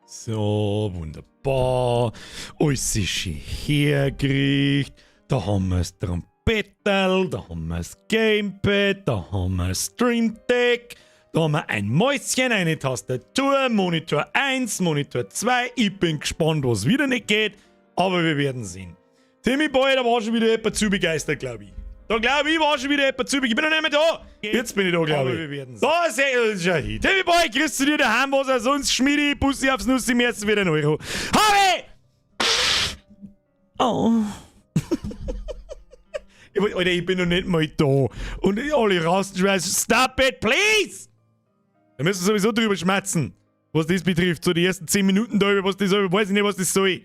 So, wunderbar. Alles ist schön hergerichtet. Da haben wir das Trompetterl, da haben wir das Gamepad, da haben wir das Stream Deck, da haben wir ein Mäuschen, eine Tastatur, Monitor 1, Monitor 2. Ich bin gespannt, was wieder nicht geht, aber wir werden sehen. Timmy Boy, da war schon wieder jemand zu begeistert, glaube ich. Da glaube ich, war schon wieder jemand zu begeistert. Ich bin noch nicht mehr da. Jetzt bin ich da, glaube ich. Wir werden sehen. Da seht ihr schon hin. Timmy Boy, kriegst du dir daheim was er sonst Schmiedi, Bussi aufs Nussi, Merci wieder einen Euro. Harvey! Oh. Alter, ich bin noch nicht mal da. Und alle rasten schon. Stop it, please! Da müssen wir sowieso drüber schmatzen, was das betrifft. So die ersten 10 Minuten da, was das soll. Weiß ich nicht, was das soll.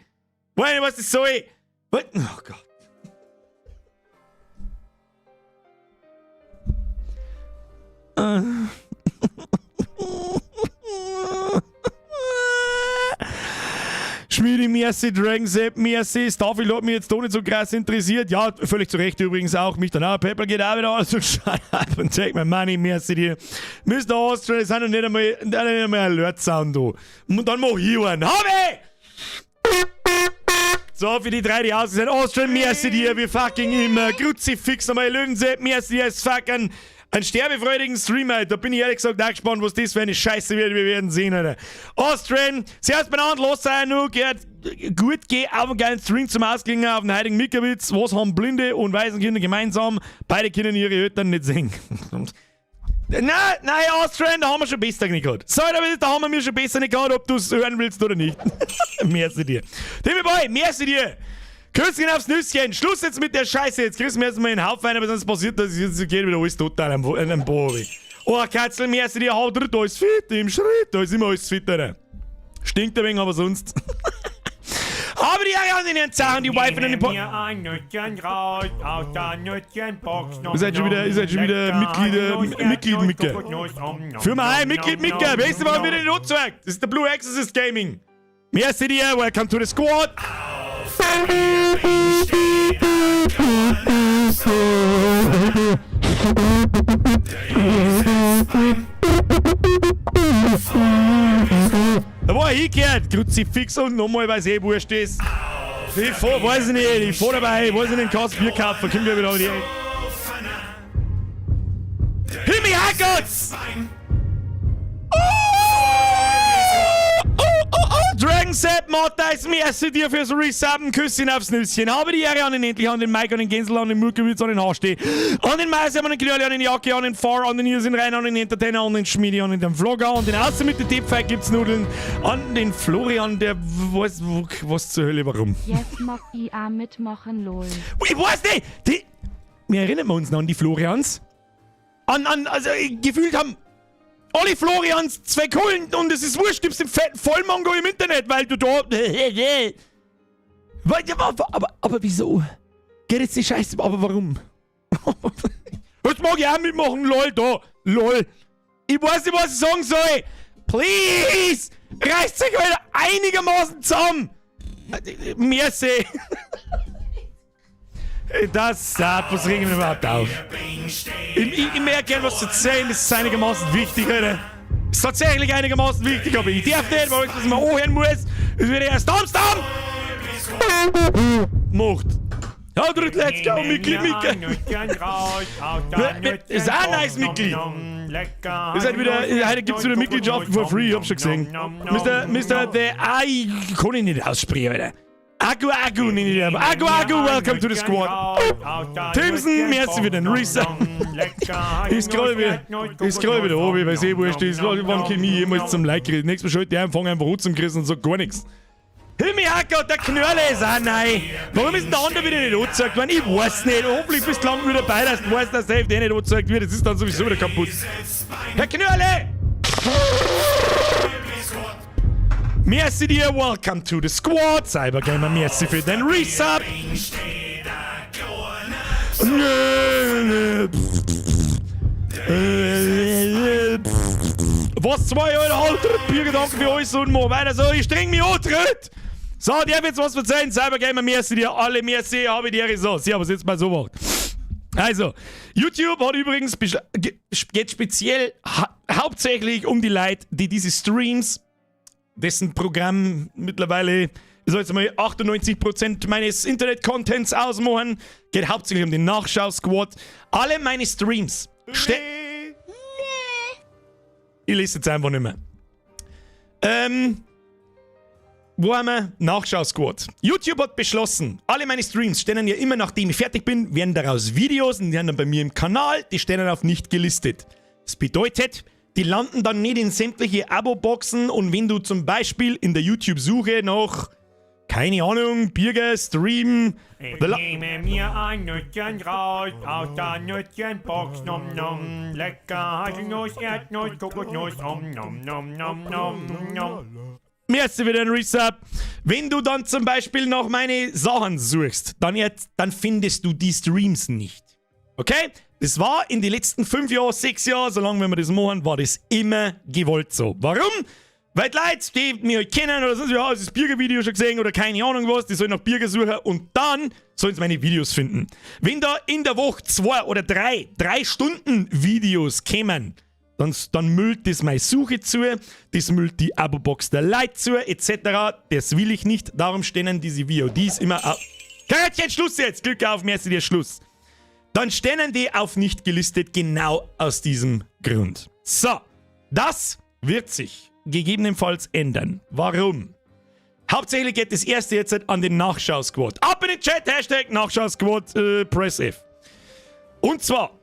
Weiß nicht, was das soll. Oh Gott. Schmiedi, merci, Dragon Sepp, merci. Staffel hat mich jetzt doch nicht so krass interessiert. Ja, völlig zu Recht übrigens auch. Mich dann auch. Pepper geht auch wieder aus und shut up and take my money, merci dir. Mr. Austrian, das sind noch nicht einmal Alert-Sound da. Und dann mach ich einen. Habe! So, für die drei, die aus sind. Austrian, merci dir, wir fucking immer. Kruzifix nochmal, Löwensepp, merci dir, es fucking ein sterbefreudigen Streamer. Da bin ich ehrlich gesagt auch gespannt, was das für eine Scheiße wird. Wir werden sehen, Alter. Austrian, zuerst benannt, los sein, nur geht gut, geh auf einen geilen Stream zum Ausklingen auf den heiligen Mickowitz. Was haben Blinde und Waisenkinder gemeinsam? Beide können ihre Eltern nicht singen. Nein, Austrian, da haben wir schon besser nicht gehabt. So, da haben wir schon besser nicht gehabt, ob du es hören willst oder nicht. Merci dir. Timmy Boy, merci dir. Küsschen aufs Nüsschen. Schluss jetzt mit der Scheiße. Jetzt kriegst du mir erstmal einen Haufen rein, aber sonst passiert das. Jetzt geht wieder alles total am Boden. Oh, Katzel, merci dir. Haut drin, da ist fit im Schritt. Da ist immer alles fit, Alter. Stinkt ein wenig, aber sonst. Aber die Ariane in den Sachen, die Wife in den Pocken. Ihr seid schon wieder Mitglied Micke. Für mal ein Mitglied Micke. Wer ist mal wieder in Nutzwerk? Das ist der Blue Exorcist Gaming. Merci dir. Welcome to the squad. Da war er hingehört, Kruzifix und nochmal, weil es eh wurscht ist. Ich fahr, weiß ich nicht, ich fahr dabei, weiß ich nicht, kannst Bier kaufen, komm gleich wieder auf die Ecke. Himmel, Herrgotts! Dragon Sepp, Matthijs, merci dir fürs Resubben, Küsschen aufs Nüsschen. Habe die Ehre an den Endlich, an den Mike, an den Gänsel, an den Murkewitz, an den Haarsteh, an den Mais, an den Knöll, an den Jacke, an den Far, an den Irrsinn rein, an den Entertainer, an den Schmiedi, an den Vlogger, an den Außen mit der Tippfight gibt's Nudeln, an den Florian, der was zur Hölle, warum? Jetzt mag ich auch mitmachen, lol. Ich weiß nicht, wir erinnern uns noch an die Florians. Also gefühlt haben alle Florians zwei Kohlen und es ist wurscht, gibst den fetten Vollmongo im Internet, weil du da... aber wieso? Geht jetzt die Scheiße, aber warum? Jetzt mag ich auch mitmachen, lol, da, lol. Ich weiß nicht, was ich sagen soll. Please, reißt euch wieder einigermaßen zusammen. Merci. Was regen wir überhaupt auf? Ich merke gerne, was zu erzählen, das ist einigermaßen wichtig, Alter. Das ist tatsächlich einigermaßen wichtig, aber ich darf nicht, weil ich das mal anhören muss. Das wird erst Amsterdam! Macht. Ja, let's go, Mitglied, Micke. Ist auch nice, Mitglied. Ihr seid wieder, heute gibt's wieder Mitgliedschaften for free, ich hab's schon gesehen. Mr. The I kann ich nicht aussprechen, Alter. Agu, nenne ich aber. Agu, welcome to the squad. Timson, merci für den Reset. Ich scroll wieder oben, weil es eh wurscht ist. Wann kann ich jemals zum Like reden? Nächstes Mal schalte ich einfach einen Brot zum Christen und sag gar nichts. Himmelhacker, der Knörle ist auch nein. Warum ist denn der andere wieder nicht angezeigt worden? Ich weiß nicht. Hoffentlich bist du lang wieder dabei, dass du weißt, dass der FD nicht angezeigt wird. Das ist dann sowieso wieder kaputt. Herr Knörle! Merci dir, welcome to the squad. Cybergamer, merci für den Resub. Was 2 Euro Alter, Biergedanken für euch und mal weiter so, ich streng mich an, tritt. So, die haben jetzt was erzählen. Cybergamer, merci dir, alle merci, habe ich dir so. Sie haben es jetzt mal so gemacht. Also, YouTube hat übrigens geht speziell hauptsächlich um die Leute, die diese Streams dessen Programm mittlerweile, ich soll jetzt mal 98% meines Internet-Contents ausmachen, geht hauptsächlich um den Nachschau-Squad. Alle meine Streams. Ich lese jetzt einfach nicht mehr. Wo haben wir? Nachschau-Squad. YouTube hat beschlossen, alle meine Streams stehen ja immer, nachdem ich fertig bin, werden daraus Videos und die sind dann bei mir im Kanal, die stehen dann auf nicht gelistet. Das bedeutet, die landen dann nicht in sämtliche Abo-Boxen und wenn du zum Beispiel in der YouTube-Suche nach, keine Ahnung, Birger, Stream... Ich nehme mir ein Nüsschen raus aus der Nüsschenbox, nom nom. Lecker Haselnuss, Erdnuss, Kokosnuss, nom nom nom nom nom nom. Merci für den Resub. Wenn du dann zum Beispiel nach meine Sachen suchst, dann findest du die Streams nicht. Okay? Das war in den letzten 5 Jahren, 6 Jahren, solange wir das machen, war das immer gewollt so. Warum? Weil die Leute, die mich kennen oder sonst, ja, das Bürgervideo schon gesehen oder keine Ahnung was, die sollen nach Bürger suchen und dann sollen sie meine Videos finden. Wenn da in der Woche 2 oder 3 Stunden Videos kommen, dann müllt das meine Suche zu, das müllt die Abo-Box der Leute zu, etc. Das will ich nicht, darum stehen diese VODs immer auf... Jetzt Schluss jetzt! Glück auf, merci dir, Schluss. Dann stehen die auf nicht gelistet, genau aus diesem Grund. So, das wird sich gegebenenfalls ändern. Warum? Hauptsächlich geht das erste jetzt an den Nachschau-Squad. Ab in den Chat, Hashtag Nachschau-Squad, Press F. Und zwar,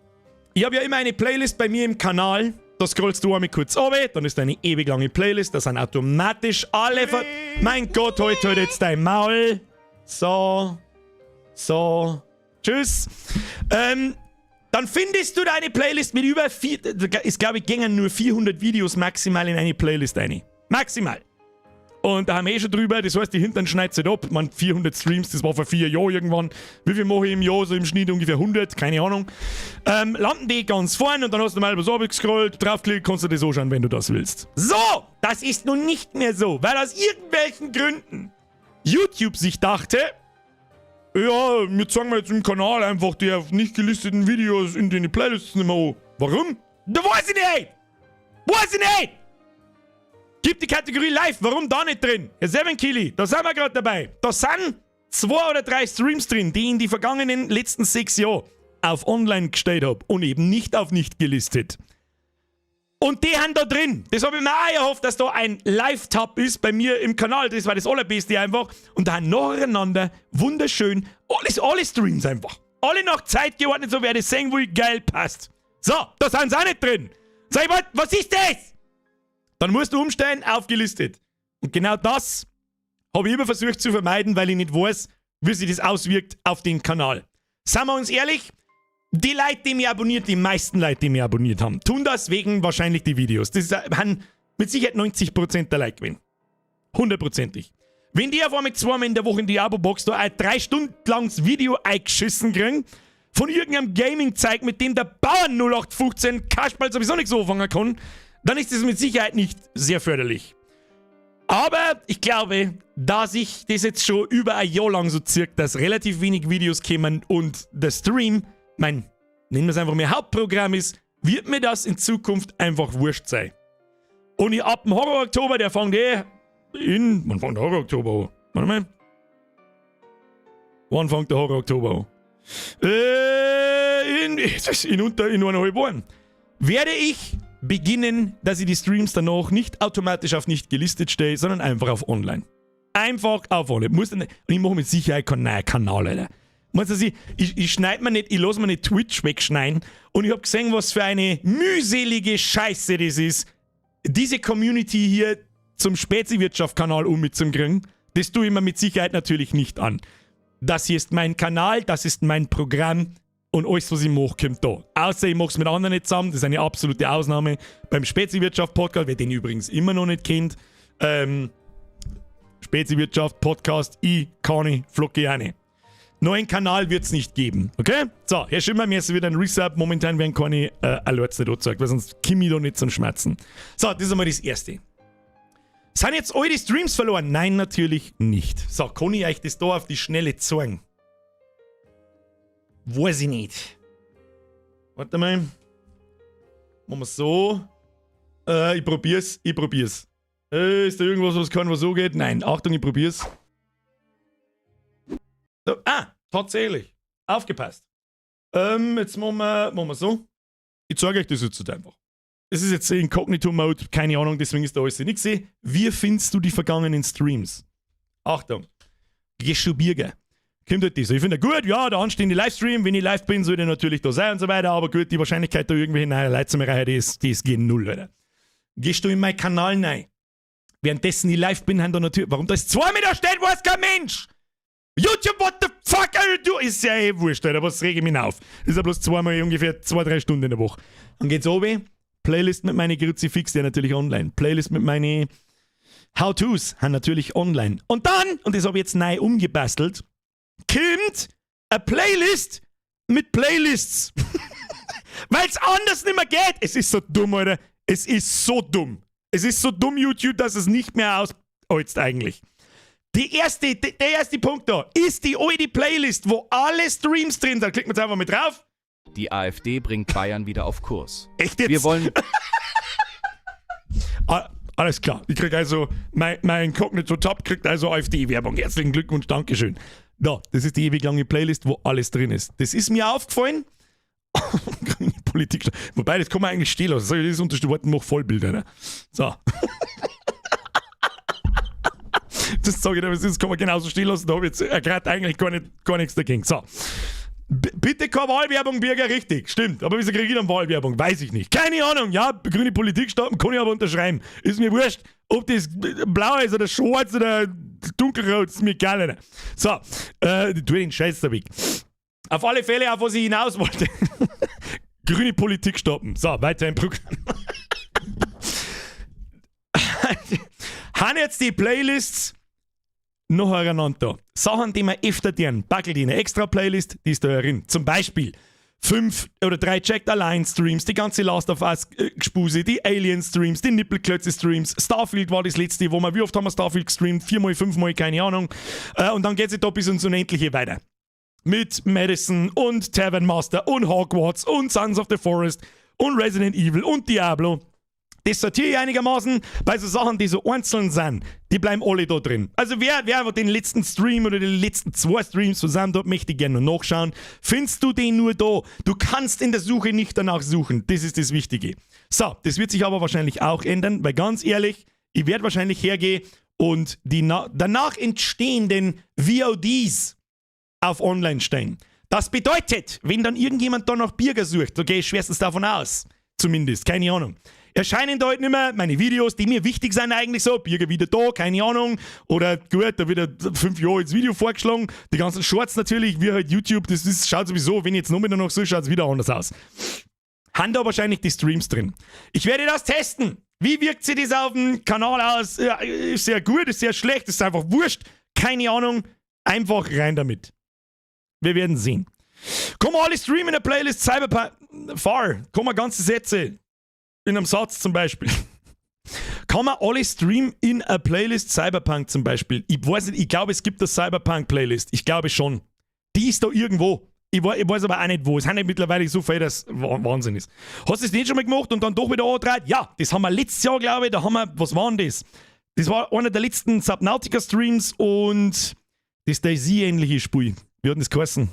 ich habe ja immer eine Playlist bei mir im Kanal. Da scrollst du einmal kurz runter, dann ist eine ewig lange Playlist. Da sind automatisch alle... Mein Gott, heute jetzt dein Maul. So. Tschüss. Dann findest du deine Playlist mit über 4... Ich glaube, gingen nur 400 Videos maximal in eine Playlist rein. Maximal. Und da haben wir schon drüber, das heißt, die Hintern schneidet sich ab. Man, 400 Streams, das war vor 4 Jahren irgendwann. Wie viel mache ich im Jahr? So im Schnitt ungefähr 100, keine Ahnung. Landen die ganz vorne und dann hast du mal über so gescrollt, draufklicken, kannst du das anschauen, wenn du das willst. So, das ist nun nicht mehr so, weil aus irgendwelchen Gründen YouTube sich dachte, ja, wir zeigen jetzt im Kanal einfach die auf nicht gelisteten Videos in den Playlists nicht mehr an. Warum? Da weiß ich nicht! Weiß ich nicht! Gibt die Kategorie Live, warum da nicht drin? Ja, 7 Killi, da sind wir gerade dabei. Da sind 2 oder 3 Streams drin, die ich in die vergangenen letzten 6 Jahren auf online gestellt habe und eben nicht auf nicht gelistet. Und die haben da drin. Das habe ich mir auch erhofft, dass da ein Live-Tab ist bei mir im Kanal. Das war das Allerbeste einfach. Und da haben nacheinander wunderschön alle Streams einfach. Alle nach Zeit geordnet, so wer das sehen will, geil passt. So, da sind sie auch nicht drin. Sag ich, was ist das? Dann musst du umstellen, aufgelistet. Und genau das habe ich immer versucht zu vermeiden, weil ich nicht weiß, wie sich das auswirkt auf den Kanal. Seien wir uns ehrlich, die Leute, die mich abonniert, die meisten Leute, die mich abonniert haben, tun das wegen wahrscheinlich die Videos. Das haben mit Sicherheit 90% der Leute gewinnen. 100%ig. Wenn die auf einmal 2 Mal in der Woche in die Abo-Box da ein 3 Stunden langes Video eingeschissen kriegen, von irgendeinem Gaming-Zeug, mit dem der Bauern 0815 Kasperl sowieso nichts anfangen kann, dann ist das mit Sicherheit nicht sehr förderlich. Aber ich glaube, da sich das jetzt schon über ein Jahr lang so zirkt, dass relativ wenig Videos kommen und der Stream, nennen wir es einfach mein Hauptprogramm ist, wird mir das in Zukunft einfach wurscht sein. Und ich ab dem Horror-Oktober, der fängt wann fängt der Horror-Oktober an? Warte mal. Wann fängt der Horror-Oktober an? In 1,5 Jahren. Werde ich beginnen, dass ich die Streams danach nicht automatisch auf nicht gelistet stelle, sondern einfach auf online. Einfach auf online. Und ich mache mit Sicherheit keinen neuen Kanal, Alter. Meinst du, ich schneide mir nicht, ich lasse mir nicht Twitch wegschneiden und ich habe gesehen, was für eine mühselige Scheiße das ist, diese Community hier zum Spezi-Wirtschaft-Kanal mitzukriegen. Das tue ich mir mit Sicherheit natürlich nicht an. Das hier ist mein Kanal, das ist mein Programm. Und alles, was ich mache, kommt da. Außer ich mache es mit anderen nicht zusammen. Das ist eine absolute Ausnahme. Beim Spezi-Wirtschaft-Podcast, wer den übrigens immer noch nicht kennt. Spezi-Wirtschaft-Podcast, Flocke eine. Neuen Kanal wird es nicht geben. Okay? So, Herr Schimmer, mir ist wieder ein Resub. Momentan werden keine Alerts nicht angezeigt, weil sonst komme ich da nicht zum Schmerzen. So, das ist einmal das Erste. Sind jetzt all die Streams verloren? Nein, natürlich nicht. So, kann ich euch das da auf die Schnelle zeigen? Weiß ich nicht. Warte mal. Machen wir so. Ich probier's. Ist da irgendwas, was kann, was so geht? Nein. Achtung, ich probier's. So. Tatsächlich. Aufgepasst. Jetzt machen wir so. Ich zeige euch das jetzt einfach. Das ist jetzt Inkognito-Mode, keine Ahnung, deswegen ist da alles nichts. Wie findest du die vergangenen Streams? Achtung. Gehst du Bier? Kommt halt das. Ich finde gut, ja, der anstehende Livestream, wenn ich live bin, soll der natürlich da sein und so weiter, aber gut, die Wahrscheinlichkeit, da irgendwie in eine Leute zu mir rein, die ist gegen null, Alter. Gehst du in meinen Kanal rein? Währenddessen ich live bin, haben da natürlich. Warum da ist 2 Meter steht, weiß kein Mensch! YouTube, what the fuck are you doing? Ist ja wurscht, Alter, was rege ich mich auf? Ist ja bloß zweimal ungefähr 2-3 Stunden in der Woche. Dann geht's oben. Playlist mit meinen Kruzifix, der natürlich online. Playlist mit meinen How-Tos, haben natürlich online. Und dann, und das habe ich jetzt neu umgebastelt, kommt eine Playlist mit Playlists. Weil es anders nicht mehr geht. Es ist so dumm, Alter. Es ist so dumm. Es ist so dumm, YouTube, dass es nicht mehr ausholst eigentlich. Der erste Punkt da ist die alte Playlist, wo alle Streams drin sind. Klicken wir jetzt einfach mit drauf. Die AfD bringt Bayern wieder auf Kurs. Echt jetzt? Wir wollen... Alles klar. Ich krieg also, mein Cognito Top kriegt also AfD-Werbung. Herzlichen Glückwunsch, Dankeschön. Da, das ist die ewig lange Playlist, wo alles drin ist. Das ist mir aufgefallen. Politik. Wobei, das kann man eigentlich stehen lassen. Soll ich das unter den Worten noch Vollbilder, ne? So. Das sage ich dir, das kann man genauso stehen lassen. Da habe ich jetzt gerade eigentlich gar nichts dagegen. So. Bitte keine Wahlwerbung, Bürger, richtig. Stimmt. Aber wieso kriege ich dann Wahlwerbung? Weiß ich nicht. Keine Ahnung. Ja, grüne Politik starten kann ich aber unterschreiben. Ist mir wurscht, ob das blau ist oder schwarz oder dunkelrot. Ist mir egal. Alter. So. Tu den Scheiß da weg. Auf alle Fälle, auf was ich hinaus wollte. Grüne Politik stoppen. So, weiter im Programm. Haben jetzt die Playlists nacheinander. Sachen, die man öfter tun. Backelt in eine extra Playlist, die ist da herin. Zum Beispiel 5 oder 3 Checked Alliance Streams, die ganze Last of Us Gespuse, die Alien Streams, die Nippelklötze Streams. Starfield war das letzte, wie oft haben wir Starfield gestreamt? 4-mal, 5-mal, keine Ahnung. Und dann geht es da bis ins Unendliche weiter. Mit Madison und Tavern Master und Hogwarts und Sons of the Forest und Resident Evil und Diablo. Das sortiere ich einigermaßen. Bei so Sachen, die so einzeln sind, die bleiben alle da drin. Also wer einfach den letzten Stream oder die letzten 2 Streams zusammen dort möchte ich gerne noch nachschauen. Findest du den nur da? Du kannst in der Suche nicht danach suchen. Das ist das Wichtige. So, das wird sich aber wahrscheinlich auch ändern, weil ganz ehrlich, ich werde wahrscheinlich hergehen und die danach entstehenden VODs auf online stehen. Das bedeutet, wenn dann irgendjemand da nach Bürger sucht, da gehe ich schwerstens davon aus. Zumindest, keine Ahnung. Erscheinen da halt nicht mehr meine Videos, die mir wichtig sind eigentlich so. Bürger wieder da, keine Ahnung. Oder gut, da wieder 5 Jahre ins Video vorgeschlagen. Die ganzen Shorts natürlich, wie halt YouTube, schaut sowieso, wenn ich jetzt noch mit noch so, schaut es wieder anders aus. Haben da wahrscheinlich die Streams drin. Ich werde das testen. Wie wirkt sich das auf dem Kanal aus? Ja, ist sehr gut, ist sehr schlecht, ist einfach wurscht. Keine Ahnung. Einfach rein damit. Wir werden sehen. Kann man alle streamen in der Playlist Cyberpunk? Kann man ganze Sätze in einem Satz zum Beispiel. Kann man alle streamen in einer Playlist Cyberpunk zum Beispiel? Ich weiß nicht, ich glaube, es gibt eine Cyberpunk-Playlist. Ich glaube schon. Die ist da irgendwo. Ich weiß aber auch nicht wo. Es sind ja mittlerweile so viel, dass Wahnsinn ist. Hast du das nicht schon mal gemacht und dann doch wieder angedreht? Ja, das haben wir letztes Jahr, glaube ich. Da haben wir, was war denn das? Das war einer der letzten Subnautica-Streams und das DayZ-ähnliche Spiel. Wie hat denn das geheißen?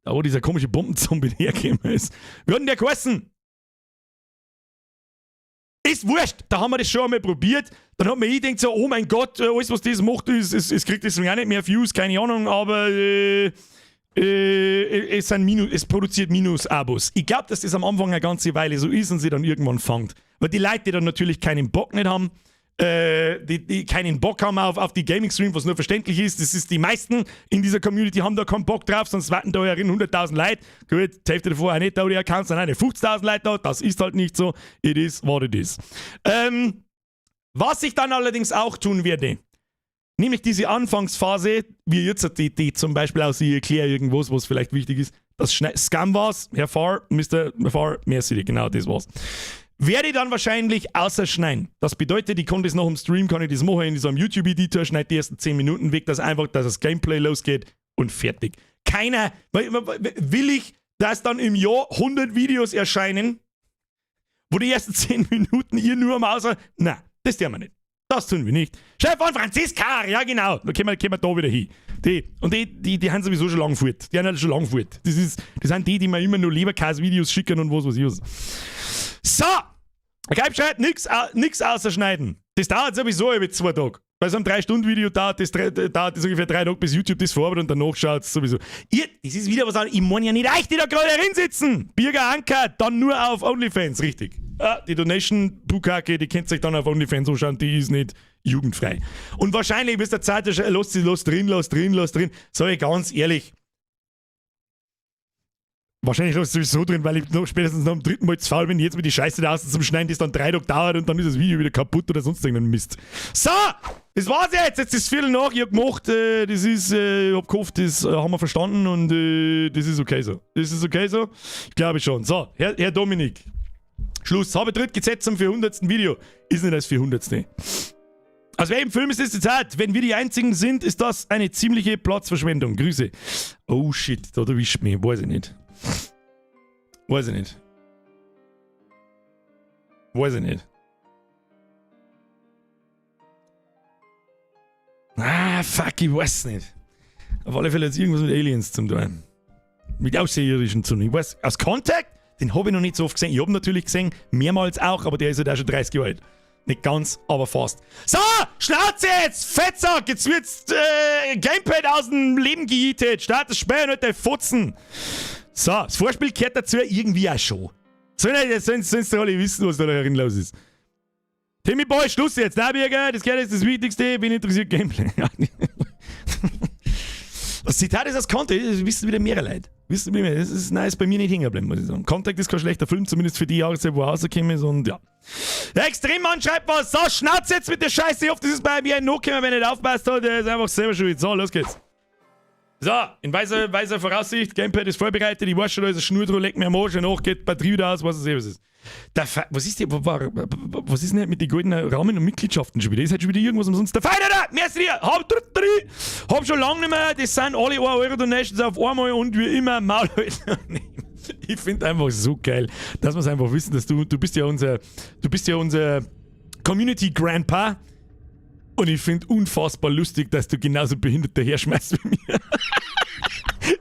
Da wo dieser komische Bombenzombie hergekommen ist. Wie hat denn der geheißen? Ist wurscht, da haben wir das schon einmal probiert. Dann hat man gedacht so, oh mein Gott, alles was das macht, es kriegt deswegen auch nicht mehr Views, keine Ahnung, aber es produziert Minus-Abos. Ich glaube, dass das am Anfang eine ganze Weile so ist und sie dann irgendwann fängt. Weil die Leute, die dann natürlich keinen Bock nicht haben, die keinen Bock haben auf die Gaming-Stream, was nur verständlich ist, das ist die meisten in dieser Community haben da keinen Bock drauf, sonst warten da herin 100.000 Leute. Gut, die Hälfte davor auch nicht da die Accounts, sondern 50.000 Leute da, das ist halt nicht so. It is what it is. Was ich dann allerdings auch tun werde, nämlich diese Anfangsphase, wie jetzt die zum Beispiel aus ich erkläre irgendwas, was vielleicht wichtig ist, das Scam war's, Herr Farr, Mr. Farr, merci, genau das war's. Werde ich dann wahrscheinlich ausschneiden. Das bedeutet, ich kann das noch im Stream, kann ich das machen in so einem YouTube-Editor, schneide die ersten 10 Minuten weg, dass das Gameplay losgeht und fertig. Keiner, will ich, dass dann im Jahr 100 Videos erscheinen, wo die ersten 10 Minuten ihr nur am Außer, nein, Das tun wir nicht. Das tun wir nicht. Chef von Franziska, ja genau. Da kommen wir da wieder hin. Die haben sowieso schon lange fort. Die haben halt schon lange fort. Das sind die mir immer nur Leberkäse-Videos schicken und was weiß ich. So! Greifschreit, nix ausschneiden. Das dauert sowieso über 2 Tage. Bei so einem 3-Stunden-Video dauert das ungefähr 3 Tage, bis YouTube das verarbeitet und danach schaut es sowieso. Das ist wieder was anderes. Ich meine ja nicht euch, die da gerade hinsitzen. Birger Anker, dann nur auf OnlyFans, richtig. Die Donation-Bukake, die könnt ihr euch dann auf OnlyFans anschauen, die ist nicht jugendfrei. Und wahrscheinlich bis der Zeit, lasst drin. Sag ich ganz ehrlich, wahrscheinlich lasst es sowieso drin, weil ich spätestens nach dem 3. Mal zu faul bin, jetzt mit die Scheiße da außen zum Schneiden, das dann 3 Tage dauert und dann ist das Video wieder kaputt oder sonst irgendein Mist. So, das war's jetzt. Jetzt ist es Viertel nach, ich hab gemacht, ich hab gehofft, das haben wir verstanden und das ist okay so. Das ist okay so? Ich glaube schon. So, Herr Dominik. Schluss. Habe dritt gesetzt zum 400. Video. Ist nicht das 400. Aus welchem Film ist das die Zeit? Wenn wir die Einzigen sind, ist das eine ziemliche Platzverschwendung. Grüße. Oh shit, da erwischt mich. Weiß ich nicht. Ah, fuck, ich weiß nicht. Auf alle Fälle hat es irgendwas mit Aliens zu tun. Mit Außerirdischen zu tun. Ich weiß, aus Contact? Den habe ich noch nicht so oft gesehen. Ich habe natürlich gesehen, mehrmals auch, aber der ist halt auch schon 30 Jahre alt. Nicht ganz, aber fast. So, Schnauze jetzt! Fettsack! Jetzt wird's Gamepad aus dem Leben gejietet. Start das Spiel und nicht der Futzen. So, das Vorspiel gehört dazu irgendwie auch schon. Sollen sie alle wissen, was da herin los ist. Timmy Boy, Schluss jetzt. Nein, Birger, das gehört jetzt das Wichtigste. Bin interessiert Gameplay. Das Zitat ist aus Contact, das wissen wieder mehrere Leute. Wissen wieder mehr. Das ist nice, bei mir nicht hängen geblieben, muss ich sagen. Contact ist kein schlechter Film, zumindest für die Jahreszeit, wo er rausgekommen ist und ja. Der Extremmann schreibt was. So, Schnauze jetzt mit der Scheiße. Ich hoffe, das ist bei mir ein No-Kimmer, wenn er nicht aufpasst hat. Der ist einfach selber schuld. So, los geht's. So, in weiser Voraussicht, Gamepad ist vorbereitet, ich weiß schon, da ist eine Schnur dran, legt mir am Arsch, danach geht die Batterie wieder aus, was ist. Was ist denn mit den goldenen Rahmen und Mitgliedschaften schon wieder? Ist halt schon wieder irgendwas umsonst. Der Feind da! Merci dir! Hab schon lange nicht mehr, das sind alle 1 Euro Donations auf einmal und wie immer Maul halten. Ich finde einfach so geil, dass wir es einfach wissen, dass du bist ja unser Community Grandpa. Und ich finde unfassbar lustig, dass du genauso behindert daherschmeißt wie mir.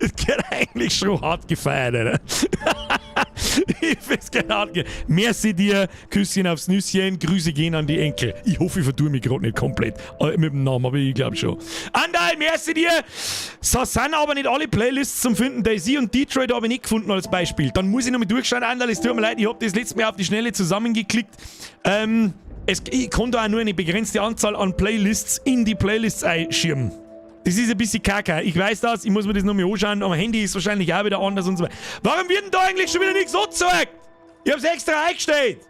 Das geht eigentlich schon hart gefeiert, oder? Ich find's gerne hart gefeiert. Merci dir, Küsschen aufs Nüsschen, Grüße gehen an die Enkel. Ich hoffe, ich verdue mich gerade nicht komplett mit dem Namen, aber ich glaube schon. Andal, merci dir. So sind aber nicht alle Playlists zum Finden. Daisy und Detroit habe ich nicht gefunden als Beispiel. Dann muss ich nochmal durchschauen, Andal, es tut mir leid, ich habe das letzte Mal auf die Schnelle zusammengeklickt. Ich kann da auch nur eine begrenzte Anzahl an Playlists in die Playlists einschirmen. Das ist ein bisschen kacke. Ich weiß das, ich muss mir das noch mal anschauen. Am Handy ist wahrscheinlich auch wieder anders und so weiter. Warum wird denn da eigentlich schon wieder nichts angezeigt? Ich hab's extra eingestellt.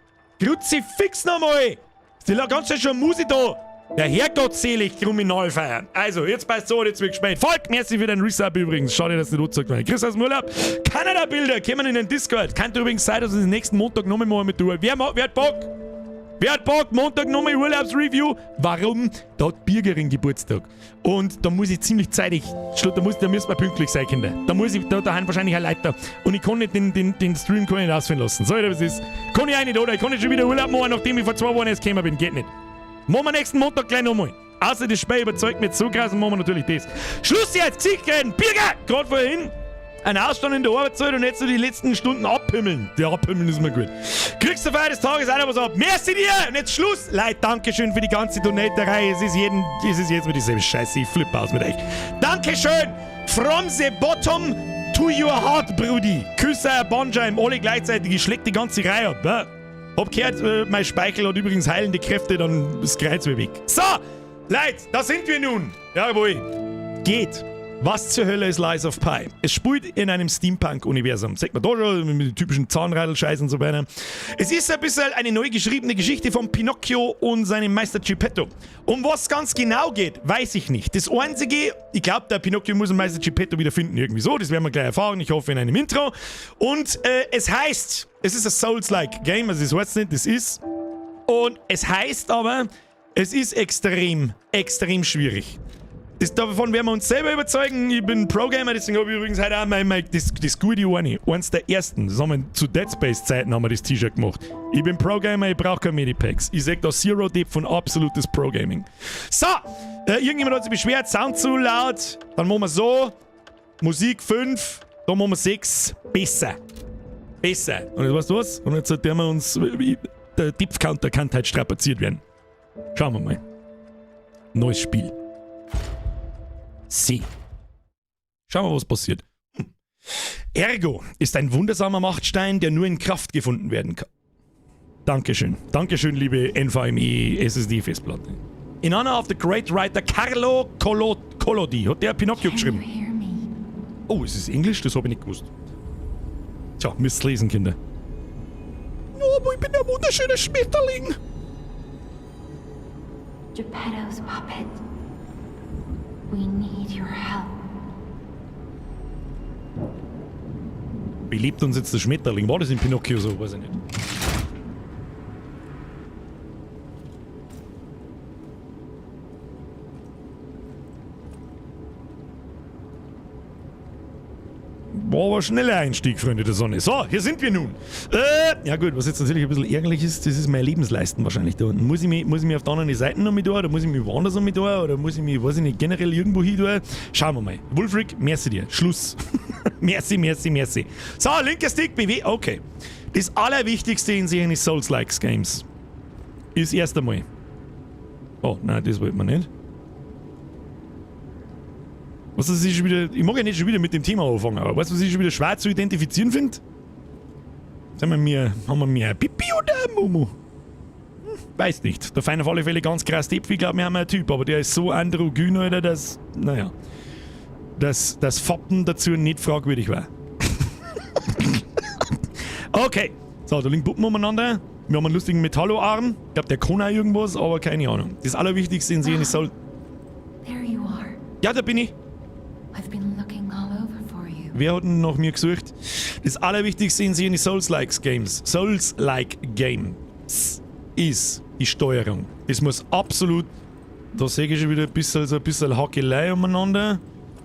Kruzifix nochmal. Ist die ganz schön schon Musik da. Der Herrgott selig Kriminal feiern. Also, jetzt passt so, jetzt wird gespielt. Folgt, merci für den Resub übrigens. Schade, dass du nicht angezeigt hast. Chris aus dem Urlaub. Kanada-Bilder, kommen in den Discord. Kann übrigens sein, dass wir das nächsten Montag nochmal machen mit tun. Wer hat Bock? Wer hat Bock? Montag nochmal Urlaubsreview. Warum? Da hat Birgerin Geburtstag. Und da muss ich ziemlich zeitig, da müssen wir pünktlich sein, Kinder. Da haben wahrscheinlich auch Leute. Und ich kann nicht den Stream nicht ausführen lassen. So, was ist? Kann ich auch nicht, oder? Ich kann nicht schon wieder Urlaub machen, nachdem ich vor 2 Wochen erst gekommen bin. Geht nicht. Machen wir nächsten Montag gleich nochmal. Außer das Spiel überzeugt mich so krass, und machen wir natürlich das. Schluss jetzt! Gesicht reden! Birger! Gerade vorhin. Ein Ausstand in der Arbeitszeit und jetzt so die letzten Stunden abpimmeln. Der abpimmeln ist mir gut. Kriegst du Feier des Tages auch noch was ab. Merci dir! Und jetzt Schluss! Leute, Dankeschön für die ganze Donaterei. Es ist jetzt mit dieselbe Scheiße. Ich flippe aus mit euch. Dankeschön! From the bottom to your heart, Brudi. Küsse, Bandscheiben, alle gleichzeitig. Ich schläg die ganze Reihe ab. Ja? Hab gehört, mein Speichel hat übrigens heilende Kräfte, dann ist das Kreuz weg. So! Leute, da sind wir nun. Jawohl. Geht. Was zur Hölle ist Lies of Pi? Es spielt in einem Steampunk-Universum. Sagt man da schon, mit den typischen Zahnradl-Scheiß und so weiter. Es ist ein bisschen eine neu geschriebene Geschichte von Pinocchio und seinem Meister Geppetto. Um was ganz genau geht, weiß ich nicht. Das Einzige, ich glaube, der Pinocchio muss den Meister Geppetto wieder finden, irgendwie so. Das werden wir gleich erfahren, ich hoffe in einem Intro. Und es heißt, es ist ein Souls-like Game, also das heißt nicht, das ist. Und es heißt aber, es ist extrem, extrem schwierig. Davon werden wir uns selber überzeugen. Ich bin Pro-Gamer, deswegen habe ich übrigens heute auch das gute eine. Eins der ersten. Das haben wir zu Dead Space-Zeiten haben wir das T-Shirt gemacht. Ich bin Pro-Gamer, ich brauche keine Medipacks. Ich sag da Zero Dip von absolutes Pro-Gaming. So, irgendjemand hat sich beschwert, Sound zu laut. Dann machen wir so. Musik 5, da machen wir 6. Besser. Besser. Und jetzt weißt du was? Und jetzt werden wir uns... Der Dip-Counter kann halt strapaziert werden. Schauen wir mal. Neues Spiel. Sie. Schauen wir, was passiert. Ergo ist ein wundersamer Machtstein, der nur in Kraft gefunden werden kann. Dankeschön. Dankeschön, liebe NVMe SSD-Festplatte. In honor of the great writer Carlo Collodi hat der Pinocchio geschrieben. Oh, ist es Englisch? Das habe ich nicht gewusst. Tja, müsst lesen, Kinder. Oh, aber ich bin ein wunderschöner Schmetterling. Geppetto's puppet. We need your help. Belebt uns jetzt der Schmetterling. War das in Pinocchio so? Weiß ich nicht. War aber ein schneller Einstieg, Freunde der Sonne. So, hier sind wir nun. Ja gut, was jetzt natürlich ein bisschen ärgerlich ist, das ist mein Lebensleisten wahrscheinlich da unten. Muss ich mich auf der anderen Seite noch mit da, oder muss ich mich woanders noch mit da, oder muss ich mich, weiß ich nicht, generell irgendwo hin tun? Schauen wir mal. Wulfric, merci dir. Schluss. merci. So, linker Stick, BW, okay. Das Allerwichtigste in solchen Souls-Likes Games ist erst einmal... Oh, nein, das wollte man nicht. Was das ist schon wieder. Ich mag ja nicht schon wieder mit dem Thema anfangen, aber weißt du, was ich schon wieder schwer zu identifizieren finde? Haben wir mehr Pipi oder Momo? Weiß nicht. Der Fein auf alle Fälle ganz krass Tipp. Ich glaube, wir haben einen Typ, aber der ist so androgyn, Alter, dass. Naja. Dass das Foppen dazu nicht fragwürdig war. Okay. So, da liegen Puppen umeinander. Wir haben einen lustigen Metallo-Arm. Ich glaube, der kann auch irgendwas, aber keine Ahnung. Das Allerwichtigste in sehen ist Soul. There you are. Ja, da bin ich. I've been looking all over for you. Wer hat denn nach mir gesucht? Das Allerwichtigste in sehen die Souls-like Games. Souls-like Games ist die Steuerung. Das muss absolut... Da sehe ich schon wieder ein bisschen Hackelei umeinander.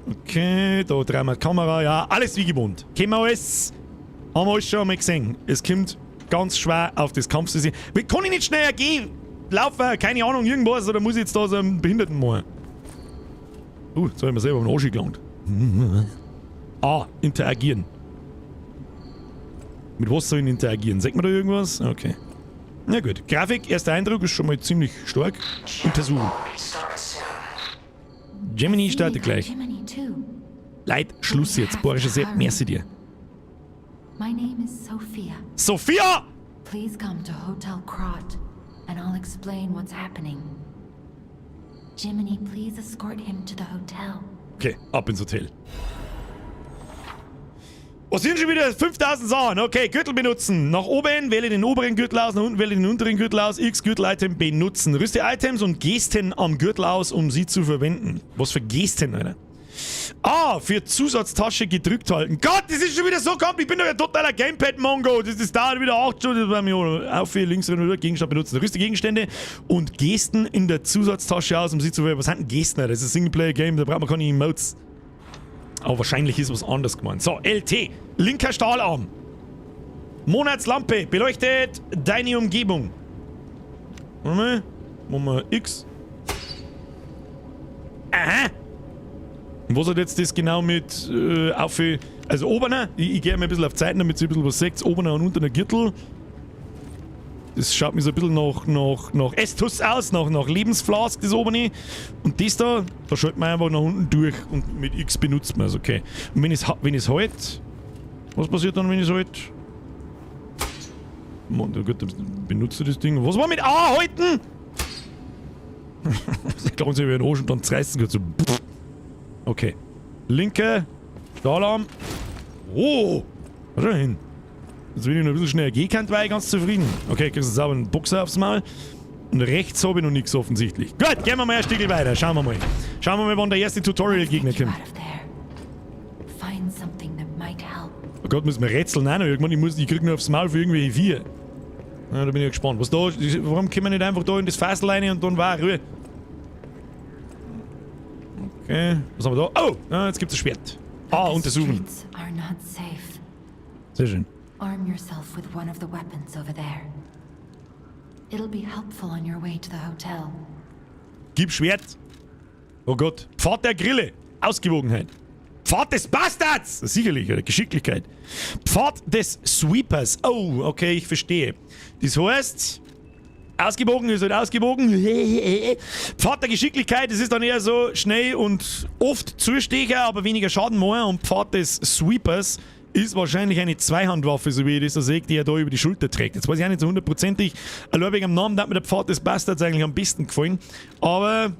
Okay, da drehen wir die Kamera. Ja, alles wie gewohnt. Kennen wir alles. Haben wir alles schon einmal gesehen. Es kommt ganz schwer auf das Kampfsystem. Kann ich nicht schneller gehen? Laufen, keine Ahnung, irgendwas. Oder muss ich jetzt da so einen Behinderten machen? Jetzt habe ich mir selber einen Arsch gelangt. Interagieren. Mit was soll ich interagieren? Sagt man da irgendwas? Okay. Na gut. Grafik, erster Eindruck ist schon mal ziemlich stark. Untersuchen. Gemini startet gleich. Jiminy too. Leid, Schluss jetzt. Borische Sepp, merci dir. My name is Sophia. Sophia! Please come to Hotel Krot, and I'll explain what's happening. Jiminy, please escort him to the hotel. Okay, ab ins Hotel. Was sind schon wieder 5000 Sachen? Okay, Gürtel benutzen. Nach oben wähle den oberen Gürtel aus, nach unten wähle den unteren Gürtel aus. X Gürtel-Item benutzen. Rüste Items und Gesten am Gürtel aus, um sie zu verwenden. Was für Gesten, Alter? Für Zusatztasche gedrückt halten. Gott, das ist schon wieder so kompliziert. Ich bin doch ein totaler Gamepad-Mongo. Das dauert wieder 8 Stunden bei mir. Auf für links oder Gegenstand benutzen. Rüste Gegenstände und Gesten in der Zusatztasche aus, um sie zu verwenden. Was sind denn Gesten? Das ist ein Singleplayer-Game, da braucht man keine Emotes. Aber wahrscheinlich ist was anderes gemeint. So, LT. Linker Stahlarm. Monatslampe. Beleuchtet deine Umgebung. Warte mal. Machen wir X. Aha. Und was hat jetzt das genau mit also oberner? Ich gehe mal ein bisschen auf Zeiten, damit ihr ein bisschen was seht. Oberner und unterner Gürtel. Das schaut mir so ein bisschen nach Estus aus, nach Lebensflask, das oberne. Und das da schaltet man einfach nach unten durch und mit X benutzt man es, okay. Und wenn ich es halt, was passiert dann, wenn ich es halt? Mann, oh Gott, benutze das Ding. Was war mit A halten? Ich glaube, sie werden Arsch und dann zerreißen so. Okay. Linke Stahlarm. Oh! Was schon hin? Jetzt will ich noch ein bisschen schneller gehen kann, war ich ganz zufrieden. Okay, kriegst du sauber einen Boxer aufs Maul. Und rechts habe ich noch nichts offensichtlich. Gut, gehen wir mal ein Stückchen weiter. Schauen wir mal. Schauen wir mal, wann der erste Tutorial-Gegner kommt. Oh Gott, müssen wir rätseln auch noch irgendwann. Ich krieg nur aufs Maul für irgendwelche Vier. Ja, da bin ich gespannt. Was da? Warum können wir nicht einfach da in das Fassel rein und dann war Ruhe? Okay, was haben wir da? Oh, jetzt gibt's ein Schwert. The Untersuchen. streets are not safe. Sehr schön. Arm yourself with one of the weapons over there. It'll be helpful on your way to the hotel. Gib Schwert. Oh Gott. Pfad der Grille. Ausgewogenheit. Pfad des Bastards. Sicherlich, oder Geschicklichkeit. Pfad des Sweepers. Oh, okay, ich verstehe. Das heißt, ausgewogen ist halt ausgewogen. Pfad der Geschicklichkeit, das ist dann eher so schnell und oft Zustecher, aber weniger Schaden machen. Und Pfad des Sweepers ist wahrscheinlich eine Zweihandwaffe, so wie ich das so sehe, die er da über die Schulter trägt. Jetzt weiß ich auch nicht so hundertprozentig. Allein wegen dem Namen hat mir der Pfad des Bastards eigentlich am besten gefallen. Aber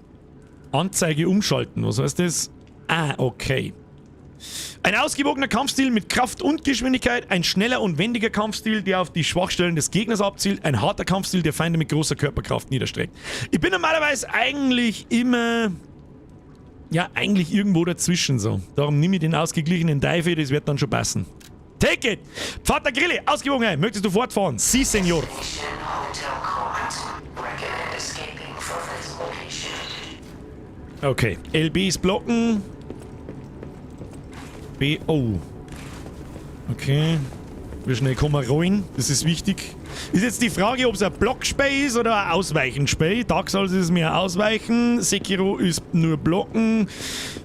Anzeige umschalten, was heißt das? Ah, okay. Ein ausgewogener Kampfstil mit Kraft und Geschwindigkeit, ein schneller und wendiger Kampfstil, der auf die Schwachstellen des Gegners abzielt, ein harter Kampfstil, der Feinde mit großer Körperkraft niederstreckt. Ich bin normalerweise eigentlich immer... Ja, eigentlich irgendwo dazwischen so. Darum nehme ich den ausgeglichenen Teufel, das wird dann schon passen. Take it! Pfad der Grille, Ausgewogenheit, möchtest du fortfahren? Si, Senor. Okay, LB ist blocken. B, oh. Okay. Wie schnell kommen wir rein? Das ist wichtig. Ist jetzt die Frage, ob es ein Blockspray ist oder ein Ausweichenspray. Dark Souls ist mehr Ausweichen. Sekiro ist nur Blocken.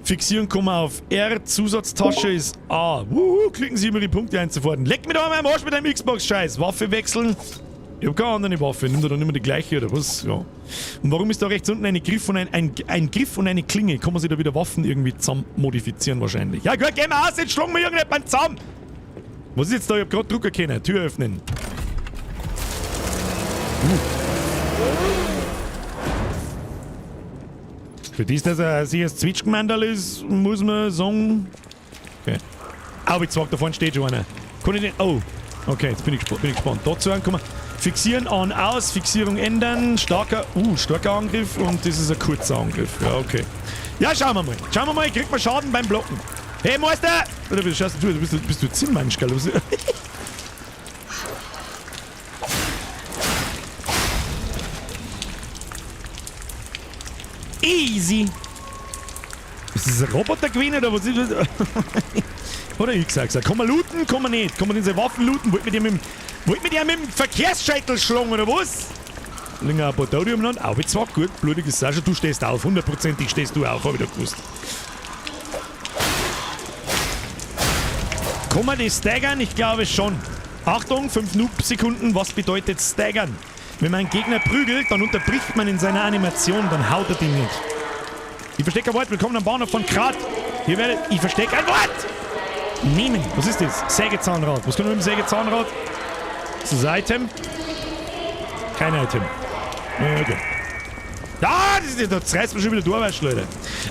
Fixieren kann man auf R. Zusatztasche ist A. Klicken Sie immer die Punkte ein sofort. Leck mir doch mal am Arsch mit deinem Xbox-Scheiß. Waffe wechseln. Ich hab keine andere Waffe. Nimm da dann immer die gleiche oder was? Ja. Und warum ist da rechts unten ein Griff und ein Griff und eine Klinge? Kann man sich da wieder Waffen irgendwie zusammen modifizieren wahrscheinlich. Ja gut, geh mal aus, jetzt schlagen wir irgendjemand zusammen. Was ist jetzt da? Ich hab grad Drucker können. Tür öffnen. Für das, dass er sich ein Zwitschgemandal ist, muss man sagen... Okay. Oh, wie gesagt, da vorne steht schon einer. Kann ich den... Oh. Okay, jetzt bin ich gespannt. Dazu kann man fixieren, an, aus, Fixierung ändern, starker Angriff und das ist ein kurzer Angriff. Ja, okay. Ja, schauen wir mal. Schauen wir mal, kriegt man Schaden beim Blocken. Hey, Meister! Oder bist du Zinnmensch, gell? Easy! Ist das ein Roboter gewesen oder was ist das? Oder ich gesagt, kann man looten, kann man nicht. Kann man diese Waffen looten? Wollt mit dem mit dem Verkehrsscheitel schlagen oder was? Länger ein paar Tode umeinander. Auch jetzt war gut, blutig ist auch schon. Du stehst auf, 100%ig stehst du auf, hab ich doch gewusst. Kann man das staggern? Ich glaube schon. Achtung, 5 Noob-Sekunden. Was bedeutet staggern? Wenn man einen Gegner prügelt, dann unterbricht man in seiner Animation, dann haut er den nicht. Ich verstecke ein Wort, willkommen am Bahnhof von Krat. Hier werdet ich verstecke ein Wort! Nehmen. Was ist das? Sägezahnrad. Was kann man mit dem Sägezahnrad? Ist das ein Item? Kein Item. Okay. Ah, das reißt man schon wieder durch, weißt du, Leute.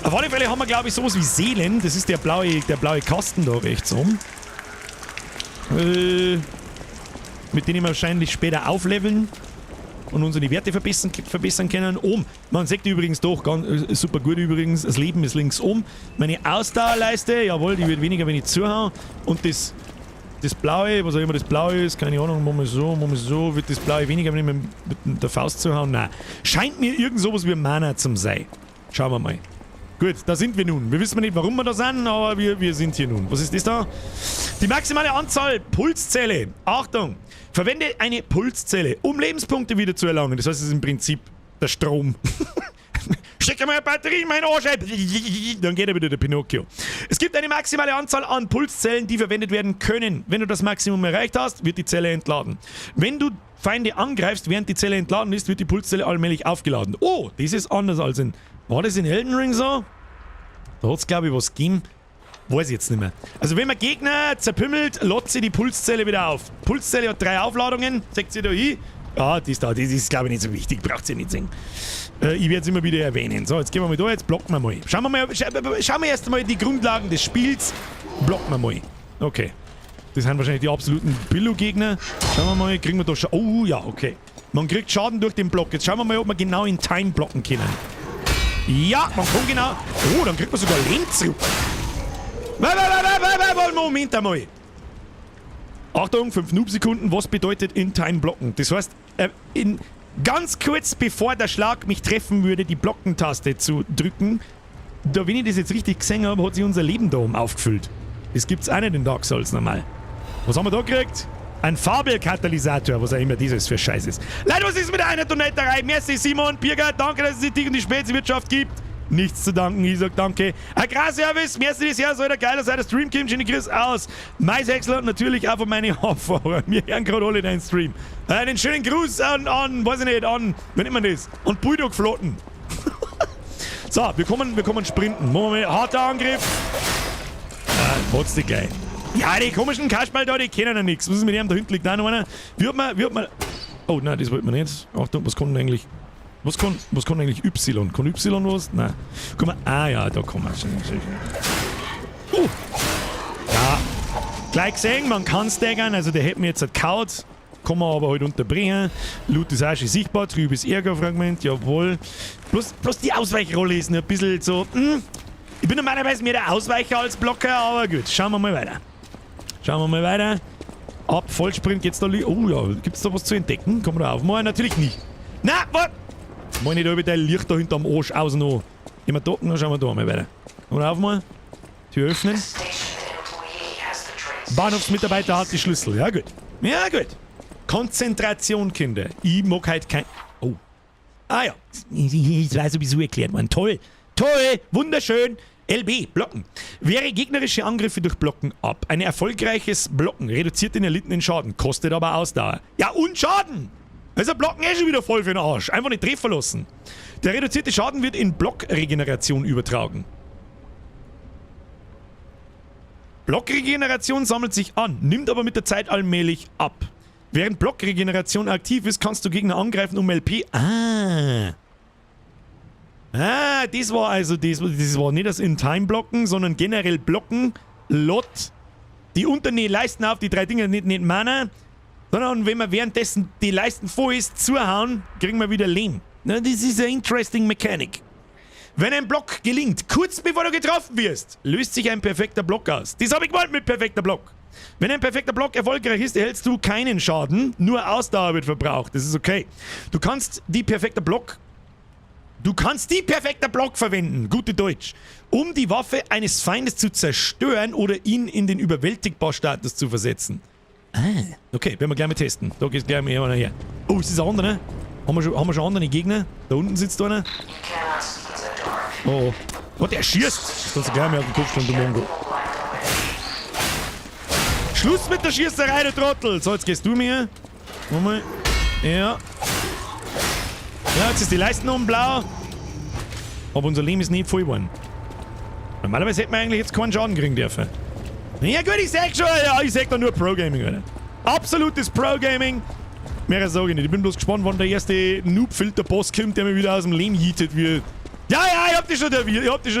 Auf alle Fälle haben wir, glaube ich, sowas wie Seelen. Das ist der blaue Kasten da rechts oben. Mit denen wir wahrscheinlich später aufleveln und unsere Werte verbessern können. Oben, man sieht die übrigens doch, ganz, super gut übrigens, das Leben ist links oben. Meine Ausdauerleiste, jawohl, die wird weniger, wenn ich zuhaue. Und das Blaue, was auch immer das Blaue ist, keine Ahnung, machen wir so, wird das Blaue weniger, wenn ich mit der Faust zuhauen? Nein. Scheint mir irgend sowas wie Mana zum sein. Schauen wir mal. Gut, da sind wir nun. Wir wissen nicht, warum wir da sind, aber wir sind hier nun. Was ist das da? Die maximale Anzahl Pulszelle. Achtung! Verwende eine Pulszelle, um Lebenspunkte wieder zu erlangen. Das heißt, es ist im Prinzip der Strom. Stecke mal eine Batterie in meinen Arsch, dann geht er wieder der Pinocchio. Es gibt eine maximale Anzahl an Pulszellen, die verwendet werden können. Wenn du das Maximum erreicht hast, wird die Zelle entladen. Wenn du Feinde angreifst, während die Zelle entladen ist, wird die Pulszelle allmählich aufgeladen. Oh, das ist anders als in... War das in Elden Ring so? Da hat es, glaube ich, was gegeben. Weiß ich jetzt nicht mehr. Also wenn man Gegner zerpümmelt, lädt sie die Pulszelle wieder auf. Pulszelle hat 3 Aufladungen. Seht ihr da hin? Ah, die ist da. Das ist, glaube ich, nicht so wichtig. Braucht sie nicht sehen. Ich werde es immer wieder erwähnen. So, jetzt gehen wir mal da. Jetzt blocken wir mal. Schauen wir erst mal die Grundlagen des Spiels. Blocken wir mal. Okay. Das sind wahrscheinlich die absoluten Billo-Gegner. Schauen wir mal. Kriegen wir da schon... Oh, ja, okay. Man kriegt Schaden durch den Block. Jetzt schauen wir mal, ob wir genau in Time blocken können. Ja, man kann genau... Oh, dann kriegt man sogar Leben zurück. Moment einmal. Achtung, 5 Noob-Sekunden. Was bedeutet in Time blocken? Das heißt, ganz kurz bevor der Schlag mich treffen würde, die Blockentaste zu drücken, wenn ich das jetzt richtig gesehen habe, hat sich unser Leben da oben aufgefüllt. Das gibt's auch nicht in Dark Souls normal. Was haben wir da gekriegt? Ein Fabelkatalysator, was auch immer dieses für Scheiß ist. Leute, was ist mit einer Donnerei? Merci Simon, Birger, danke, dass es die Tick und die Speziwirtschaft gibt. Nichts zu danken, ich sag danke. Agrarservice, merci das Jahr, soll der geiler sein, der Stream kommt schon Chris aus. Maishäcksler und natürlich auch von meinen Haarfahrer. Wir hören gerade alle deinen Stream. Einen schönen Gruß an, weiß ich nicht, an, wie nennt man das? Und Bulldog-Flotten. So, wir kommen sprinten. Machen wir mal harter Angriff. What's die gleich? Ja, die komischen Kasperl da, die kennen ja nichts. Was ist mit dem? Da hinten liegt auch noch einer. Wie hat man... Oh, nein, das wollte man nicht. Achtung, was kann denn eigentlich... Was kann eigentlich Y? Kann Y was? Nein. Guck mal. Ah ja, da kann man schon. Ja. Gleich gesehen, man kann staggern. Also der hätte mir jetzt kaut. Kann man aber halt unterbringen. Loot ist auch schon sichtbar. Trübes Ärgerfragment. Jawohl. Bloß die Ausweichrolle ist noch ein bisschen so... Ich bin normalerweise mehr der Ausweicher als Blocker, aber gut. Schauen wir mal weiter. Ab Vollsprint geht's da... Oh ja, gibt's da was zu entdecken? Kann man da aufmachen? Natürlich nicht. Na, was? Mal nicht über dein Licht da hinterm Arsch aus noch. Immer da, dann schauen wir da mal weiter. Kann man aufmachen? Tür öffnen. Bahnhofsmitarbeiter hat die Schlüssel. Ja gut. Konzentration, Kinder. Ich mag halt kein... Oh. Ah ja. Ich weiß sowieso erklärt, man. Toll. Wunderschön. LB, Blocken. Wehre gegnerische Angriffe durch Blocken ab. Ein erfolgreiches Blocken reduziert den erlittenen Schaden, kostet aber Ausdauer. Ja, und Schaden! Also Blocken schon wieder voll für den Arsch. Einfach nicht treffen lassen. Der reduzierte Schaden wird in Blockregeneration übertragen. Blockregeneration sammelt sich an, nimmt aber mit der Zeit allmählich ab. Während Blockregeneration aktiv ist, kannst du Gegner angreifen, um LP... das war also das war nicht das In-Time-Blocken, sondern generell Blocken, Lot, die unten die Leisten auf die 3 Dinger nicht Mana, sondern wenn wir währenddessen die Leisten vor ist, zuhauen, kriegen wir wieder Leben. Das ist eine interesting Mechanik. Wenn ein Block gelingt, kurz bevor du getroffen wirst, löst sich ein perfekter Block aus. Das habe ich gewollt mit perfekter Block. Wenn ein perfekter Block erfolgreich ist, erhältst du keinen Schaden, nur Ausdauer wird verbraucht. Das ist okay. Du kannst die perfekter Block verwenden, gute Deutsch, um die Waffe eines Feindes zu zerstören oder ihn in den Überwältigbar-Status zu versetzen. Okay, werden wir gleich mal testen. Da geht gleich mal jemand her. Oh, ist das ein anderer? Haben wir schon andere Gegner? Da unten sitzt einer. Oh. Gott, der schießt! Das kannst du gleich mal auf den Kopf stellen, du Mongo. Schluss mit der Schießerei, du Trottel! So, jetzt gehst du mir. Mal. Ja. Ja, jetzt ist die Leisten oben blau. Aber unser Leben ist nicht voll geworden. Normalerweise hätten wir eigentlich jetzt keinen Schaden kriegen dürfen. Ja gut, ich sag schon, ja, ich sag da nur Pro-Gaming, Alter. Absolutes Pro-Gaming. Mehr sage ich nicht. Ich bin bloß gespannt, wann der erste Noob-Filter-Boss kommt, der mir wieder aus dem Leben jietet wie... Ja, ich hab dich schon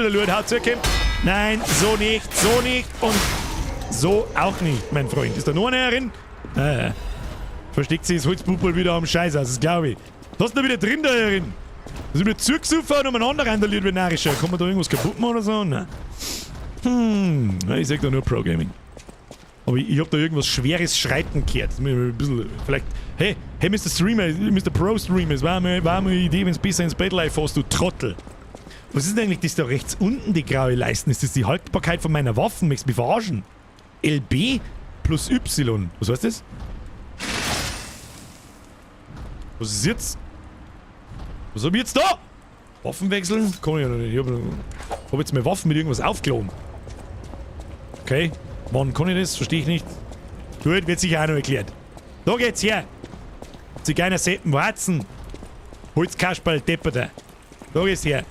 erlöst. Haut zugekommen. Nein, so nicht und so auch nicht, mein Freund. Ist da noch einer drin? Versteckt sich das Holzpuppel wieder am Scheiß aus, das glaube ich. Was ist da wieder drin da drin? Das ist wieder zugesuffen und umeinander randaliert wie narischer. Kann man da irgendwas kaputt machen oder so? Nein. Ich sag da nur Pro-Gaming. Aber ich hab da irgendwas schweres Schreiten gehört. Das muss ich ein bisschen, vielleicht... Hey, Mr. Streamer, Mr. Pro-Streamer, es war mal eine Idee, wenn es besser ins Battle fährst, du Trottel. Was ist denn eigentlich das da rechts unten, die graue Leisten? Ist das die Haltbarkeit von meiner Waffen? Möchtest du mich verarschen? LB plus Y. Was heißt das? Was ist jetzt? Was hab ich jetzt da? Waffen wechseln? Kann ich ja noch nicht. Ich hab jetzt meine Waffen mit irgendwas aufgeladen. Okay. Wann kann ich das? Verstehe ich nicht. Gut, wird sicher auch noch erklärt. Da geht's her. Zigeuner Seppen, Warzen. Holzkasperl, Depperte. Da geht's her.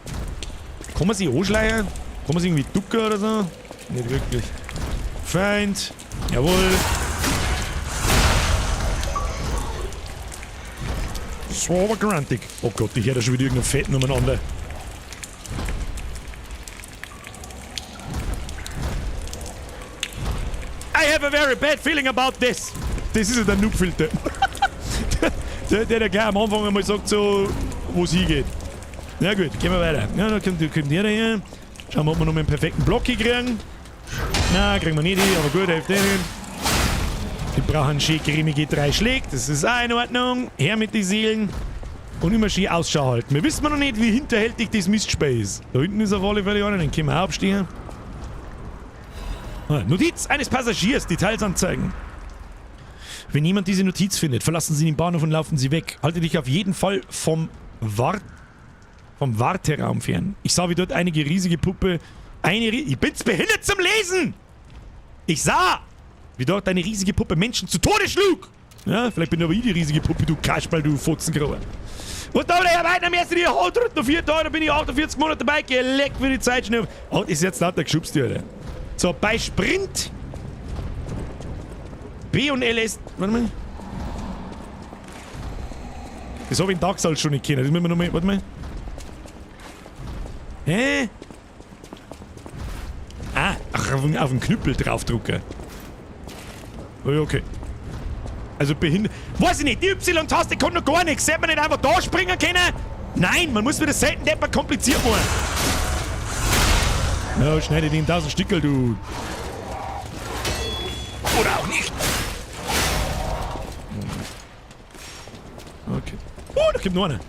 Kann man sich anschleichen? Kann man sich irgendwie ducken oder so? Nicht wirklich. Feind. Jawohl. Das war aber grantig. Oh Gott, ich höre da schon wieder irgendeinen Fetten umeinander. I have a very bad feeling about this. Das ist ja der Noob-Filter. der gleich am Anfang einmal sagt so, wo es hingeht. Na gut, gehen wir weiter. Ja, da kommt der daher. Schauen wir, ob wir noch einen perfekten Block kriegen. Na, kriegen wir nicht hin, aber gut, hilft nicht. Wir brauchen schön cremige 3 Schläge, das ist auch in Ordnung. Her mit den Seelen. Und immer schön Ausschau halten. Wir wissen noch nicht, wie hinterhältig das Mistspiel ist. Da hinten ist auf alle Fälle einer, den können wir auch abstehen. Notiz eines Passagiers, Details anzeigen. Wenn jemand diese Notiz findet, verlassen Sie den Bahnhof und laufen Sie weg. Halte dich auf jeden Fall vom Warteraum fern. Ich sah, wie dort einige riesige Puppe... Ich bin's behindert zum Lesen! Ich sah, wie dort eine riesige Puppe Menschen zu Tode schlug! Ja, vielleicht bin aber ich die riesige Puppe, du Kasperl, du Fotzengrauer. Und da der weiter am ersten Jahr, noch 4 Tage, da bin ich 48 Monate dabei, geleckt für die Zeit schnell. Oh, ist jetzt lauter geschubst, Alter. So, bei Sprint... B und LS... Warte mal. Das habe ich in Dark Souls schon nicht kennen. Das müssen wir nochmal... Warte mal. Hä? Ach, auf den Knüppel draufdrucken. Oh, ja, okay. Also behindert... Weiß ich nicht, die Y-Taste kann noch gar nichts. Sollte man nicht einfach da springen können? Nein, man muss wieder selten deppert kompliziert machen. Ja, schneide die in 1000 Stückel, du. Oder auch nicht. Okay. Oh, da kommt noch einer.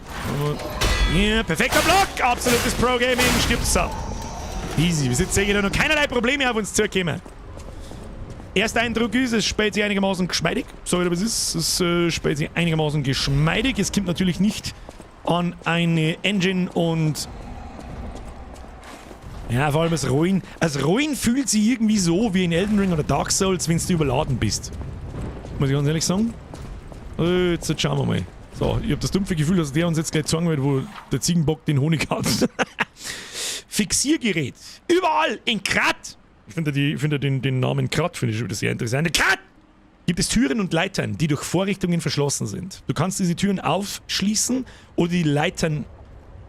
Ja, perfekter Block. Absolutes Pro-Gaming. Stirbt's so. Easy. Bis jetzt sehe ich da noch keinerlei Probleme auf uns zukommen. Erster Eindruck ist, es spielt sich einigermaßen geschmeidig. So wie es ist. Es spielt sich einigermaßen geschmeidig. Es kommt natürlich nicht an eine Engine und... Ja, vor allem das Ruin. Das Ruin fühlt sich irgendwie so wie in Elden Ring oder Dark Souls, wenn du überladen bist. Muss ich ganz ehrlich sagen. Jetzt schauen wir mal. So, ich habe das dumpfe Gefühl, dass der uns jetzt gleich zeigen wird, wo der Ziegenbock den Honig hat. Fixiergerät. Überall in Krat. Ich finde den Namen Krat finde ich schon wieder sehr interessant. Krat! Gibt es Türen und Leitern, die durch Vorrichtungen verschlossen sind. Du kannst diese Türen aufschließen oder die Leitern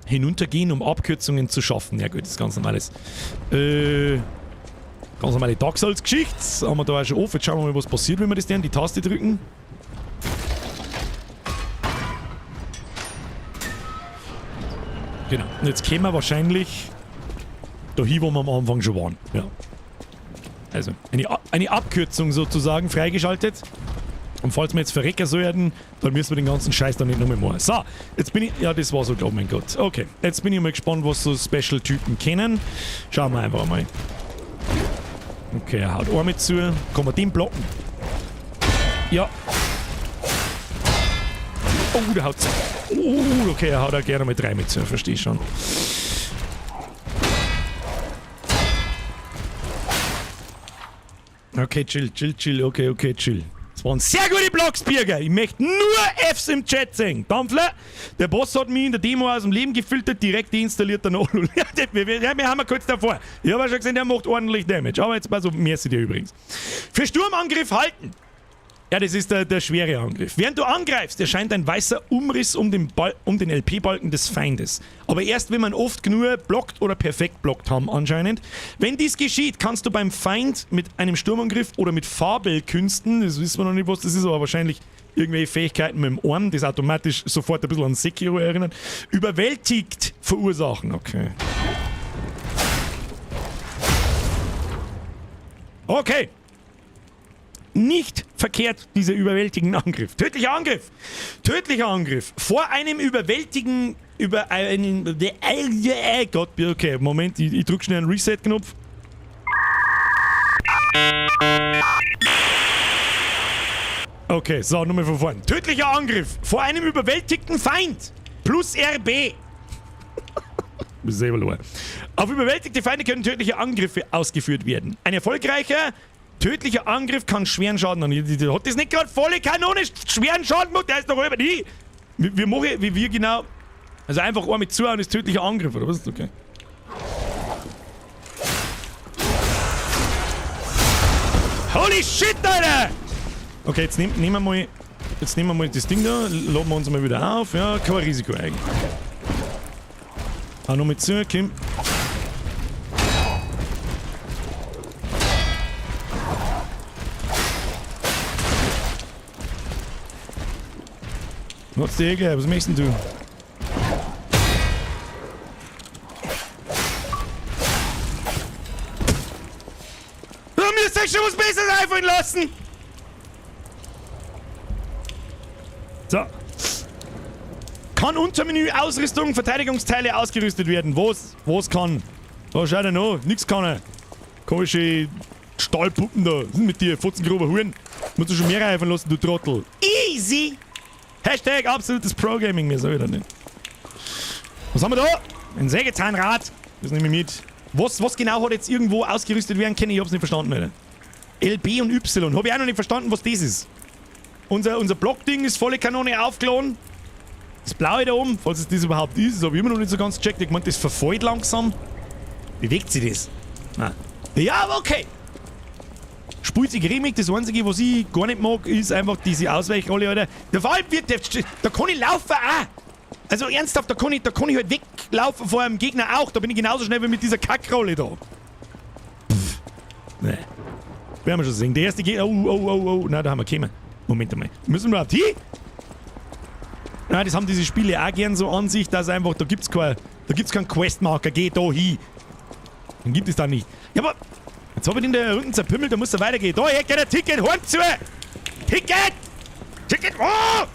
hinuntergehen, um Abkürzungen zu schaffen. Ja gut, das ist ganz normales. Ganz normale Dark Souls Geschichte. Haben wir da auch schon offen. Jetzt schauen wir mal, was passiert, wenn wir das dann die Taste drücken. Genau. Und jetzt kämen wir wahrscheinlich dahin, wo wir am Anfang schon waren. Ja. Also, eine Abkürzung sozusagen freigeschaltet. Und falls wir jetzt verrecken sollten, dann müssen wir den ganzen Scheiß dann nicht nochmal machen. So, jetzt bin ich... Ja, das war so, oh mein Gott. Okay, jetzt bin ich mal gespannt, was so Special-Typen kennen. Schauen wir einfach mal. Okay, er haut Arme zu. Kann man den blocken? Ja. Oh, der haut zu. Oh, okay, er haut auch gerne mal 3 mit zu. Verstehe ich schon. Okay, chill. Okay, chill. Das waren sehr gute Blocks, Birger. Ich möchte nur Fs im Chat sehen. Dampfler, der Boss hat mich in der Demo aus dem Leben gefiltert, direkt deinstalliert der Nolo. Wir haben kurz davor. Ich habe schon gesehen, der macht ordentlich Damage. Aber jetzt mal so, merci dir übrigens. Für Sturmangriff halten. Ja, das ist der schwere Angriff. Während du angreifst, erscheint ein weißer Umriss um den LP-Balken des Feindes. Aber erst, wenn man oft genug blockt oder perfekt blockt haben anscheinend. Wenn dies geschieht, kannst du beim Feind mit einem Sturmangriff oder mit Fabelkünsten, das wissen wir noch nicht, was das ist, aber wahrscheinlich irgendwelche Fähigkeiten mit dem Arm, das automatisch sofort ein bisschen an Sekiro erinnert, überwältigt verursachen. Okay. Okay. Nicht verkehrt, dieser überwältigende Angriff. Tödlicher Angriff! Tödlicher Angriff! Vor einem überwältigen... Gott, okay, Moment, ich drück schnell einen Reset-Knopf. Okay, so, nochmal von vorn. Tödlicher Angriff! Vor einem überwältigten Feind! Plus RB! Selber Auf überwältigte Feinde können tödliche Angriffe ausgeführt werden. Ein erfolgreicher... Tödlicher Angriff kann schweren Schaden an. Hat das nicht gerade volle Kanone schweren Schaden gemacht? Der ist doch über die. Wir machen, wie wir genau. Also einfach Ohr mit zu und ist tödlicher Angriff, oder was? Okay. Holy shit, Alter! Okay, jetzt nehmen wir mal. Jetzt nehmen wir mal das Ding da, laden wir uns mal wieder auf. Ja, kein Risiko eigentlich. Hau noch mit zu, Kim. Was ist der? Was möchtest du? Du müsst euch schon was Besseres einfallen lassen! So. Kann unter Menü Ausrüstung, Verteidigungsteile ausgerüstet werden. Wo's kann? Da schau dir noch. Nix kann er. Komische Stahlpuppen da. Was ist mit dir? Fotzengrober Huren. Musst du schon mehr reifen lassen, du Trottel. Easy! Hashtag absolutes Pro-Gaming. Mehr sag ich da nicht. Was haben wir da? Ein Sägezahnrad. Das nehme ich mit. Was genau hat jetzt irgendwo ausgerüstet werden können? Ich hab's nicht verstanden, Alter. L, B und Y. Hab ich auch noch nicht verstanden, was das ist. Unser Blockding ist volle Kanone aufgeladen. Das Blaue da oben, falls es das überhaupt ist, das habe ich immer noch nicht so ganz gecheckt. Ich meine, das verfällt langsam. Bewegt sich das? Nein. Ja, aber okay. Spult sich cremig. Das Einzige, was ich gar nicht mag, ist einfach diese Ausweichrolle, Alter. Vor allem wird da kann ich laufen auch. Also ernsthaft, da kann ich halt weglaufen vor einem Gegner auch. Da bin ich genauso schnell wie mit dieser Kackrolle da. Pff. Nee. Werden wir schon sehen. Der erste Gegner. Oh. Nein, da haben wir gekommen. Moment einmal. Müssen wir überhaupt hin? Nein, das haben diese Spiele auch gern so an sich, dass einfach, da gibt's keinen Questmarker. Geh da hin. Den gibt es da nicht. Ja, aber jetzt hab ich den da unten zerpümmelt, da muss er weitergehen. Da, hier geht ein Ticket, Horn zu! Ticket! Ticket, oh!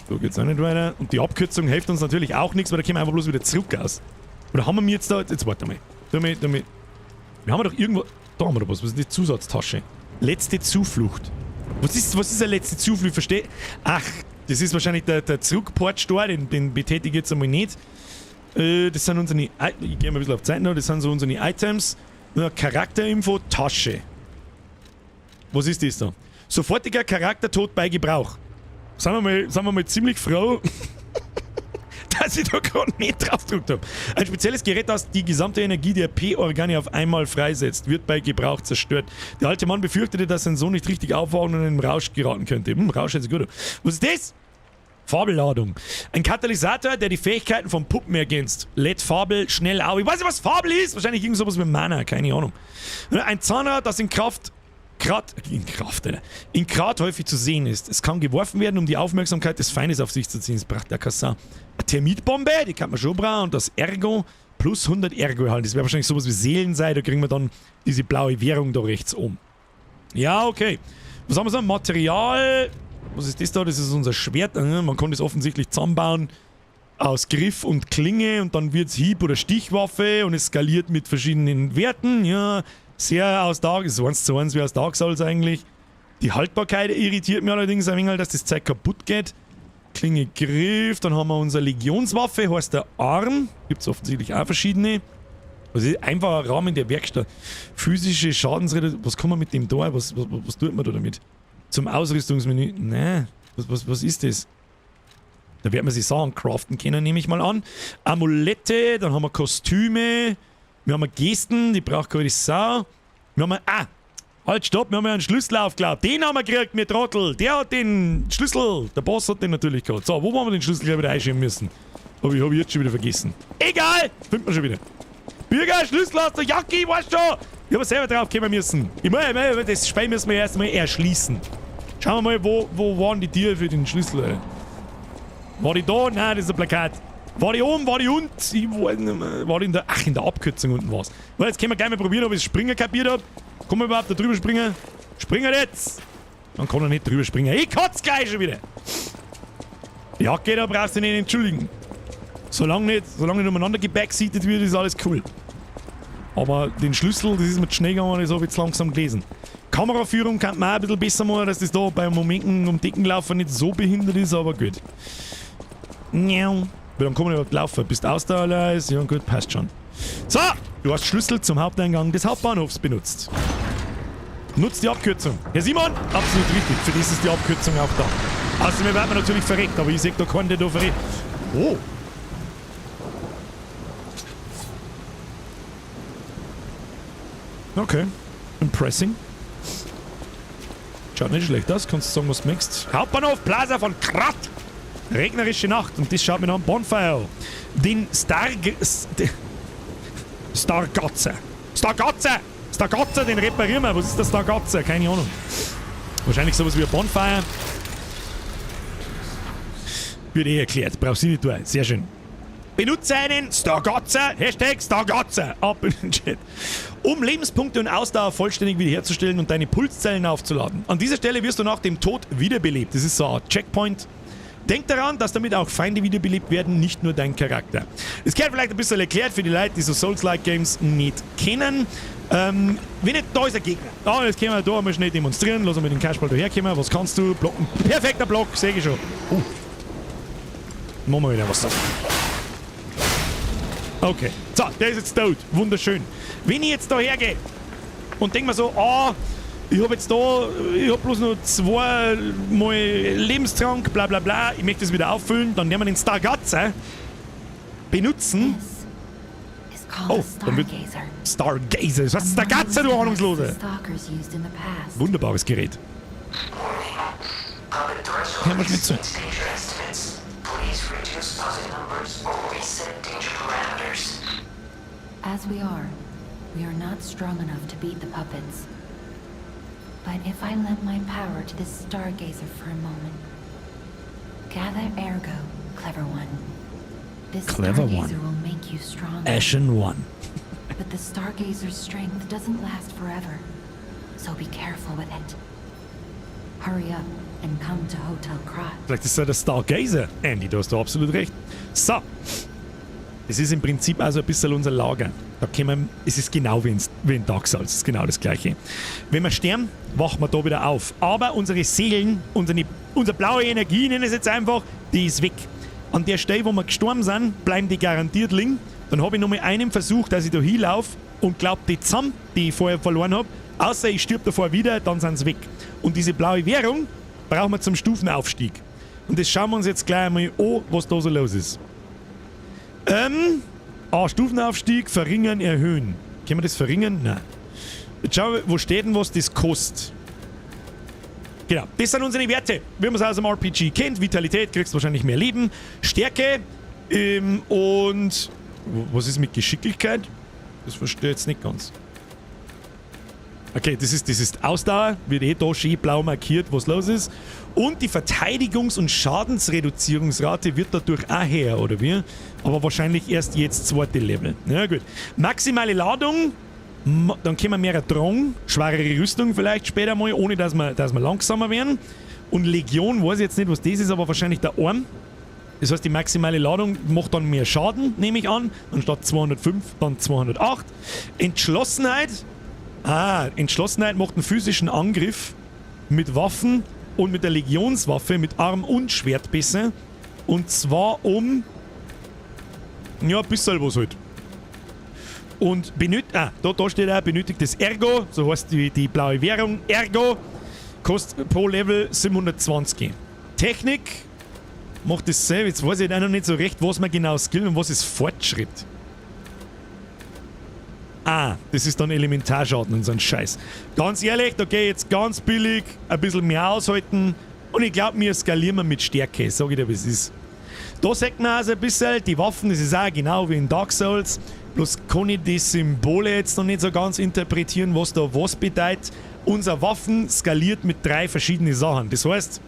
So geht's auch nicht weiter. Und die Abkürzung hilft uns natürlich auch nichts, weil da kommen wir einfach bloß wieder zurück aus. Oder haben wir jetzt da... Jetzt warte mal. Damit. Wir haben doch irgendwo... Da haben wir doch was. Was ist die Zusatztasche? Letzte Zuflucht. Was ist eine letzte Zuflucht? Versteh? Ach, das ist wahrscheinlich der Zurückport-Store. Den betätige ich jetzt einmal nicht. Das sind unsere... Ich gehe mal ein bisschen auf Zeit noch. Das sind so unsere Items. Charakterinfo, Tasche. Was ist das da? Sofortiger Charaktertod bei Gebrauch. Sagen wir mal ziemlich froh, dass ich da gerade nicht drauf gedrückt habe. Ein spezielles Gerät, das die gesamte Energie der P-Organe auf einmal freisetzt, wird bei Gebrauch zerstört. Der alte Mann befürchtete, dass sein Sohn nicht richtig aufwachen und in den Rausch geraten könnte. Rausch hört sich gut an. Was ist das? Fabelladung. Ein Katalysator, der die Fähigkeiten von Puppen ergänzt. Lädt Fabel schnell auf. Ich weiß nicht, was Fabel ist. Wahrscheinlich irgend sowas mit Mana, keine Ahnung. Ein Zahnrad, das in Grad häufig zu sehen ist. Es kann geworfen werden, um die Aufmerksamkeit des Feindes auf sich zu ziehen. Das braucht der Kassan. Eine Termitbombe, die kann man schon brauchen. Und das Ergo plus 100 Ergo halt. Das wäre wahrscheinlich sowas wie Seelen sein. Da kriegen wir dann diese blaue Währung da rechts oben. Ja, okay. Was haben wir so? Material. Was ist das da? Das ist unser Schwert. Man kann das offensichtlich zusammenbauen aus Griff und Klinge. Und dann wird es Hieb- oder Stichwaffe. Und es skaliert mit verschiedenen Werten. Ja. Sehr aus Dark, ist 1:1 wie aus Dark Souls eigentlich. Die Haltbarkeit irritiert mich allerdings ein wenig, dass das Zeug kaputt geht. Klinge Griff, dann haben wir unsere Legionswaffe, heißt der Arm. Gibt es offensichtlich auch verschiedene. Das ist einfach ein Rahmen der Werkstatt. Physische Schadensreduktion, was kann man mit dem da? Was tut man da damit? Zum Ausrüstungsmenü? Nein, was ist das? Da wird man sich Sachen craften können, nehme ich mal an. Amulette, dann haben wir Kostüme. Wir haben Gesten, die braucht keine Sau. Wir haben halt stopp, wir haben einen Schlüssel aufgeklappt. Den haben wir gekriegt, wir Trottel. Der hat den Schlüssel. Der Boss hat den natürlich gehabt. So, wo haben wir den Schlüssel gleich wieder einschieben müssen? Hab ich jetzt schon wieder vergessen. Egal! Findet man schon wieder. Bürger, Schlüssel aus der Jacke, ich weiß schon. Ich hab selber drauf kommen müssen. Das Spiel müssen wir erst mal erschließen. Schauen wir mal, wo waren die Tiere für den Schlüssel? War die da? Nein, das ist ein Plakat. War die oben, war die unten? Ich weiß nicht mehr. War die in der Abkürzung unten was. Weil jetzt können wir gleich mal probieren, ob ich das Springen kapiert habe. Kann man überhaupt da drüber springen? Springen jetzt! Dann kann er nicht drüber springen. Ich kotze gleich schon wieder! Ja, geht, da brauchst du nicht entschuldigen. Solange nicht umeinander gebackseatet wird, ist alles cool. Aber den Schlüssel, das ist mir zu schnell gegangen, das habe ich jetzt langsam gelesen. Kameraführung kann man auch ein bisschen besser machen, dass das da beim Momenten um Deckenlaufen nicht so behindert ist, aber gut. Njau. Dann kann man überhaupt laufen. Bist ausdauerleis? Ja gut, passt schon. So, du hast Schlüssel zum Haupteingang des Hauptbahnhofs benutzt. Nutzt die Abkürzung. Herr Simon, absolut richtig. Für das ist die Abkürzung auch da. Außerdem werden wir natürlich verreckt, aber ich sehe da keinen, der da verreckt. Oh. Okay. Impressing. Schaut nicht schlecht aus. Kannst du sagen, was du möchtest. Hauptbahnhof Plaza von Krat. Regnerische Nacht und das schaut mir an Bonfire. Den Stargatze, den reparieren wir. Was ist der Stargatze? Keine Ahnung. Wahrscheinlich sowas wie ein Bonfire. Wird erklärt. Brauchst du nicht tun. Sehr schön. Benutze einen Stargatze. Hashtag Stargatze. Ab in den Chat. um Lebenspunkte und Ausdauer vollständig wiederherzustellen und deine Pulszellen aufzuladen. An dieser Stelle wirst du nach dem Tod wiederbelebt. Das ist so ein Checkpoint. Denk daran, dass damit auch Feinde wiederbelebt werden, nicht nur dein Charakter. Das gehört vielleicht ein bisschen erklärt für die Leute, die so Souls-like-Games nicht kennen. Wenn nicht, da ist ein Gegner. Ah, jetzt können wir da mal schnell demonstrieren. Lass uns mit dem Cashball daherkommen. Was kannst du? Blocken. Perfekter Block, sehe ich schon. Machen wir wieder was da. Okay. So, der ist jetzt tot. Wunderschön. Wenn ich jetzt da hergehe und denke mir so, ich habe jetzt da, ich habe bloß noch 2 mal Lebenstrank, bla bla bla, ich möchte das wieder auffüllen, dann nehmen wir den Stargazer, benutzen. This is called a dann wird stargazer. Stargazer. Was ist Stargazer, du Ahnungslose? Stalkers used in the past. Wunderbares Gerät. Hören wir schnell zu. Danger estimates. Please reduce puzzle numbers or reset danger parameters. As we are not strong enough to beat the puppets. But if I lend my power to this stargazer for a moment. Gather ergo, clever one. This Clever stargazer one. will make you stronger. Ashen One. But the stargazer's strength doesn't last forever. So be careful with it. Hurry up and come to Hotel Krat. Vielleicht ist er der Stargazer. Andy, du hast da absolut recht. So. Es ist im Prinzip also ein bisschen unser Lager. Da können wir, es ist genau wie in Dark Souls. Es ist genau das Gleiche. Wenn wir sterben, wachen wir da wieder auf. Aber unsere Seelen, unsere blaue Energie, nennen es jetzt einfach, die ist weg. An der Stelle, wo wir gestorben sind, bleiben die garantiert liegen. Dann habe ich nochmal einen Versuch, dass ich da hinlaufe und glaube, die zusammen, die ich vorher verloren habe, außer ich stirb davor wieder, dann sind sie weg. Und diese blaue Währung brauchen wir zum Stufenaufstieg. Und das schauen wir uns jetzt gleich einmal an, was da so los ist. Stufenaufstieg, verringern, erhöhen. Können wir das verringern? Nein. Jetzt schauen wir, wo steht denn, was das kostet. Genau, das sind unsere Werte. Wie man es aus dem RPG kennt. Vitalität, kriegst du wahrscheinlich mehr Leben. Stärke und... Was ist mit Geschicklichkeit? Das verstehe ich jetzt nicht ganz. Okay, das ist Ausdauer. Wird da schön blau markiert, was los ist. Und die Verteidigungs- und Schadensreduzierungsrate wird dadurch auch höher, oder wie? Aber wahrscheinlich erst jetzt 2. Level. Na gut. Maximale Ladung. Dann können wir mehr Drang, schwerere Rüstung vielleicht später mal, ohne dass wir langsamer werden. Und Legion, weiß ich jetzt nicht, was das ist, aber wahrscheinlich der Arm. Das heißt, die maximale Ladung macht dann mehr Schaden, nehme ich an. Anstatt 205, dann 208. Entschlossenheit. Entschlossenheit macht einen physischen Angriff mit Waffen und mit der Legionswaffe, mit Arm und Schwert besser. Und zwar um... Ja, ein bisschen was halt. Und da steht auch, benötigtes Ergo, so heißt die blaue Währung. Ergo kostet pro Level 720. Technik macht das selber. Jetzt weiß ich auch noch nicht so recht, was man genau skillen und was ist Fortschritt. Das ist dann Elementarschaden und so ein Scheiß. Ganz ehrlich, da gehe ich jetzt ganz billig ein bisschen mehr aushalten und ich glaube, wir skalieren mit Stärke, sag ich dir, wie es ist. Da sagt man also ein bisschen, die Waffen, das ist auch genau wie in Dark Souls, bloß kann ich die Symbole jetzt noch nicht so ganz interpretieren, was da was bedeutet. Unsere Waffen skaliert mit 3 verschiedenen Sachen. Das heißt,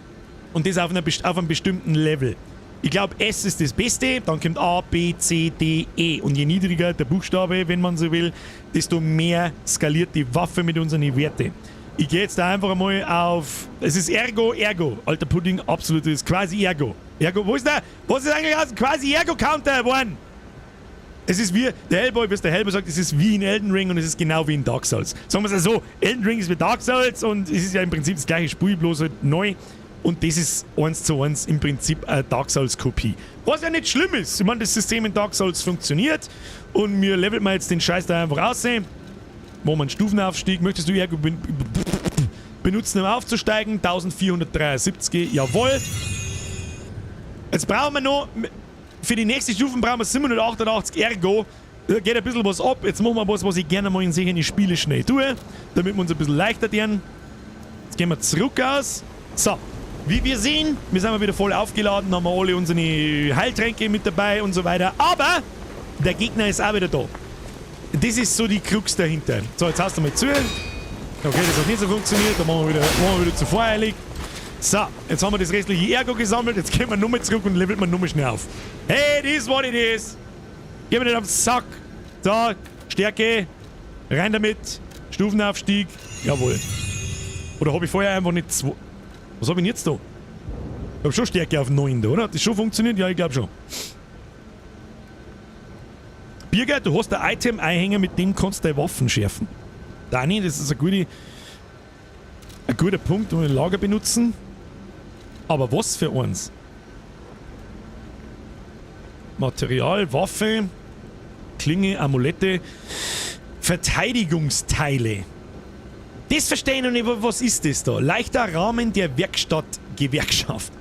und das auf einem bestimmten Level. Ich glaube, S ist das Beste, dann kommt A, B, C, D, E. Und je niedriger der Buchstabe, wenn man so will, desto mehr skaliert die Waffe mit unseren Werten. Ich gehe jetzt da einfach mal auf... Es ist Ergo. Alter Pudding, absolut, das ist quasi Ergo. Ergo, wo ist der? Was ist eigentlich aus? Quasi Ergo-Counter geworden. Es ist wie, der Hellboy sagt, es ist wie in Elden Ring und es ist genau wie in Dark Souls. Sagen wir es so, Elden Ring ist wie Dark Souls und es ist ja im Prinzip das gleiche Spiel, bloß halt neu. Und das ist 1:1 im Prinzip eine Dark Souls-Kopie. Was ja nicht schlimm ist. Ich meine, das System in Dark Souls funktioniert und mir levelt man jetzt den Scheiß da einfach raus. Machen wir einen Stufenaufstieg. Möchtest du Ergo benutzen, um aufzusteigen? 1473, jawohl. Jetzt brauchen wir noch, für die nächste Stufe brauchen wir 788 Ergo. Da geht ein bisschen was ab. Jetzt machen wir was ich gerne mal in solchen Spiele schnell tue, damit wir uns ein bisschen leichter werden. Jetzt gehen wir zurück aus. So. Wie wir sehen, wir sind wieder voll aufgeladen, haben wir alle unsere Heiltränke mit dabei und so weiter. Aber der Gegner ist auch wieder da. Das ist so die Krux dahinter. So, jetzt hast du mal zu. Okay, das hat nicht so funktioniert. Da machen wir wieder zu voreilig. So, jetzt haben wir das restliche Ergo gesammelt. Jetzt gehen wir nochmal zurück und leveln wir nochmal schnell auf. Hey, this is what it is. Geh mir nicht am Sack. So, Stärke. Rein damit. Stufenaufstieg. Jawohl. Oder habe ich vorher einfach nicht 2... Was habe ich denn jetzt da? Ich habe schon Stärke auf 9 da, oder? Hat das schon funktioniert? Ja, ich glaube schon. Birger, du hast ein Item-Einhänger, mit dem kannst du deine Waffen schärfen. Dani, das ist ein guter Punkt, wo wir Lager benutzen. Aber was für eins? Material, Waffe, Klinge, Amulette, Verteidigungsteile. Das verstehe ich noch nicht, was ist das da? Leichter Rahmen der Werkstattgewerkschaft.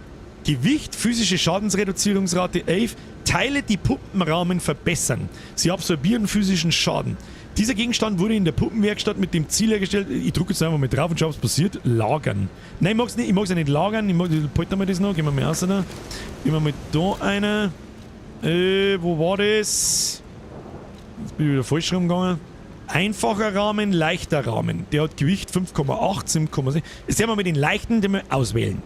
Gewicht, physische Schadensreduzierungsrate 11. Teile, die Puppenrahmen verbessern. Sie absorbieren physischen Schaden. Dieser Gegenstand wurde in der Puppenwerkstatt mit dem Ziel hergestellt, ich drücke jetzt einfach mal drauf und schau, was passiert. Lagern. Nein, ich mag's nicht, ich mag's ja nicht lagern. Halten wir das noch, gehen wir mal raus da. Gehen wir mal da einer. Wo war das? Jetzt bin ich wieder falsch rumgegangen. Einfacher Rahmen, leichter Rahmen. Der hat Gewicht 5,8, 7,6. Jetzt werden wir mit den leichten den wir auswählen.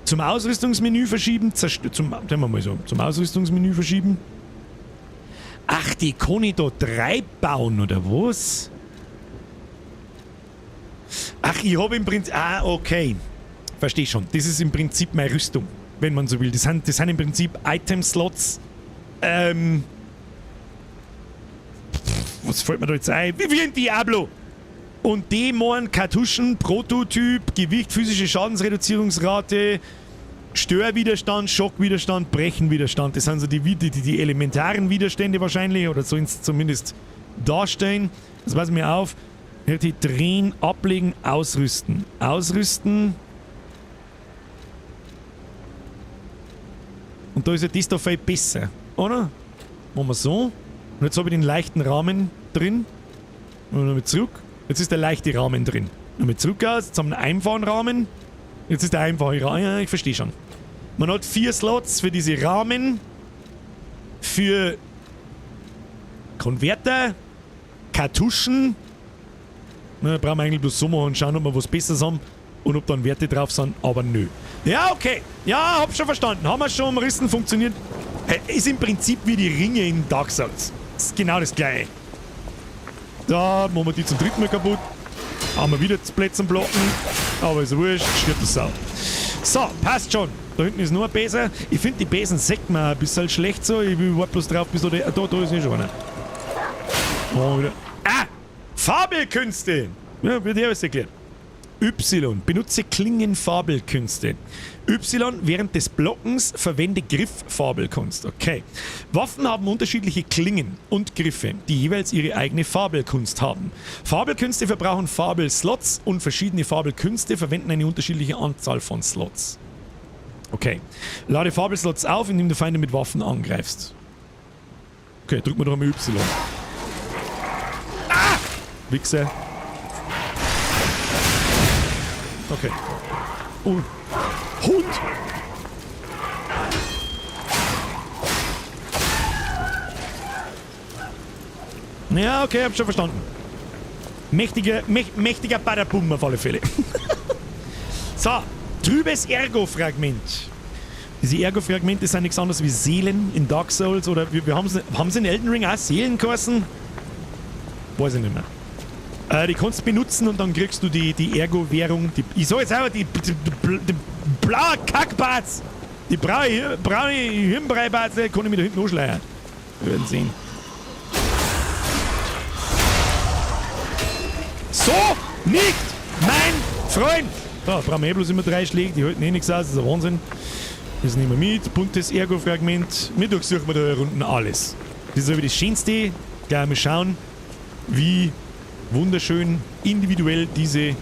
Zum Ausrüstungsmenü verschieben, zum Ausrüstungsmenü verschieben. Ach, die kann ich da 3 bauen, oder was? Ach, ich habe im Prinzip... Ah, okay. Verstehe schon. Das ist im Prinzip meine Rüstung, wenn man so will. Das sind im Prinzip Item-Slots. Was fällt mir da jetzt ein? Wie ein Diablo! Und Dämon, Kartuschen, Prototyp, Gewicht, physische Schadensreduzierungsrate, Störwiderstand, Schockwiderstand, Brechenwiderstand. Das sind so die elementaren Widerstände wahrscheinlich, oder sollen es zumindest darstellen. Das weiß ich mir auf. Die drehen, ablegen, ausrüsten. Ausrüsten. Und da ist ja das da viel besser, oder? Machen wir so. Und jetzt habe ich den leichten Rahmen drin. Und nochmal zurück. Jetzt ist der leichte Rahmen drin. Nochmal zurück aus. Jetzt haben wir einen einfachen Rahmen. Jetzt ist der einfache Rahmen. Ja, ich verstehe schon. Man hat 4 Slots für diese Rahmen. Für Konverter. Kartuschen. Na, brauchen wir eigentlich bloß so machen und schauen, ob wir was Besseres haben. Und ob dann Werte drauf sind. Aber nö. Ja, okay. Ja, hab schon verstanden. Haben wir schon umrissen, funktioniert. Ist im Prinzip wie die Ringe in Dark Souls. Ist genau das gleiche. Da machen wir die zum 3. Mal kaputt. Haben wir wieder zu Plätzen blocken. Aber ist wurscht, stirbt das Sau. So, passt schon. Da hinten ist nur ein Besen. Ich finde die Besen sagt man ein bisschen schlecht so. Ich warte bloß drauf, bis da ist nicht schon einer. Oh, wieder. Ah! Fabelkünste! Ja, wird ja alles erklärt. Y. Benutze Klingenfabelkünste. Y. Während des Blockens verwende Grifffabelkunst. Okay. Waffen haben unterschiedliche Klingen und Griffe, die jeweils ihre eigene Fabelkunst haben. Fabelkünste verbrauchen Fabelslots und verschiedene Fabelkünste verwenden eine unterschiedliche Anzahl von Slots. Okay. Lade Fabelslots auf, indem du Feinde mit Waffen angreifst. Okay, drück mal doch mal Y. Ah! Wichser. Okay. Oh. Hund! Ja, okay, hab schon verstanden. Mächtiger Badabum auf alle Fälle. So, trübes Ergo-Fragment. Diese Ergo-Fragmente sind nichts anderes wie Seelen in Dark Souls oder wir haben sie in Elden Ring auch Seelen geheißen? Weiß ich nicht mehr. Die kannst du benutzen und dann kriegst du die Ergo-Währung. Ich sag jetzt einfach, die blaue Kackbarts. Die braune Hirnbrei-Barts, kann ich mir da hinten anschleiern. Wir werden sehen. So nicht mein Freund! Da brauchen wir bloß immer 3 Schläge, die halten eh nichts aus, das ist ein Wahnsinn. Das nehmen wir mit. Buntes Ergo-Fragment. Wir durchsuchen wir da Runden alles. Das ist aber das Schönste. Gleich mal schauen, wie wunderschön individuell diese.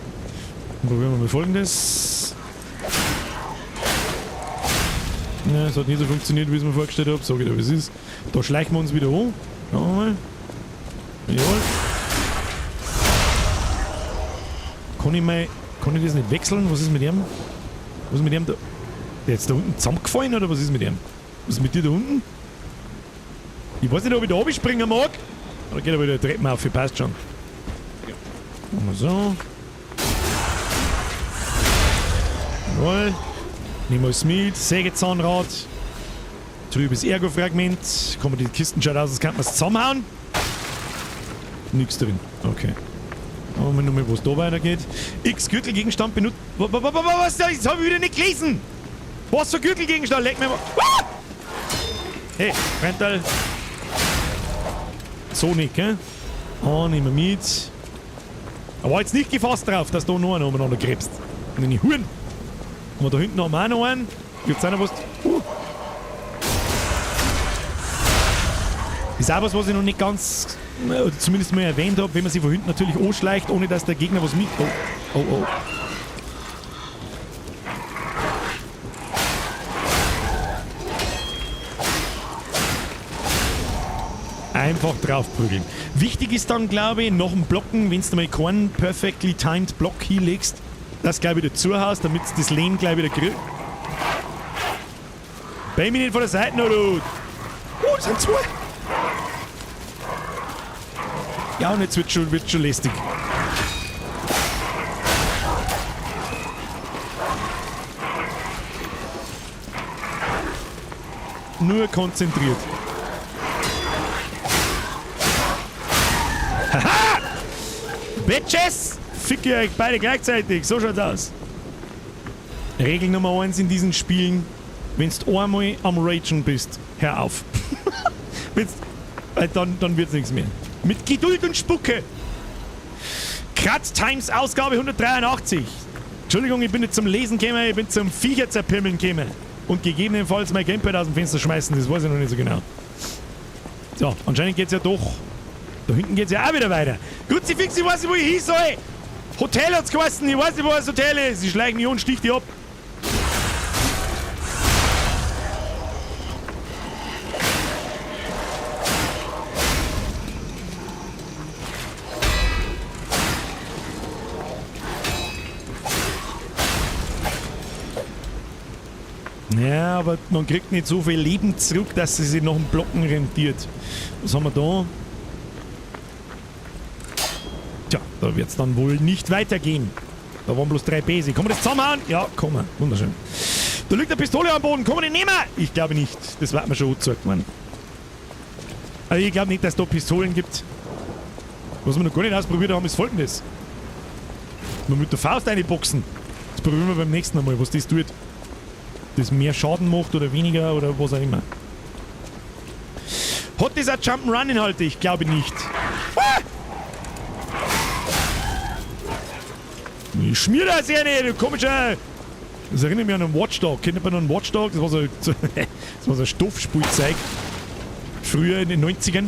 Probieren wir mal Folgendes. Ja, es hat nicht so funktioniert, wie ich es mir vorgestellt habe. Sag ich dir, wie es ist. Da schleichen wir uns wieder an. Schauen wir mal. Jawohl. Kann ich das nicht wechseln? Was ist mit dem? Was ist mit dem da? Der ist da unten zusammengefallen oder was ist mit dem? Was ist mit dir da unten? Ich weiß nicht, ob ich da oben springen mag. Oder geht aber wieder Treppen auf, passt schon. Machen wir so. Jawohl. Nehmen wir es mit. Sägezahnrad. Trübes Ergo-Fragment. Kann man die Kisten schaut aus, als könnte man es zusammenhauen. Nix drin. Okay. Schauen wir nochmal, wo es da weitergeht. X Gürtelgegenstand benutzt. Was? Das habe ich wieder nicht gelesen! Was für Gürtelgegenstand? Leg mir mal. Ah! Hey, Rental. So nicht, gell? Nehmen wir mit. Aber jetzt nicht gefasst drauf, dass da noch einer umeinander krebst. Und in die Huren. Und da hinten haben wir auch noch einen. Gibt's auch noch was? Das ist auch was ich noch nicht ganz, oder zumindest mal erwähnt habe, wenn man sich von hinten natürlich anschleicht, ohne dass der Gegner was mit... Oh. Einfach draufprügeln. Wichtig ist dann, glaube ich, nach dem Blocken, wenn du mal keinen perfectly timed Block hinlegst, das gleich wieder zuhaust, damit du das Lehn gleich wieder kriegst. Bei mir nicht von der Seite noch, du! Das sind zwei! Ja, und jetzt wird schon lästig. Nur konzentriert. Haha! Bitches! Ficke euch beide gleichzeitig. So schaut's aus. Regel Nummer 1 in diesen Spielen. Wenn du einmal am Ragen bist, hör auf. Dann wird's nichts mehr. Mit Geduld und Spucke. Cut Times Ausgabe 183. Entschuldigung, ich bin nicht zum Lesen gekommen, ich bin zum Viecher zerpimmeln gekommen. Und gegebenenfalls mein Gamepad aus dem Fenster schmeißen, das weiß ich noch nicht so genau. So, anscheinend geht's ja doch. Da hinten geht's ja auch wieder weiter. Gutzi fix, ich weiß nicht, wo ich hin soll. Hotel hat's geheißen, ich weiß nicht, wo das Hotel ist. Ich schleiche mich an und stich die ab. Ja, aber man kriegt nicht so viel Leben zurück, dass sie sich nach dem Blocken rentiert. Was haben wir da? Tja, da wird es dann wohl nicht weitergehen. Da waren bloß 3 Basic. Kann man das zusammenhauen? Ja, kann man. Wunderschön. Da liegt eine Pistole am Boden. Kann man die nehmen? Ich glaube nicht. Das wird mir schon angezeigt, Mann. Also ich glaube nicht, dass es da Pistolen gibt. Was wir noch gar nicht ausprobiert haben, ist folgendes. Man mit der Faust reinboxen. Das probieren wir beim nächsten Mal, was das tut. Das mehr Schaden macht oder weniger oder was auch immer. Hat das auch Jump'n'Run-Inhalte? Ich glaube nicht. Ah! Ich schmier das ja nicht, du komischer. Das erinnert mich an einen Watchdog. Kennt ihr noch einen Watchdog? Das war so ein Stoffspielzeug. Früher in den 90ern.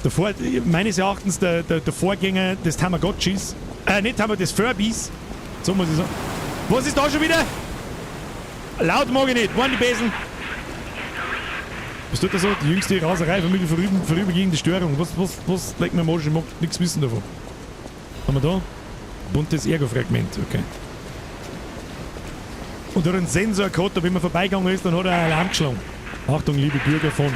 Davor, meines Erachtens der Vorgänger des Tamagotchis. Nicht des Furbies. So muss ich sagen. Was ist da schon wieder? Laut mag ich nicht. Waren die Besen? Was tut das so? Die jüngste Raserei von mir vorübergehende Störung. Was legt mir mal? Ich mag nichts wissen davon. Haben wir da? Buntes Ergo-Fragment. Okay. Und er hat einen Sensor gehabt, da wenn man vorbeigegangen ist, dann hat er einen Alarm geschlagen. Achtung, liebe Bürger von.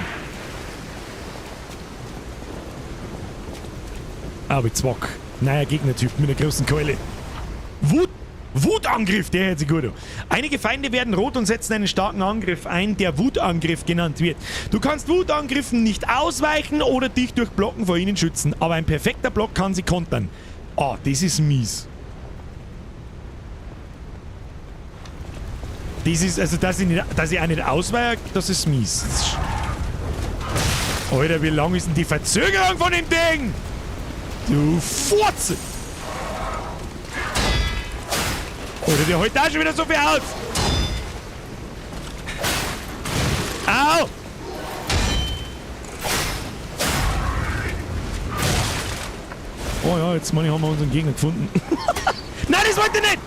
Aber Zwack. Neuer Gegnertyp mit einer großen Keule. Wutangriff, der hört sich gut an. Einige Feinde werden rot und setzen einen starken Angriff ein, der Wutangriff genannt wird. Du kannst Wutangriffen nicht ausweichen oder dich durch Blocken vor ihnen schützen, aber ein perfekter Block kann sie kontern. Ah, das ist mies. Das ist, also dass ich auch nicht ausweiche, das ist mies. Alter, wie lang ist denn die Verzögerung von dem Ding? Du Furze! Oder der holt da schon wieder so viel aus! Au! Oh ja, jetzt meine ich, haben wir unseren Gegner gefunden. Nein, das wollte ich nicht!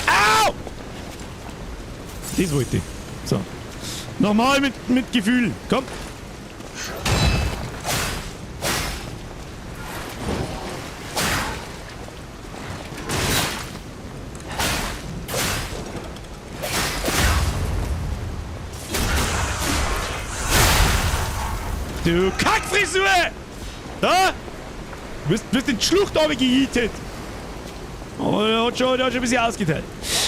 Au! Das wollte ich. So. Nochmal mit Gefühl. Komm. Du Kackfrisur! Da? Du bist in die Schlucht runtergejietet. Oh, der hat schon ein bisschen ausgeteilt.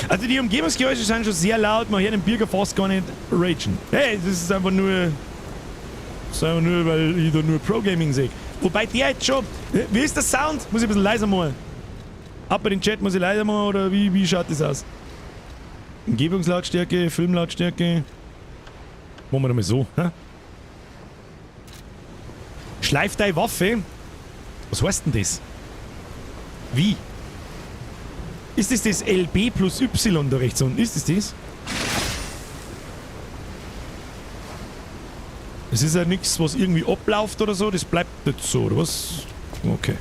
Also die Umgebungsgeräusche sind schon sehr laut, man hört den Bürger fast gar nicht ragen. Hey, das ist einfach nur Das ist einfach nur, weil ich da nur Pro-Gaming sehe. Wobei der jetzt schon... Wie ist der Sound? Muss ich ein bisschen leiser machen. Ab bei den Chat muss ich leiser machen oder wie schaut das aus? Umgebungslautstärke, Filmlautstärke. Machen wir doch mal so. Hä? Schleif deine Waffe. Was heißt denn das? Wie? Ist das LB plus Y da rechts unten? Ist das? Es ist ja nichts, was irgendwie abläuft oder so. Das bleibt nicht so, oder was? Okay.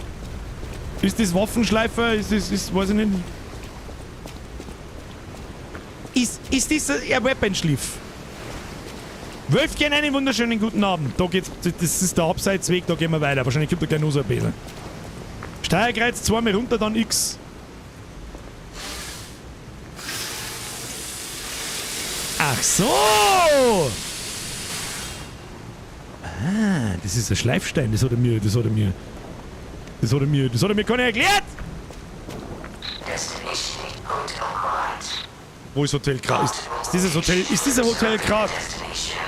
Ist das Waffenschleifer? Weiß ich nicht. Ist das ein Weapon-Schliff? Wölfchen, einen wunderschönen guten Abend. Da geht's, das ist der Abseitsweg, da gehen wir weiter. Wahrscheinlich gibt da gleich noch so ein bisschen. Steuerkreuz zweimal runter, dann X. Ach so! Ah, das ist ein Schleifstein, das hat er mir keiner erklärt! Destination Hotel Grad. Wo ist Hotel Grad? Ist dieser Hotel Grad? Destination.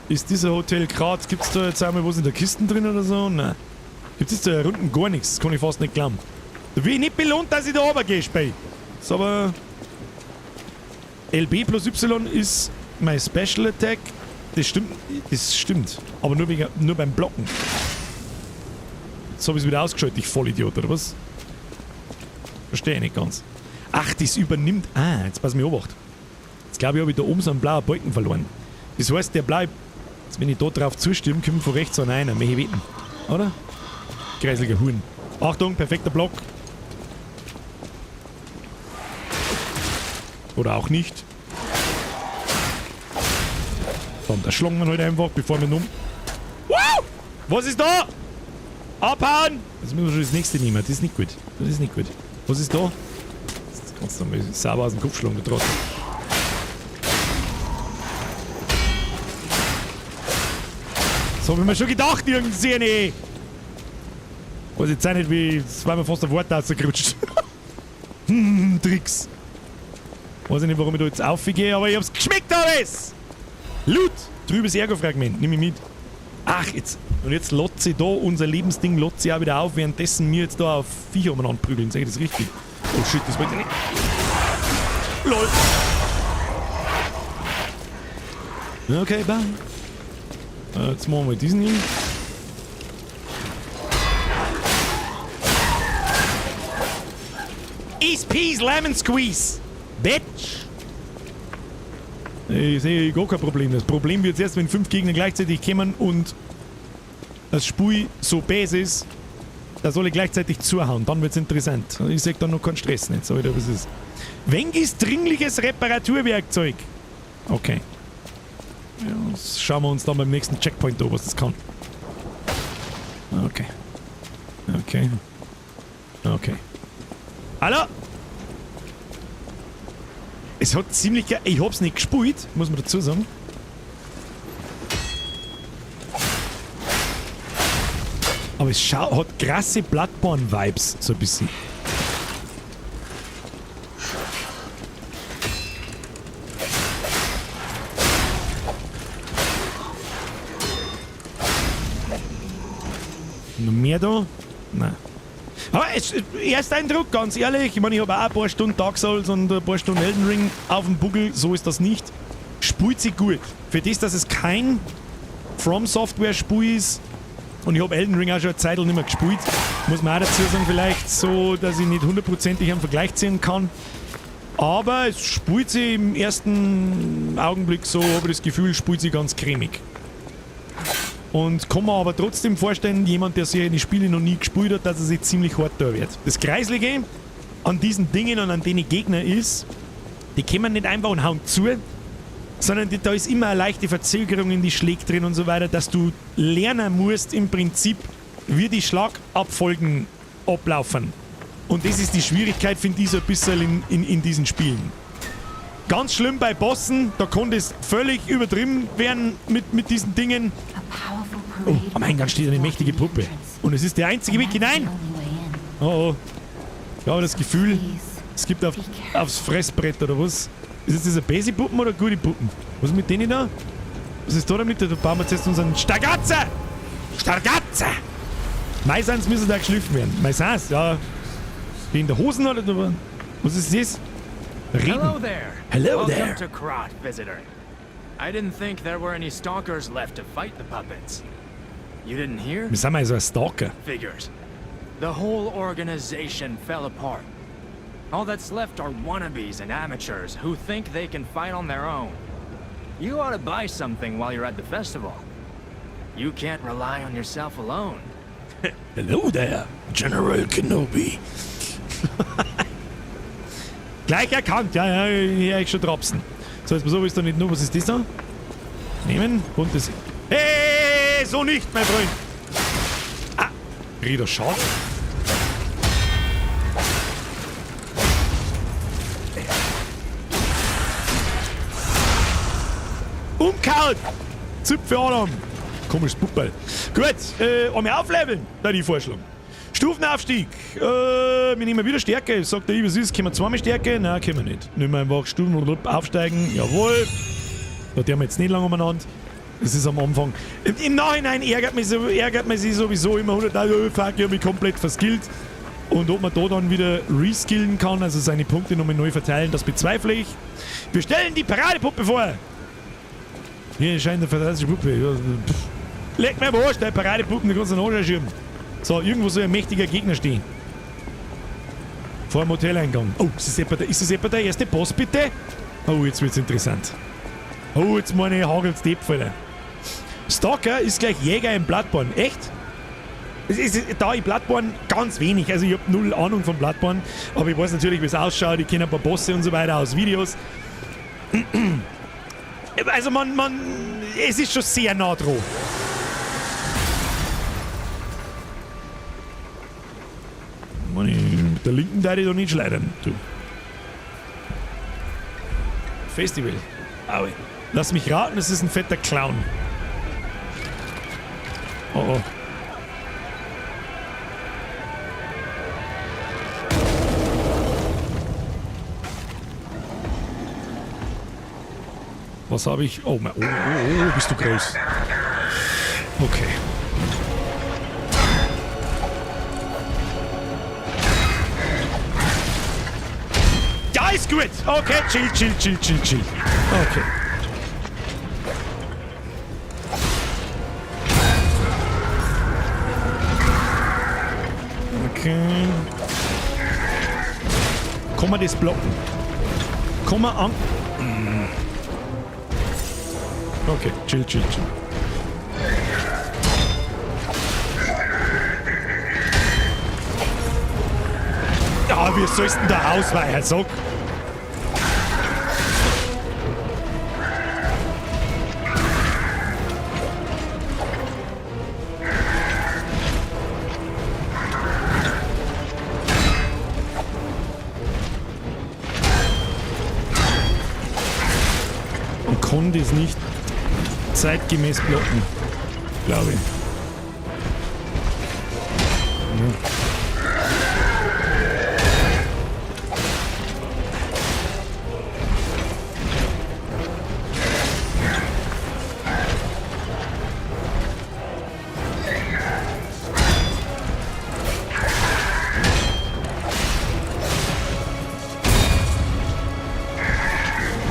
Ist dieser Hotel Grad? Gibt's da jetzt einmal was in der Kiste drin oder so? Nein. Gibt's jetzt da unten gar nichts? Das kann ich fast nicht glauben. Da will ich nicht belohnt, dass ich da runter gehe, Spey. Ist aber... LB plus Y ist mein Special Attack. Das stimmt. Aber nur beim Blocken. Jetzt hab ich's wieder ausgeschaltet, ich Vollidiot, oder was? Verstehe ich nicht ganz. Ach, das übernimmt... Ah, jetzt pass mir obacht. Jetzt glaube ich, habe ich da oben so einen blauen Balken verloren. Das heißt, der bleibt... Jetzt, wenn ich da drauf zustimme, kommt von rechts an einer. Mehr wetten. Oder? Kreisliger Huhn. Achtung, perfekter Block. Oder auch nicht. Dann da schlagen wir halt einfach, bevor wir nun... Wow! Was ist da? Abhauen! Jetzt müssen wir schon das nächste nehmen. Das ist nicht gut. Was ist da? Jetzt kannst du mal sauber aus dem Kopf schlagen, da draußen. Das hab ich mir schon gedacht, irgendwie. Weiß jetzt auch nicht, wie... Jetzt war mir fast ein Wort rausgerutscht. Tricks. Weiß ich nicht, warum ich da jetzt aufgehe, aber ich hab's geschmeckt, alles! Loot! Trübes Ergo-Fragment, nimm ich mit. Ach, jetzt... Und jetzt lotze ich da unser Lebensding lotze ich auch wieder auf, währenddessen wir jetzt da auf Viecher umeinander prügeln. Sag ich das richtig? Oh shit, das wollte ich nicht. LOL! Okay, bye. Jetzt machen wir diesen hin. East Peas Lemon Squeeze! Bitch! Ich sehe gar kein Problem. Das Problem wird erst, wenn 5 Gegner gleichzeitig kommen und das Spiel so bäs ist, da soll ich gleichzeitig zuhauen. Dann wird's interessant. Ich sag dann noch keinen Stress nicht. So, was ist. Wenkis dringliches Reparaturwerkzeug. Okay. Ja, das schauen wir uns dann beim nächsten Checkpoint an, was das kann. Okay. Hallo? Es hat ziemlich... Ich hab's nicht gespielt, muss man dazu sagen. Aber es hat krasse Bloodborne-Vibes, so ein bisschen. Noch mehr da? Nein. Aber erster Eindruck, ganz ehrlich, ich meine, ich habe auch ein paar Stunden Dark Souls und ein paar Stunden Elden Ring auf dem Buckel, so ist das nicht. Spielt sich gut. Für das, dass es kein From Software Spiel ist, und ich habe Elden Ring auch schon eine Zeit nicht mehr gespielt, muss man auch dazu sagen, vielleicht so, dass ich nicht hundertprozentig einen Vergleich ziehen kann. Aber es spielt sich im ersten Augenblick so, habe ich das Gefühl, spielt sich ganz cremig. Und kann man aber trotzdem vorstellen, jemand, der solche Spiele noch nie gespielt hat, dass er sich ziemlich hart da wird. Das Kreislige an diesen Dingen und an denen Gegner ist, die kommen nicht einfach und hauen zu, sondern da ist immer eine leichte Verzögerung in die Schläge drin und so weiter, dass du lernen musst im Prinzip, wie die Schlagabfolgen ablaufen. Und das ist die Schwierigkeit, finde ich, so ein bisschen in diesen Spielen. Ganz schlimm bei Bossen, da kann das völlig übertrieben werden mit diesen Dingen. Oh, am Eingang steht eine mächtige Puppe. Und es ist der einzige Weg hinein. Oh. Ich habe das Gefühl, es gibt aufs Fressbrett oder was. Ist das eine Basic-Puppen oder gute Puppen? Was ist mit denen da? Was ist da damit? Da bauen wir jetzt unseren Stargatze! Stargatze! Meistens müssen da geschliffen werden. Meistens, ja. Die in der Hosen oder was ist das? Reden. Hello there. Hello Welcome there. to Krat, visitor. I didn't think there were any stalkers left to fight the puppets. You didn't hear? Wir sind mal so ein Stalker. Figures. The whole organization fell apart. All that's left are wannabes and amateurs who think they can fight on their own. You ought to buy something while you're at the festival. You can't rely on yourself alone. Hello there, General Kenobi. Gleich erkannt, ja, ich schon dropsen. So, jetzt pass auf, ist da nicht nur, was ist das da? Nehmen, und das. Hey, so nicht, mein Freund! Ah, Rieder Schad. Umkaut! Zupfe Adam! Komisches Puppel. Gut, einmal aufleveln, da die Vorschlag. Stufenaufstieg. Wir nehmen wieder Stärke. Sagt der Ibe Süß, können wir zweimal Stärke? Nein, können wir nicht. Nehmen wir einfach Stufen aufsteigen. Jawohl. Da haben wir jetzt nicht lange umeinander. Das ist am Anfang. Im Nachhinein ärgert man sich sowieso immer 100.000, fuck, ich hab mich komplett verskillt. Und ob man da dann wieder reskillen kann, also seine Punkte nochmal neu verteilen, das bezweifle ich. Wir stellen die Paradepuppe vor. Hier scheint eine fantastische Puppe. Ja, leg mir aber Arsch, der Paradepuppen, die kannst du noch schirmen. So, irgendwo soll ein mächtiger Gegner stehen. Vor dem Hoteleingang. Oh, ist das etwa der erste Boss, bitte? Oh, jetzt wird's interessant. Oh, jetzt meine ich, hagelt's Deppfälle. Stalker ist gleich Jäger im Bloodborne. Echt? Es ist da in Bloodborne ganz wenig. Also ich hab null Ahnung von Bloodborne. Aber ich weiß natürlich, wie es ausschaut. Ich kenne ein paar Bosse und so weiter aus Videos. Also es ist schon sehr nah dran. Mit der linken darf ich doch nicht schleudern. Du. Festival. Aue. Lass mich raten, es ist ein fetter Clown. Oh oh. Was habe ich? Oh, bist du groß. Okay. Ja, ist gut. Okay, chill. Okay. Okay. Kann man das blocken? Kann man an... Okay, chill. Ja, wie sollst du denn da ausweichen, sag? Und kann das nicht zeitgemäß blocken, glaube ich.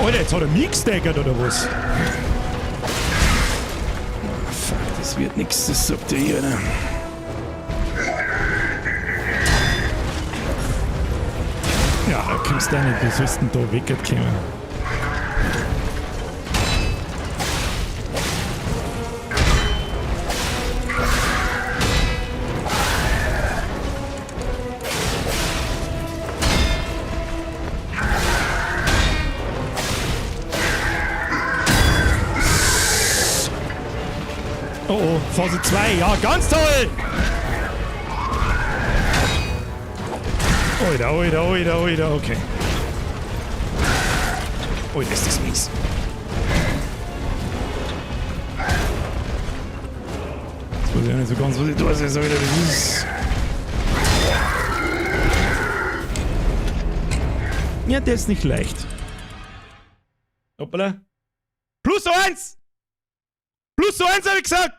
Alter, jetzt hat er mich gestaggert oder was? Das wird nix, das sagt der hier, ne? Ja, da kommst du auch nicht, wie sollst du denn da wegkommen? Oh, Phase 2, ja, ganz toll! Oida, okay. Oh, das ist mies. Jetzt weiß ich auch nicht so ganz, was ich da soll. Das ist... Ja, der ist nicht leicht. Hoppala. +1! +1 habe ich gesagt!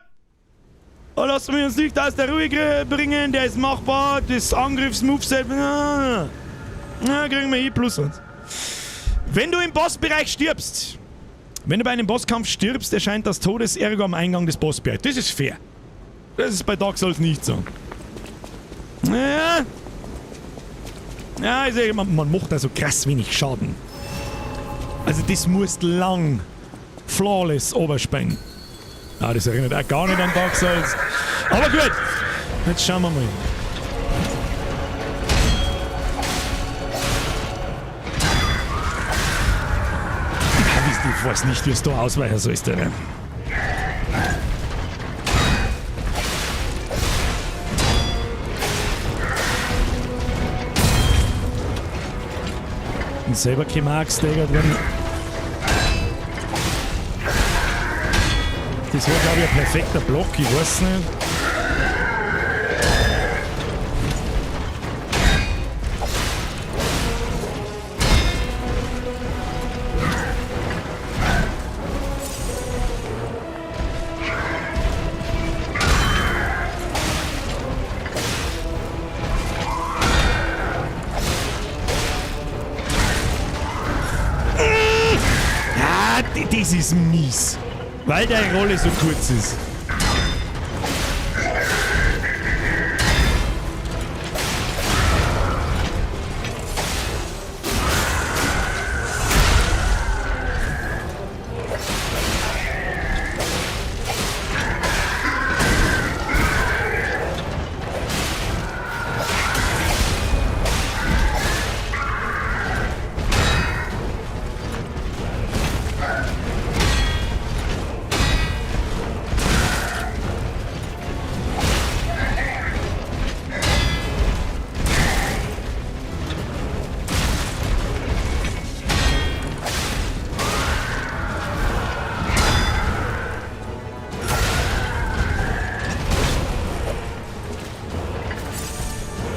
Oh, lassen wir uns nicht aus der Ruhe bringen, der ist machbar, das Angriffsmoveset. Na, kriegen wir hier +1. Wenn du im Bossbereich stirbst, wenn du bei einem Bosskampf stirbst, erscheint das Todesergo am Eingang des Bossbereichs. Das ist fair. Das ist bei Dark Souls nicht so. Ja, ich sage, man macht also krass wenig Schaden. Also das muss lang flawless oberspringen. Ah, das erinnert auch gar nicht an Dark Souls. Aber gut, jetzt schauen wir mal. Ich weiß nicht, wie es da ausweichen soll. Und selber kein Markstagger drin. Das war, glaube ich, ein perfekter Block, ich weiß nicht. Das ist mies, weil deine Rolle so kurz ist.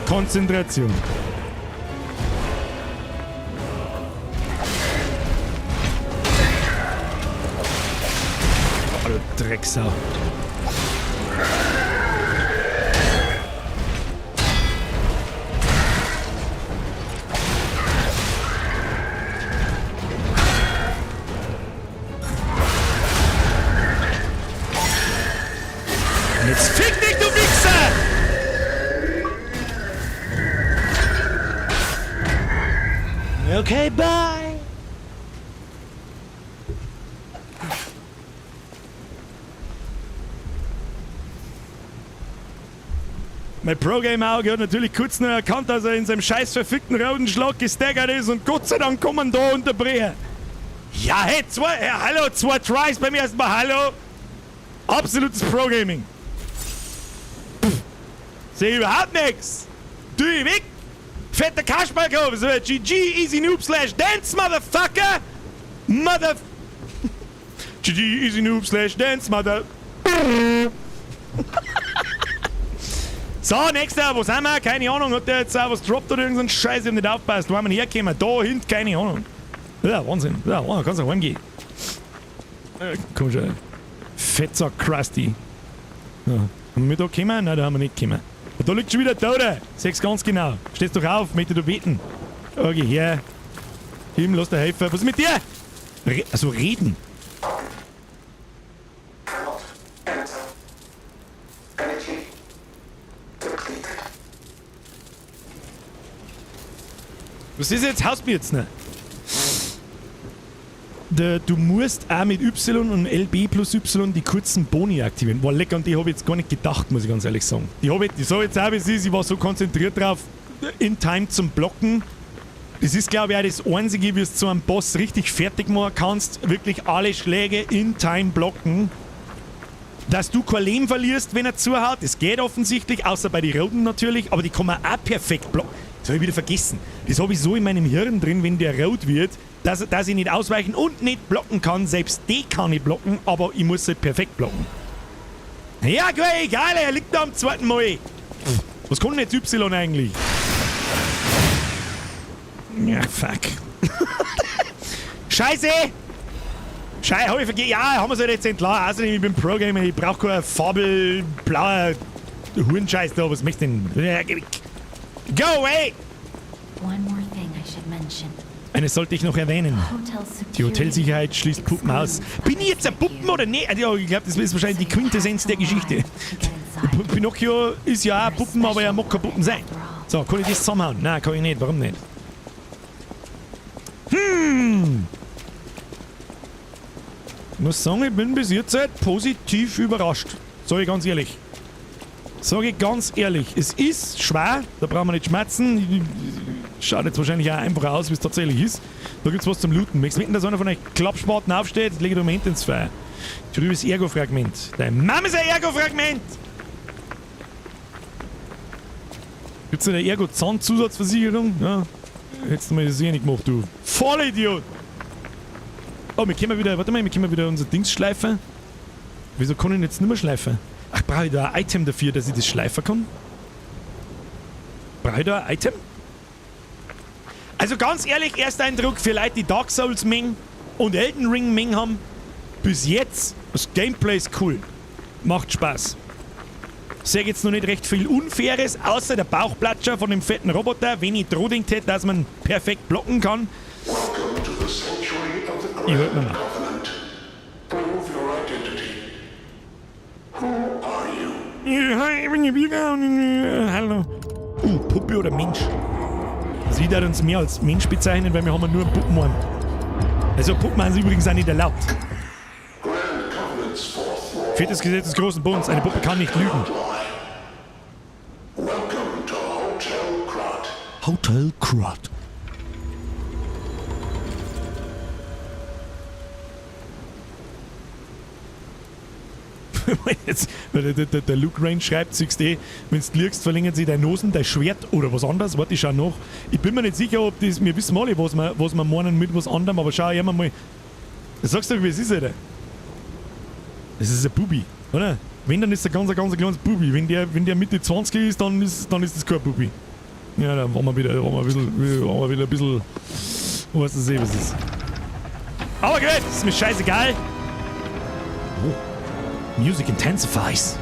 Konzentration. Oh, du Drecksau. Und jetzt fick dich, du Wichser! Okay, bye. Mein Pro-Game-Auge hat natürlich kurz noch erkannt, dass er in seinem scheiß verfickten roten Schlag gestaggert ist und Gott sei Dank kommen da unterbrechen. Ja, hey, hallo, 2 Tries beim ersten Mal, hallo. Absolutes Pro-Gaming. Sehe überhaupt nichts. Du, weg. Fetter Kasperlkopf, so GG, easy noob / dance, motherfucker! GG, easy noob / dance, mother... So, nächster, wo sind wir? Keine Ahnung, hat der jetzt auch was droppt oder irgendein Scheiß, ich hab nicht aufpasst. Wo haben wir hergekommen? Da hinten, keine Ahnung. Ja, Wahnsinn. Ja, kannst du heimgehen. Komm schon. Fettsack Krusty. Ja. Haben wir da gekommen? Nein, da haben wir nicht gekommen. Und da liegt schon wieder Tote. Sechs ganz genau. Stehst doch auf, möchte du beten. Okay, her. Tim, lass dir helfen. Was ist mit dir? Also reden. Was ist jetzt? Haust mir jetzt nicht. Du musst auch mit Y und LB plus Y die kurzen Boni aktivieren. War lecker und die habe ich jetzt gar nicht gedacht, muss ich ganz ehrlich sagen. Ich sag jetzt auch, wie es ist, ich war so konzentriert drauf, in Time zum Blocken. Das ist, glaube ich, auch das Einzige, wie du zu einem Boss richtig fertig machen kannst. Wirklich alle Schläge in Time blocken. Dass du kein Leben verlierst, wenn er zuhaut, das geht offensichtlich, außer bei den Roten natürlich, aber die kann man auch perfekt blocken. Das habe ich wieder vergessen. Das habe ich so in meinem Hirn drin, wenn der rot wird, dass ich nicht ausweichen und nicht blocken kann. Selbst die kann ich blocken, aber ich muss halt perfekt blocken. Ja, egal, er liegt da am zweiten Mal. Was kann denn jetzt Y eigentlich? Ja, fuck. Scheiße! Schei, hab ich vergessen. Ja, haben wir es jetzt entlassen. Außerdem, ich bin Pro-Gamer, ich brauch keine fabelblauer Hurenscheiß da. Was möchtest du denn? Go away! One more thing I should mention. Eines sollte ich noch erwähnen. Hotel Die Hotelsicherheit schließt Puppen aus. Bin ich jetzt ein Puppen oder nicht? Ja, ich glaube, das ist wahrscheinlich die Quintessenz der Geschichte. Pinocchio ist ja auch ein Puppen, aber er mag kein Puppen sein. So, kann ich das zusammenhauen? Nein, kann ich nicht. Warum nicht? Ich muss sagen, ich bin bis jetzt halt positiv überrascht. Sag ich ganz ehrlich. Sage ich ganz ehrlich. Es ist schwer, da brauchen wir nicht schmerzen. Schaut jetzt wahrscheinlich auch einfacher aus, wie es tatsächlich ist. Da gibt's was zum Looten. Möchtest du wetten, dass einer von euch Klappspaten aufsteht? Jetzt lege ich Moment ins Feuer. Drüben ist Ergo-Fragment. Dein Mama ist ein Ergo-Fragment! Gibt's eine Ergo-Zahnzusatzversicherung? Ja. Hättest du mal das eh nicht gemacht, du. Vollidiot! Oh, wir können wieder, warte mal, wir können wieder unser Dings schleifen. Wieso kann ich jetzt nicht mehr schleifen? Ach, brauche ich da ein Item dafür, dass ich das schleifen kann? Brauche ich da ein Item? Also ganz ehrlich, erster Eindruck für Leute, die Dark Souls mengen und Elden Ring mengen haben. Bis jetzt, das Gameplay ist cool. Macht Spaß. Sehe jetzt noch nicht recht viel Unfaires, außer der Bauchplatscher von dem fetten Roboter, wenn ich Drohding hätte, dass man perfekt blocken kann. Ich hört mir mal. Hallo. Puppe oder Mensch? Also ich darf uns mehr als Mensch bezeichnen, weil wir haben ja nur einen Puppenarm. Also Puppen sind übrigens auch nicht erlaubt. Viertes Gesetz des großen Bundes. Eine Puppe kann nicht lügen. Hotel Crud. Jetzt, der Luke Range schreibt, siehst du, wenn du liegst, verlängert sich dein Nosen, dein Schwert oder was anderes. Warte, ich schau nach. Ich bin mir nicht sicher, ob das. Wir wissen alle, was wir meinen mit was anderem, aber schau einmal mal. Sagst du, wie es ist, Alter? Das ist ein Bubi, oder? Wenn, dann ist er ganz kleines Bubi. Wenn der Mitte 20 ist, dann ist das kein Bubi. Ja, dann waren wir wieder ein bisschen. Was das was ist. Aber gut, ist mir scheißegal. Oh. Music intensifies.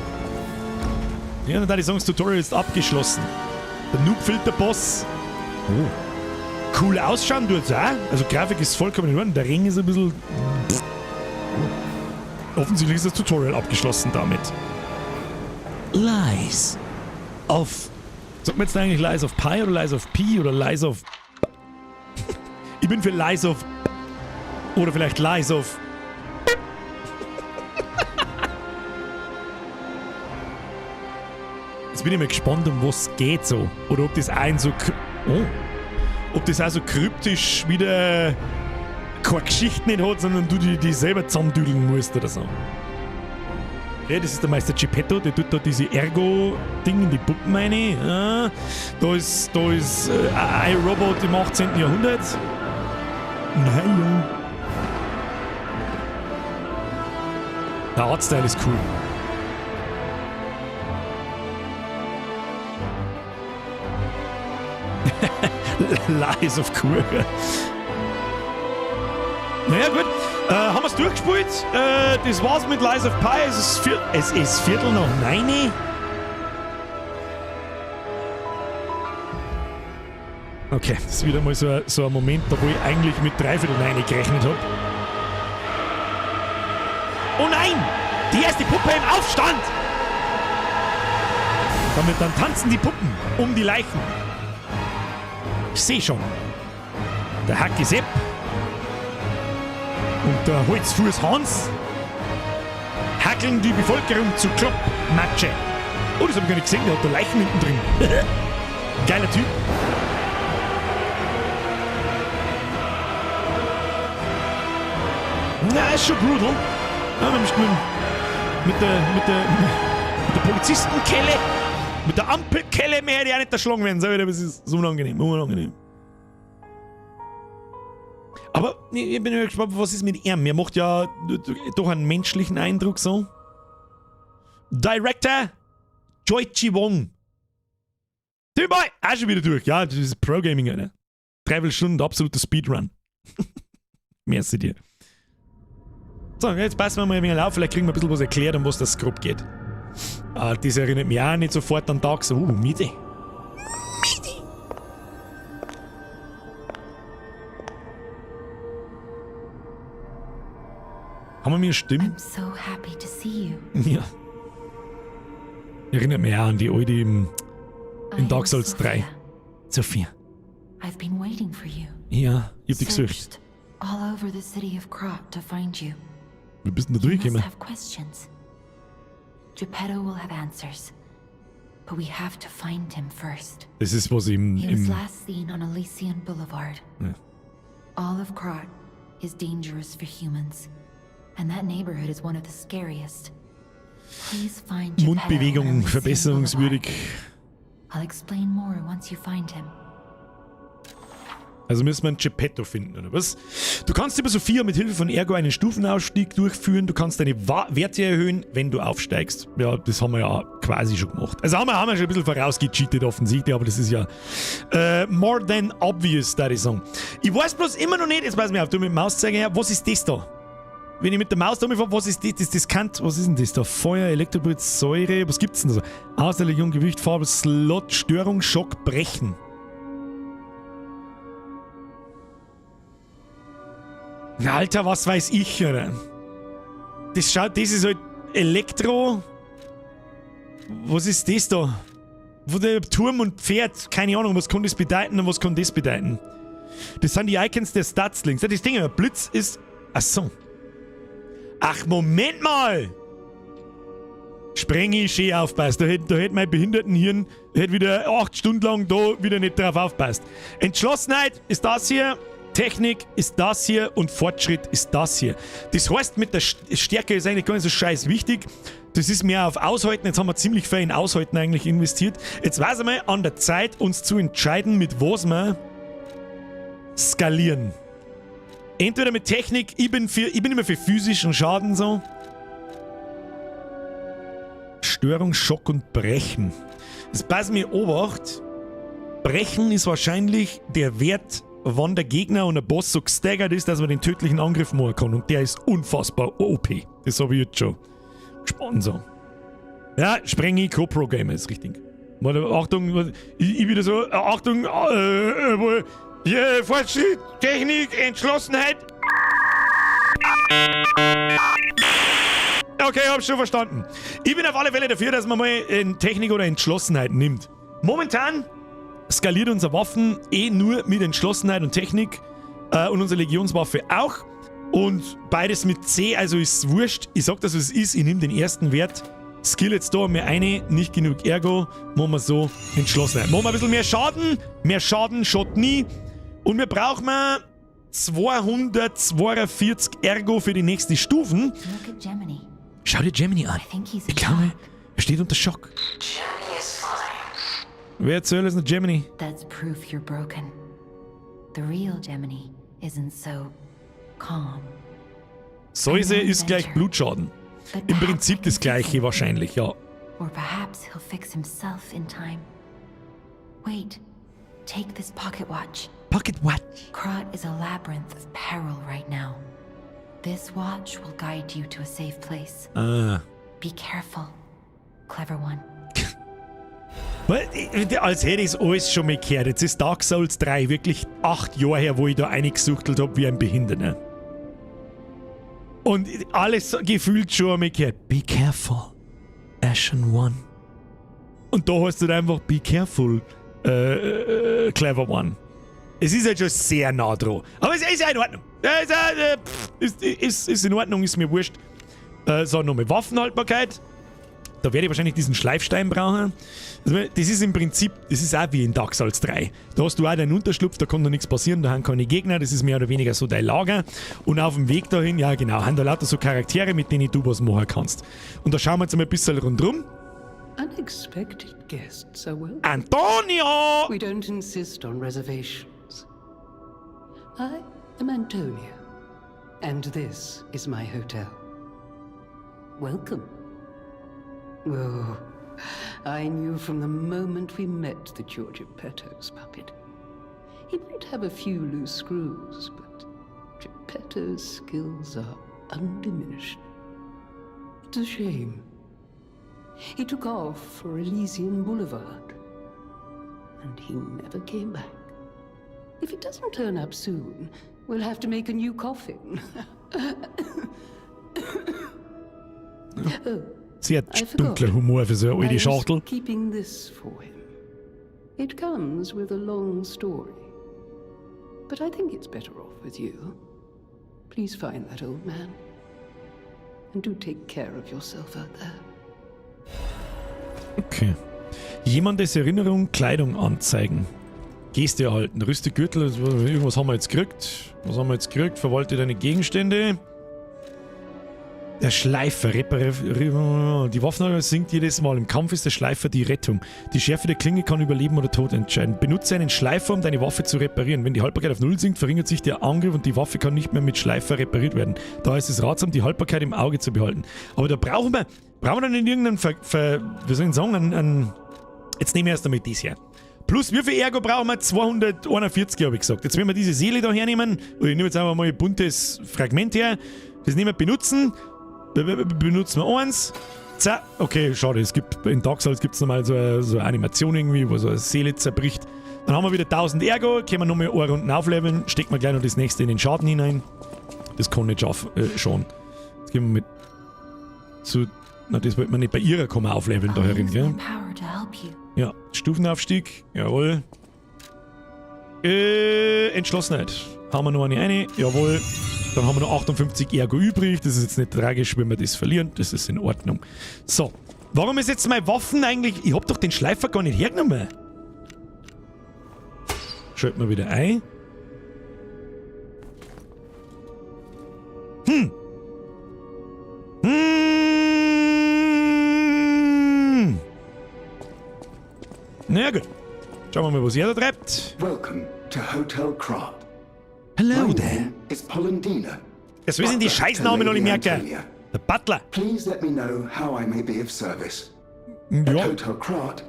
Ja, dann die Songs Tutorial ist abgeschlossen. Der Noob-Filter-Boss. Oh. Cool ausschauen tut's auch. Also Grafik ist vollkommen in Ordnung. Der Ring ist ein bisschen. Offensichtlich ist das Tutorial abgeschlossen damit. Lies of. Sagt man jetzt eigentlich Lies of Pi oder Lies of Pi oder Lies of. Ich bin für Lies of. Oder vielleicht Lies of. Jetzt bin ich mal gespannt, um was es geht so. Oder ob das ein so. Oh. Ob das auch so kryptisch wieder keine Geschichte nicht hat, sondern du die selber zusammendüdeln musst oder so. Okay, das ist der Meister Geppetto, der tut da diese Ergo-Ding in die Puppen rein. Ja, da ist iRobot im 18. Jahrhundert. Naja. Der Artstyle ist cool. Lies of Cool. Naja, gut. Haben wir es durchgespielt? Das war's mit Lies of Pi. Es ist Viertel nach 9. Okay, das ist wieder mal so ein Moment, da wo ich eigentlich mit Dreiviertel 9 gerechnet habe. Oh nein! Die erste Puppe im Aufstand! Dann tanzen die Puppen um die Leichen. Ich sehe schon. Der Hacke Sepp und der Holzfuß Hans hackeln die Bevölkerung zu Kloppmatsche. Oh, das habe ich gar nicht gesehen, der hat da Leichen hinten drin. Geiler Typ. Na, ist schon brutal. Ja, mit der Polizistenkelle, mit der Ampelkelle mehr hätte ich auch nicht erschlagen werden. Aber es ist so unangenehm. Aber ich bin gespannt, was ist mit ihm? Er macht ja doch einen menschlichen Eindruck so. Director Joichi Wong. Boy, auch schon wieder durch. Ja, das ist Pro-Gaming, ne? 3 Stunden absoluter Speedrun. Merci dir. So, jetzt passen wir mal ein wenig auf, vielleicht kriegen wir ein bisschen was erklärt, um was das grob geht. Das erinnert mich auch nicht sofort an Tag so, Miete. Haben wir mir Stimmen? I'm so happy to see you. Ja. Erinnert mich auch an die alte im I am Dark Souls 3. Sophia. Sophia. I've been waiting for you. Ja, ich hab dich gesucht. Searched all over the city of Krat to find you. Wie bist denn da You must durchgekommen? have questions. Geppetto will have answers. But we have to find him first. Das ist was im... He was im last seen on Elysian Boulevard. Ja. All of Krat is dangerous for humans. And that neighborhood is one of the scariest. Please find Geppetto on Mundbewegung Elysian verbesserungswürdig. Boulevard. I'll explain more once you find him. Also müssen wir einen Geppetto finden, oder was? Du kannst über Sophia mit Hilfe von Ergo einen Stufenausstieg durchführen. Du kannst deine Werte erhöhen, wenn du aufsteigst. Ja, das haben wir ja quasi schon gemacht. Also haben wir schon ein bisschen vorausgecheatet offensichtlich, aber das ist ja more than obvious, da ich sagen. Ich weiß bloß immer noch nicht, jetzt pass mir auf, du mit dem Mauszeiger her, was ist das da? Wenn ich mit der Maus da umfahre, was ist das? Was ist denn das da? Feuer, Elektroblitz, Säure, was gibt's denn da so? Auslegung, Gewicht, Farbe, Slot, Störung, Schock, Brechen. Alter, was weiß ich, oder? Das ist halt Elektro. Was ist das da? Wo der Turm und Pferd, keine Ahnung, was kann das bedeuten und was kann das bedeuten? Das sind die Icons der Stats links. Das Ding, Blitz ist... Ach so. Ach, Moment mal! Sprengi, schön aufpasst. Da hätte mein Behindertenhirn wieder 8 Stunden lang da wieder nicht drauf aufpasst. Entschlossenheit ist das hier. Technik ist das hier und Fortschritt ist das hier. Das heißt, mit der Stärke ist eigentlich gar nicht so scheiß wichtig. Das ist mehr auf Aushalten. Jetzt haben wir ziemlich viel in Aushalten eigentlich investiert. Jetzt weiß ich mal an der Zeit, uns zu entscheiden, mit was wir skalieren. Entweder mit Technik, ich bin immer für physischen Schaden so. Störung, Schock und Brechen. Das passt mir Obacht. Brechen ist wahrscheinlich der Wert, wann der Gegner und der Boss so gestaggert ist, dass man den tödlichen Angriff machen kann. Und der ist unfassbar OP. Das habe ich jetzt schon gespannt so. Ja, Sprengi Co-Programmer ist richtig. Warte, Achtung, ich wieder so, Achtung, Fortschritt, Technik, Entschlossenheit. Okay, hab's schon verstanden. Ich bin auf alle Fälle dafür, dass man mal Technik oder Entschlossenheit nimmt. Momentan skaliert unsere Waffen nur mit Entschlossenheit und Technik und unsere Legionswaffe auch. Und beides mit C, also ist wurscht. Ich sag das, was es ist. Ich nehme den ersten Wert. Skill jetzt da mehr eine, nicht genug Ergo. Machen wir so Entschlossenheit. Machen wir ein bisschen mehr Schaden. Mehr Schaden schaut nie. Und wir brauchen 242 Ergo für die nächsten Stufen. Look at Gemini. Schau dir Gemini an. I think he's in Ich glaube, shock. er steht unter Schock. Gemini is fine. Wer zur Hölle ist denn Gemini? That's proof you're broken. The real Gemini isn't so calm. Säuse ist gleich Blutschaden. But Im perhaps Prinzip I das can fix gleiche him. wahrscheinlich, ja. Or perhaps he'll fix himself in time. Wait, take this pocket watch. Pocket Watch. Krat is a labyrinth of peril right now. This watch will guide you to a safe place. Ah. Be careful, clever one. Als hätte ich es alles schon mal gehört. Jetzt ist Dark Souls 3 wirklich 8 Jahre her, wo ich da eingesuchtelt habe wie ein Behinderter. Und alles gefühlt schon einmal gehört. Be careful, Ashen One. Und da heißt es einfach, be careful, clever one. Es ist halt schon sehr nah dran. Aber es ist ja in Ordnung. Ist in Ordnung, ist mir wurscht. So, nochmal Waffenhaltbarkeit. Da werde ich wahrscheinlich diesen Schleifstein brauchen. Das ist im Prinzip, das ist auch wie in Dark Souls 3. Da hast du auch deinen Unterschlupf, da kann noch nichts passieren, da haben keine Gegner, das ist mehr oder weniger so dein Lager. Und auf dem Weg dahin, ja genau, haben da lauter so Charaktere, mit denen du was machen kannst. Und da schauen wir jetzt mal ein bisschen rundherum. Unexpected guests are welcome. Antonio! We don't insist on reservations. I am Antonia, and this is my hotel. Welcome. Oh, I knew from the moment we met that you're Geppetto's puppet. He might have a few loose screws, but Geppetto's skills are undiminished. It's a shame. He took off for Elysian Boulevard, and he never came back. If it doesn't turn up soon, we'll have to make a new coffin. Oh, Sie hat I forgot. dunkler Humor für so eine alte I was Schachtel. keeping this for him. It comes with a long story. But I think it's better off with you. Please find that old man. And do take care of yourself out there. Okay. Jemandes Erinnerung, Kleidung anzeigen. Geste erhalten. Rüste Gürtel, irgendwas haben wir jetzt gekriegt. Was haben wir jetzt gekriegt? Verwalte deine Gegenstände. Der Schleifer, die Waffen sinkt jedes Mal. Im Kampf ist der Schleifer die Rettung. Die Schärfe der Klinge kann über Leben oder Tod entscheiden. Benutze einen Schleifer, um deine Waffe zu reparieren. Wenn die Haltbarkeit auf 0 sinkt, verringert sich der Angriff und die Waffe kann nicht mehr mit Schleifer repariert werden. Daher ist es ratsam, die Haltbarkeit im Auge zu behalten. Aber da brauchen wir dann in irgendeinem, wie soll ich sagen, jetzt nehmen wir erst einmal das her. Plus, wie viel Ergo brauchen wir? 241, habe ich gesagt. Jetzt, wenn wir diese Seele da hernehmen, oder ich nehme jetzt einfach mal ein buntes Fragment her, das nehmen wir benutzen wir eins. Okay, schade, es gibt in Dark Souls gibt es nochmal so eine Animation irgendwie, wo so eine Seele zerbricht. Dann haben wir wieder 1000 Ergo, können wir nochmal eine Runden aufleveln, stecken wir gleich noch das nächste in den Schaden hinein. Das kann nicht schon. Jetzt gehen wir mit zu. Na, das wollte man nicht bei ihrer kommen aufleveln da herin, gell? Ja, Stufenaufstieg, jawohl. Entschlossenheit. Haben wir noch eine, jawohl. Dann haben wir noch 58 Ergo übrig. Das ist jetzt nicht tragisch, wenn wir das verlieren. Das ist in Ordnung. So. Warum ist jetzt meine Waffen eigentlich... Ich hab doch den Schleifer gar nicht hergenommen. Schalten wir wieder ein. Na ja, gut. Schauen wir mal, was er da treibt. Welcome to Hotel Krat. Hello My there. name is Polendina. Jetzt wissen die Scheißnamen noch nicht merken. Der Butler. Please let me know how I may be of service. At Ja. Hotel Krat,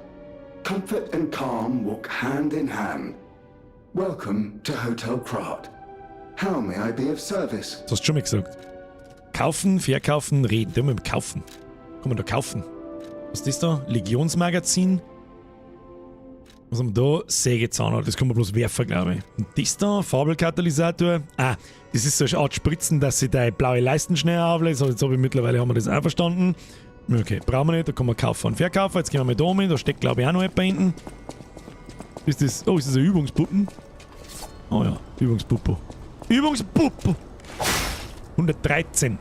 comfort and calm walk hand in hand. Welcome to Hotel Krat. How may I be of service? Das hast du schon mal gesagt. Kaufen, verkaufen, reden. Da haben wir kaufen. Kann man da kaufen. Was ist das da? Legionsmagazin. Was haben wir da? Sägezahnrad. Das kann man bloß werfen, glaube ich. Und das da? Fabelkatalysator. Ah, das ist so eine Art Spritzen, dass sie deine blaue Leisten schnell auflässt. Also jetzt haben wir das auch verstanden. Okay, brauchen wir nicht. Da kann man kaufen und verkaufen. Jetzt gehen wir mal da hin. Da steckt, glaube ich, auch noch jemand hinten. Ist das... Oh, ist das eine Übungspuppen? Oh ja, Übungspuppe. Übungspuppe! 113.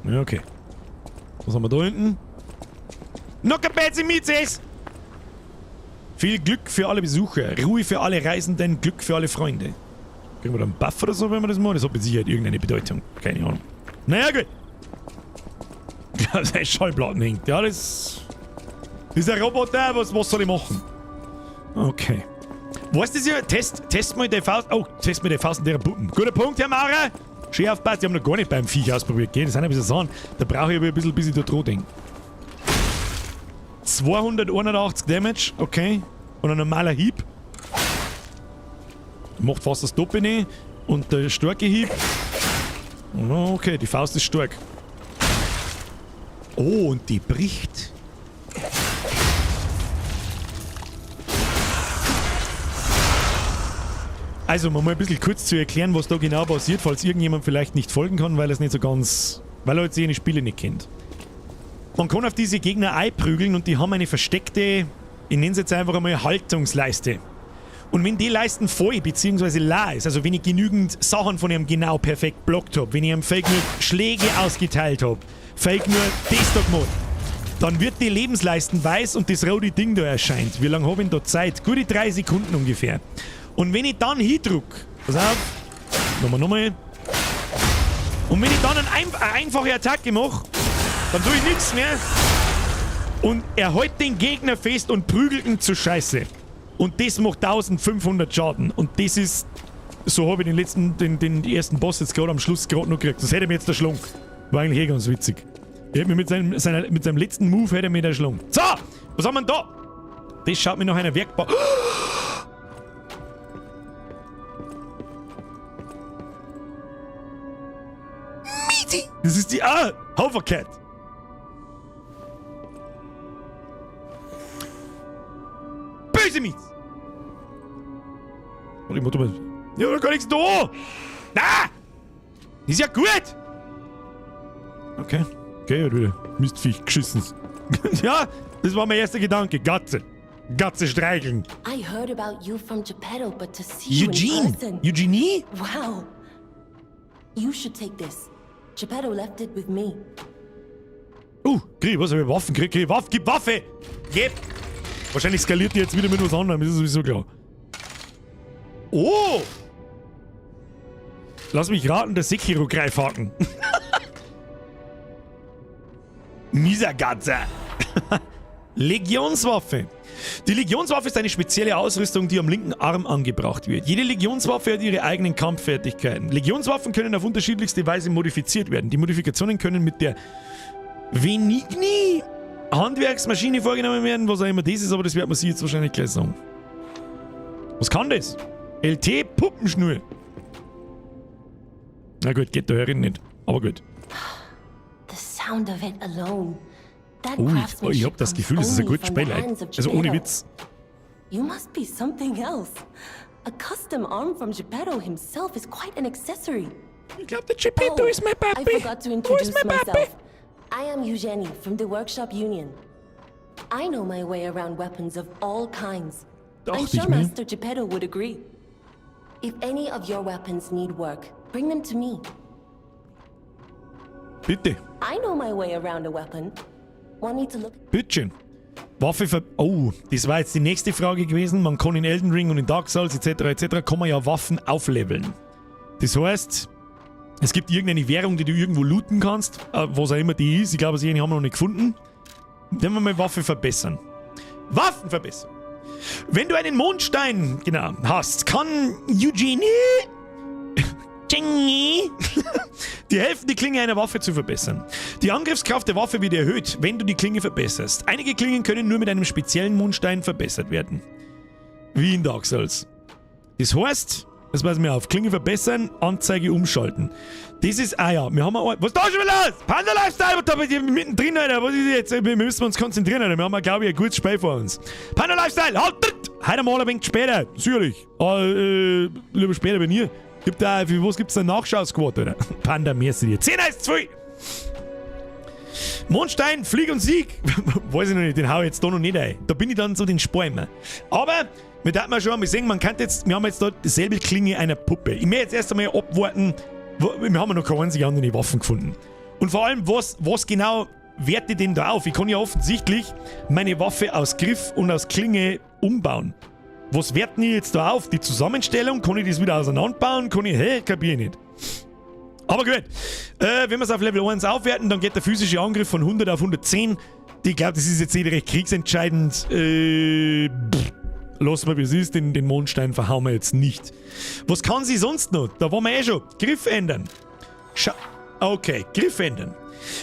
Ja, okay. Was haben wir da hinten? Noch ein bisschen Miezes! Viel Glück für alle Besucher, Ruhe für alle Reisenden, Glück für alle Freunde. Kriegen wir da einen Buff oder so, wenn wir das machen? Das hat mit Sicherheit irgendeine Bedeutung. Keine Ahnung. Naja, gut. Ja, sein Schallplatten hängt. Ja, das ist ein Roboter. Was soll ich machen? Okay. Weißt du, test mal die Faust. Oh, test mal die Faust in der Puppen. Guter Punkt, Herr Maurer. Schön aufpasst. Die haben noch gar nicht beim Viech ausprobiert. Gell? Das sind ein bisschen Sachen. Da brauche ich aber ein bisschen, bis ich da droh denke. 281 Damage. Okay. Und ein normaler Hieb. Macht fast das Doppelte. Und der starke Hieb. Okay, die Faust ist stark. Oh, und die bricht. Also, um mal ein bisschen kurz zu erklären, was da genau passiert, falls irgendjemand vielleicht nicht folgen kann, weil er es nicht so ganz... weil er halt seine Spiele nicht kennt. Man kann auf diese Gegner einprügeln und die haben eine versteckte, ich nenne es jetzt einfach einmal Haltungsleiste. Und wenn die Leisten voll bzw. leer ist, also wenn ich genügend Sachen von ihm genau perfekt blockt habe, wenn ich ihm fake nur Schläge ausgeteilt habe, fake nur das da gemacht, dann wird die Lebensleisten weiß und das rote Ding da erscheint. Wie lange habe ich da Zeit? Gute 3 Sekunden ungefähr. Und wenn ich dann hindrücke, pass auf, nochmal, und wenn ich dann eine einfache Attacke mache, dann tue ich nichts mehr und er hält den Gegner fest und prügelt ihn zur Scheiße. Und das macht 1500 Schaden. Und das ist, so habe ich den ersten Boss jetzt gerade am Schluss gerade noch gekriegt. Das hätte mir jetzt erschlagen. War eigentlich ganz witzig. Er hat mir mit seinem letzten Move hätte er mich erschlagen. So, was haben wir denn da? Das schaut mir nach einer Werkbau... ist die? Das ist die, Hovercat. Böse Mies. Und ich muss ja, da gar nichts da. Na! Ist ja gut. Okay. Okay, halt wieder. Mistviech, geschissen. Ja, das war mein erster Gedanke. Gatze. Gatze streicheln. I heard about you from Geppetto, but to see you in Eugene. person. Eugenie? Wow. You should take this. Geppetto left it with me. Krieg, was hab ich? Waffen? Krieg, Waffe, gib Waffe! Gib! Wahrscheinlich skaliert die jetzt wieder mit was anderem, ist sowieso klar. Oh! Lass mich raten, der Sekiro-Greifhaken. Mieser Gatze. Legionswaffe. Die Legionswaffe ist eine spezielle Ausrüstung, die am linken Arm angebracht wird. Jede Legionswaffe hat ihre eigenen Kampffertigkeiten. Legionswaffen können auf unterschiedlichste Weise modifiziert werden. Die Modifikationen können mit der Venigni Handwerksmaschine vorgenommen werden, was auch immer das ist, aber das wird man sich jetzt wahrscheinlich gleich sagen. Was kann das? LT Puppenschnur. Na gut, geht da herin nicht, aber gut. The sound of it alone. That Ich hab das Gefühl, das ist ein gutes Spiel. Also ohne Witz. You must be something else. A custom arm from Geppetto himself is quite an accessory. Ich glaube, der Geppetto ist mein Papi. I forgot to introduce myself. I am Eugenie from the Workshop Union. I know my way around weapons of all kinds. I'm Dachte ich sure mir. Master Geppetto would agree. If any of your weapons need work, bring them to me. Bitte. I know my way around a weapon. Want me to look? Bitteschön. Waffe ver... Oh, das war jetzt die nächste Frage gewesen. Man kann in Elden Ring und in Dark Souls etc. kann man ja Waffen aufleveln. Das heißt, es gibt irgendeine Währung, die du irgendwo looten kannst, was auch immer die ist. Ich glaube, sie haben wir noch nicht gefunden. Wenn wir mal Waffe verbessern. Waffen verbessern. Wenn du einen Mondstein, genau, hast, kann Eugenie die helfen, die Klinge einer Waffe zu verbessern. Die Angriffskraft der Waffe wird erhöht, wenn du die Klinge verbesserst. Einige Klingen können nur mit einem speziellen Mondstein verbessert werden. Wie in Dark Souls. Das heißt, das weiß mir auf, Klinge verbessern, Anzeige umschalten. Das ist, ja, wir haben was ist da schon wieder los? Panda Lifestyle, da bin ich mittendrin, Alter. Was ist jetzt? Wir müssen uns konzentrieren, Alter. Wir haben, glaube ich, ein gutes Spiel vor uns. Panda Lifestyle, halt! Heute mal ein wenig später, sicherlich. Lieber später bei mir. Gibt da, für was gibt's da Nachschau-Squad, oder? Panda, mehr dir. 10 ist 2! Mondstein, Flieg und Sieg. Weiß ich noch nicht, den hau ich jetzt da noch nicht ein. Da bin ich dann so den Spalmer. Aber, wir dachten mal schon einmal sehen, man kann jetzt, wir haben jetzt da dieselbe Klinge einer Puppe. Ich möchte jetzt erst einmal abwarten, wir haben noch keine einzige andere Waffen gefunden. Und vor allem, was genau werte denn da auf? Ich kann ja offensichtlich meine Waffe aus Griff und aus Klinge umbauen. Was werten die jetzt da auf? Die Zusammenstellung? Kann ich das wieder auseinanderbauen? Kapier ich nicht. Aber gut. Wenn wir es auf Level 1 aufwerten, dann geht der physische Angriff von 100 auf 110. Ich glaube, das ist jetzt nicht recht kriegsentscheidend. Lass mal, wie es ist. Den Mondstein verhauen wir jetzt nicht. Was kann sie sonst noch? Da waren wir eh schon. Griff ändern. Okay, Griff ändern.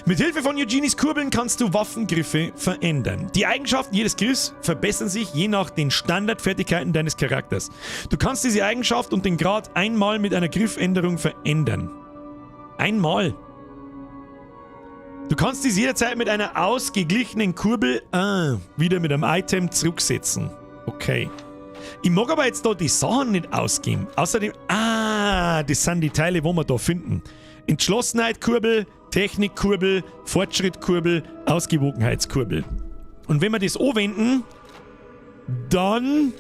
Mit Hilfe von Eugenies Kurbeln kannst du Waffengriffe verändern. Die Eigenschaften jedes Griffs verbessern sich je nach den Standardfertigkeiten deines Charakters. Du kannst diese Eigenschaft und den Grad einmal mit einer Griffänderung verändern. Einmal. Du kannst dies jederzeit mit einer ausgeglichenen Kurbel wieder mit einem Item zurücksetzen. Okay. Ich mag aber jetzt da die Sachen nicht ausgeben. Außerdem, das sind die Teile, wo wir da finden. Entschlossenheitskurbel, Technikkurbel, Fortschrittkurbel, Ausgewogenheitskurbel. Und wenn wir das anwenden, dann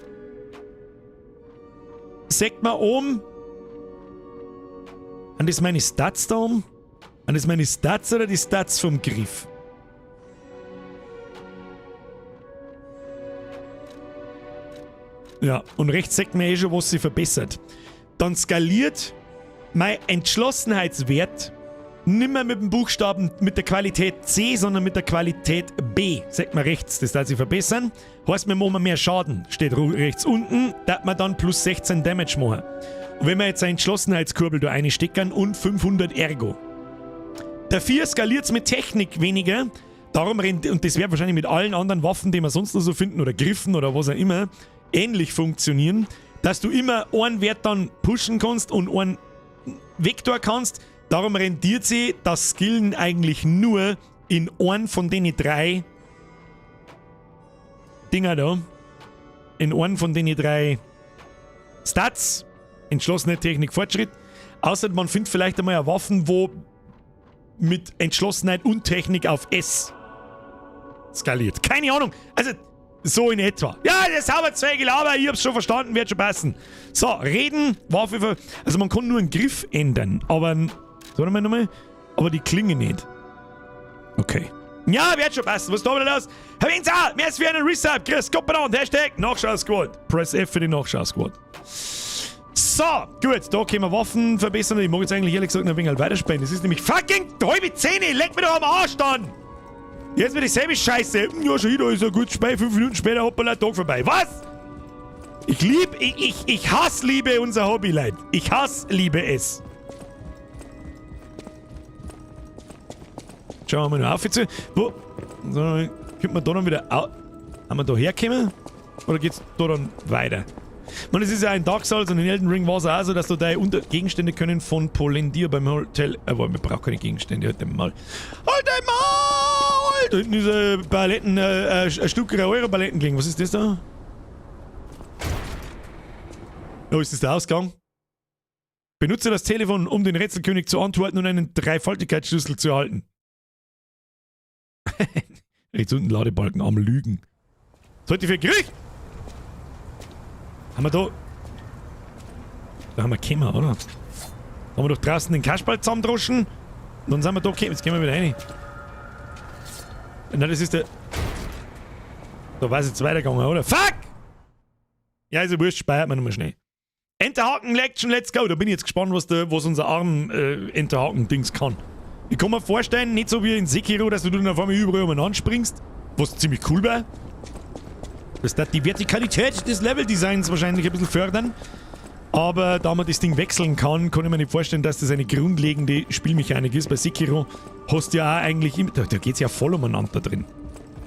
sagt man oben, an das meine Stats da oben? An das meine Stats oder die Stats vom Griff? Ja, und rechts sagt man eh schon, was sie verbessert. Dann skaliert mein Entschlossenheitswert nicht mehr mit dem Buchstaben mit der Qualität C, sondern mit der Qualität B. Sagt man rechts, das darf sich verbessern. Heißt, wir machen mehr Schaden. Steht rechts unten, darf man dann plus 16 Damage machen. Und wenn wir jetzt eine Entschlossenheitskurbel da reinstecken und 500 Ergo. Dafür skaliert es mit Technik weniger. Darum rennt, und das wird wahrscheinlich mit allen anderen Waffen, die wir sonst noch so finden, oder Griffen oder was auch immer, ähnlich funktionieren, dass du immer einen Wert dann pushen kannst und einen Vektor kannst, Darum rentiert sie das Skillen eigentlich nur in einen von den 3 Dinger da. In einen von den 3 Stats. Entschlossenheit, Technik, Fortschritt. Außer man findet vielleicht einmal eine Waffen, wo mit Entschlossenheit und Technik auf S skaliert. Keine Ahnung. Also, so in etwa. Ja, das haben wir 2 gelabert, ich hab's schon verstanden, wird schon passen. So, reden, Waffe. Also, man kann nur einen Griff ändern, aber. Warte mal nochmal. Aber die Klinge nicht. Okay. Ja, wird schon passen. Was ist da wieder los? Herr Winzer, mehr als für einen Resub. Chris, Gott bedankt. Hashtag Nachschau-Squad. Press F für die Nachschau-Squad. So, gut, da können wir Waffen verbessern. Ich mag jetzt eigentlich ehrlich gesagt noch ein wenig weiterspielen. Das ist nämlich fucking halbe 10. Leck mir doch am Arsch dann! Jetzt wird dieselbe Scheiße. Ja, schon wieder ist ein gutes Spiel. 5 Minuten später hoppala, Tag vorbei. Was? Ich liebe unser Hobby, Leute. Ich liebe es. Schauen wir mal noch auf jetzt. Wo? So, könnte man da dann wieder. Haben wir da herkommen? Oder geht's da dann weiter? Man, es ist ja ein Dark Souls und in Elden Ring war es auch so, dass du deine Gegenstände können von Polendir beim Hotel. Aber wir brauchen keine Gegenstände, halt mal. Halt mal! Da hinten ist ein Paletten, ein Stück Euro-Paletten gelegen. Was ist das da? Oh, ist das der Ausgang? Benutze das Telefon, um den Rätselkönig zu antworten und einen Dreifaltigkeitsschlüssel zu erhalten. Rechts unten Ladebalken am Lügen. Sollte für Gericht! Haben wir da... Da haben wir gekommen, oder? Da haben wir doch draußen den Kasperl zusammendroschen. Und dann sind wir da gekommen. Jetzt gehen wir wieder rein. Nein, das ist der... Da war es jetzt weitergegangen, oder? Fuck! Ja, also wurscht, speichert man nochmal schnell. Enterhaken, Action, let's go. Da bin ich jetzt gespannt, was unser Arm-Enterhaken-Dings kann. Ich kann mir vorstellen, nicht so wie in Sekiro, dass du dann auf einmal überall umeinander springst, was ziemlich cool wäre. Das wird die Vertikalität des Leveldesigns wahrscheinlich ein bisschen fördern. Aber da man das Ding wechseln kann, kann ich mir nicht vorstellen, dass das eine grundlegende Spielmechanik ist. Bei Sekiro hast du ja auch eigentlich immer... Da geht's ja voll umeinander drin.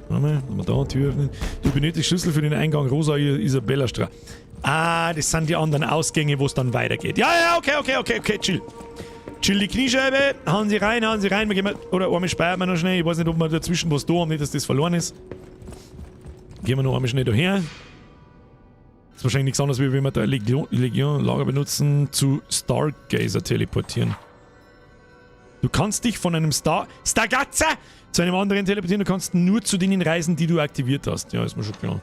Warte mal, da Tür öffnen. Du benötigst Schlüssel für den Eingang Rosa Isabella Straße. Ah, das sind die anderen Ausgänge, wo es dann weitergeht. Ja, okay, chill. Chill die Kniescheibe, hauen sie rein, wir gehen mal, oder einmal speichern wir noch schnell, ich weiß nicht, ob wir dazwischen was da haben, nicht, dass das verloren ist. Gehen wir noch einmal schnell daher. Das ist wahrscheinlich nichts anderes, wie wenn wir da Legion-Lager benutzen, zu Stargazer teleportieren. Du kannst dich von einem Stargazer zu einem anderen teleportieren, du kannst nur zu denen reisen, die du aktiviert hast. Ja, ist mir schon klar.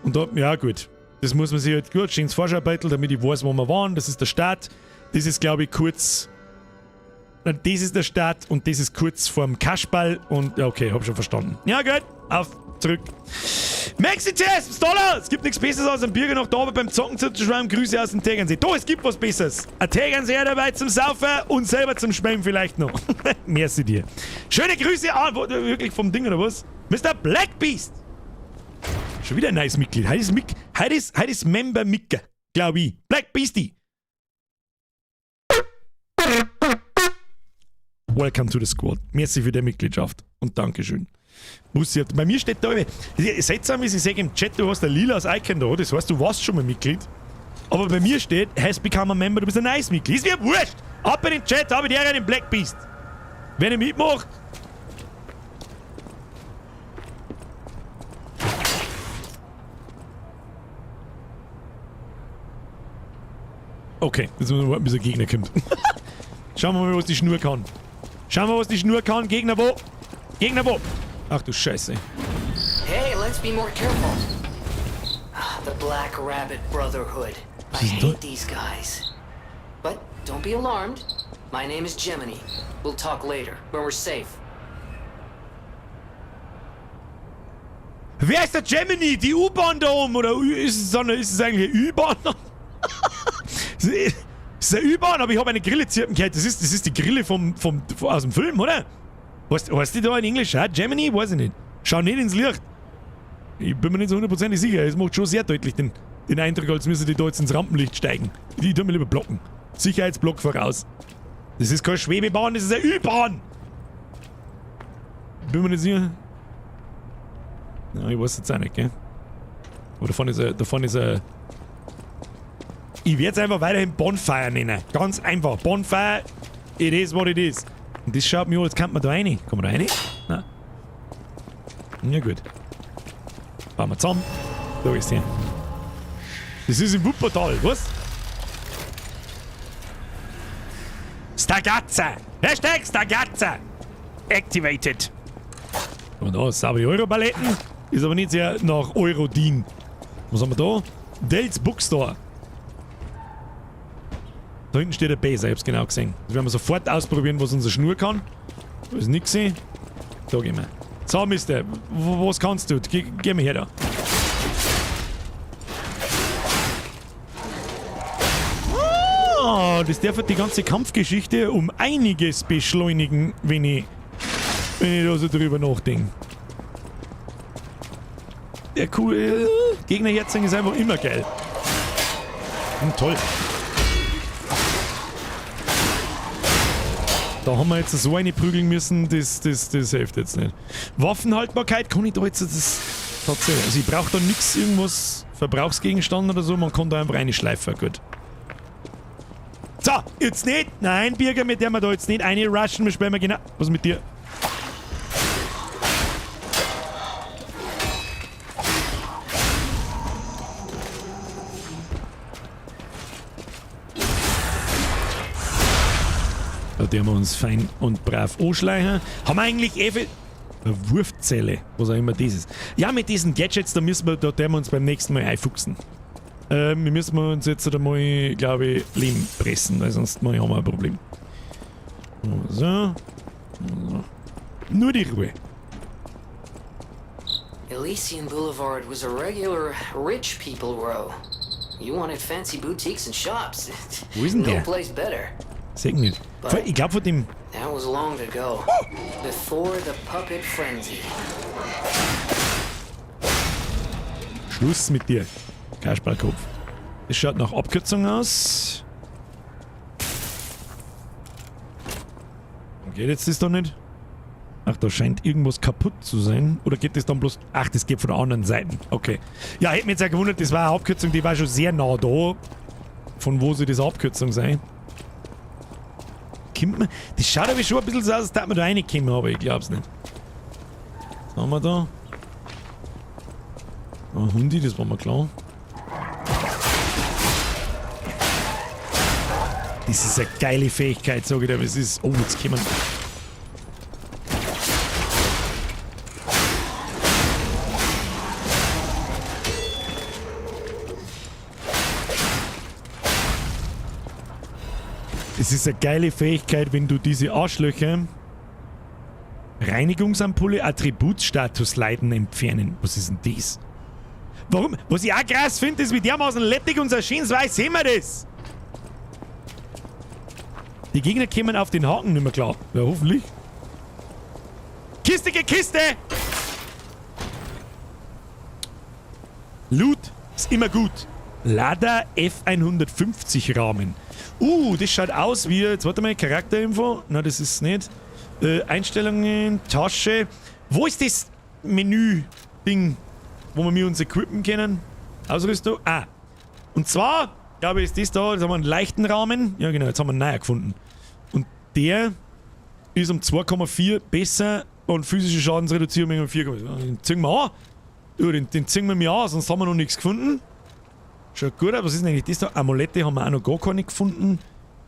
Und da, ja gut, das muss man sich halt gut stehen ins Vorschau-Battle, damit ich weiß, wo wir waren. Das ist der Start. Das ist, glaube ich, kurz... Das ist der Start und das ist kurz vorm Kasperl und... Ja, okay, hab schon verstanden. Ja, gut, auf, zurück. Maxi-Test, was Dollar! Es gibt nichts Besseres als ein Bürger noch da oben beim Zocken zu schreiben. Grüße aus dem Tegernsee. Da, es gibt was Besseres. Ein Tegernsee dabei zum Saufen und selber zum Schwimmen vielleicht noch. Merci dir. Schöne Grüße an... Wirklich vom Ding oder was? Mr. Blackbeast! Schon wieder ein nice Mitglied. Heute ist Member Micker, glaube ich. Blackbeastie. Welcome to the Squad. Merci für die Mitgliedschaft. Und Dankeschön. Bei mir steht da... Seltsam ist, ich sehe im Chat, du hast ein lilas Icon da. Das heißt, du warst schon mal Mitglied. Aber bei mir steht, has become a member, du bist ein nice Mitglied. Ist mir wurscht. Ab in den Chat, ab in die einen Blackbeast. Wenn ihr mitmacht... Okay, jetzt müssen wir warten, bis der Gegner kommt. Schauen wir mal, was die Schnur kann. Gegner wo? Ach du Scheiße. Hey, let's be more careful. The Black Rabbit Brotherhood. I hate these guys. But don't be alarmed. My name is Gemini. We'll talk later, when we're safe. Wer ist der Gemini? Die U-Bahn da oben? Oder ist es eigentlich eine U-Bahn? Das ist eine U-Bahn, aber ich habe eine Grille zirpen gehört. Das ist die Grille aus dem Film, oder? Heißt die da in Englisch? Ja, Gemini? Weiß ich nicht. Schau nicht ins Licht. Ich bin mir nicht so hundertprozentig sicher. Es macht schon sehr deutlich den Eindruck, als müssen die da jetzt ins Rampenlicht steigen. Die tun mir lieber blocken. Sicherheitsblock voraus. Das ist keine Schwebebahn, das ist eine U-Bahn! Bin mir nicht sicher. Ja, ich weiß jetzt auch nicht, gell? Aber davon ist ein... Ich werde es einfach weiterhin Bonfire nennen. Ganz einfach. Bonfire It is what it is. Und das schaut mir an, als kann man da rein. Kann man da rein? Nein. Ja gut. Bauen wir zusammen. Da ist sie. Das ist im Wuppertal, was? Stagazza! Hashtag Stagazza! Activated! Und da saubere Euro-Paletten. Ist aber nicht sehr nach Eurodin. Was haben wir da? Dells Bookstore. Da hinten steht der Base, ich hab's genau gesehen. Das werden wir sofort ausprobieren, was unsere Schnur kann. Da ist nichts. Da gehen wir. So, Mister, was kannst du? Geh mal her da. Ah, das darf die ganze Kampfgeschichte um einiges beschleunigen, wenn ich da so drüber nachdenke. Der coole Gegnerherzung ist einfach immer geil. Und toll. Da haben wir jetzt so eine prügeln müssen, das hilft jetzt nicht. Waffenhaltbarkeit kann ich da jetzt das tatsächlich. Also ich brauche da nichts, irgendwas Verbrauchsgegenstand oder so, man kann da einfach eine schleifen, gut. So, jetzt nicht. Nein, Birger, mit der wir da jetzt nicht eine rushen, wir spielen mal genau. Was mit dir? Da werden wir uns fein und brav anschleichen. Haben wir eigentlich eine Wurfzelle, was auch immer das ist. Ja, mit diesen Gadgets, da werden wir uns beim nächsten Mal einfuchsen. Wir müssen uns jetzt einmal, glaube ich, Leben pressen, weil sonst haben wir ein Problem. So. Nur die Ruhe. Elysian Boulevard was a regular rich people row. You wanted fancy boutiques and shops. Wo ist denn der? No place better. Sag nicht. Ich glaube von dem... That was long ago. Before the puppet frenzy. Schluss mit dir, Kasperlkopf. Es schaut nach Abkürzung aus. Geht jetzt das da nicht? Ach, da scheint irgendwas kaputt zu sein. Oder geht das dann bloß... Ach, das geht von der anderen Seite. Okay. Ja, hätte mich jetzt ja gewundert, das war eine Abkürzung, die war schon sehr nah da. Von wo sie das Abkürzung sein. Das schaut aber schon ein bisschen so aus, als dass man da reinkommen, aber ich glaub's nicht. Was haben wir da? Ein Hundi, das war mir klar. Das ist eine geile Fähigkeit, sage ich dir, was ist. Oh, jetzt kommen. Es ist eine geile Fähigkeit, wenn du diese Arschlöcher Reinigungsampulle, Attributsstatus Leiden entfernen. Was ist denn das? Warum? Was ich auch krass finde, ist, wie dermaßen lettig unser Schiensweis sehen wir das. Die Gegner kommen auf den Haken nicht mehr klar. Ja, hoffentlich. Kiste, Kiste! Loot ist immer gut. Lada F150 Rahmen. Das schaut aus wie, jetzt warte mal, Charakterinfo. Na, das ist nicht. Einstellungen, Tasche. Wo ist das Menü-Ding, wo wir uns equippen können? Ausrüstung. Und zwar, glaube ich, ist das da, jetzt haben wir einen leichten Rahmen. Ja genau, jetzt haben wir einen neuen gefunden. Und der ist um 2,4 besser und physische Schadensreduzierung um 4,4. Den ziehen wir an. Ja, den ziehen wir mir an, sonst haben wir noch nichts gefunden. Schaut gut aus, was ist denn eigentlich das da? Amulette haben wir auch noch gar keine gefunden.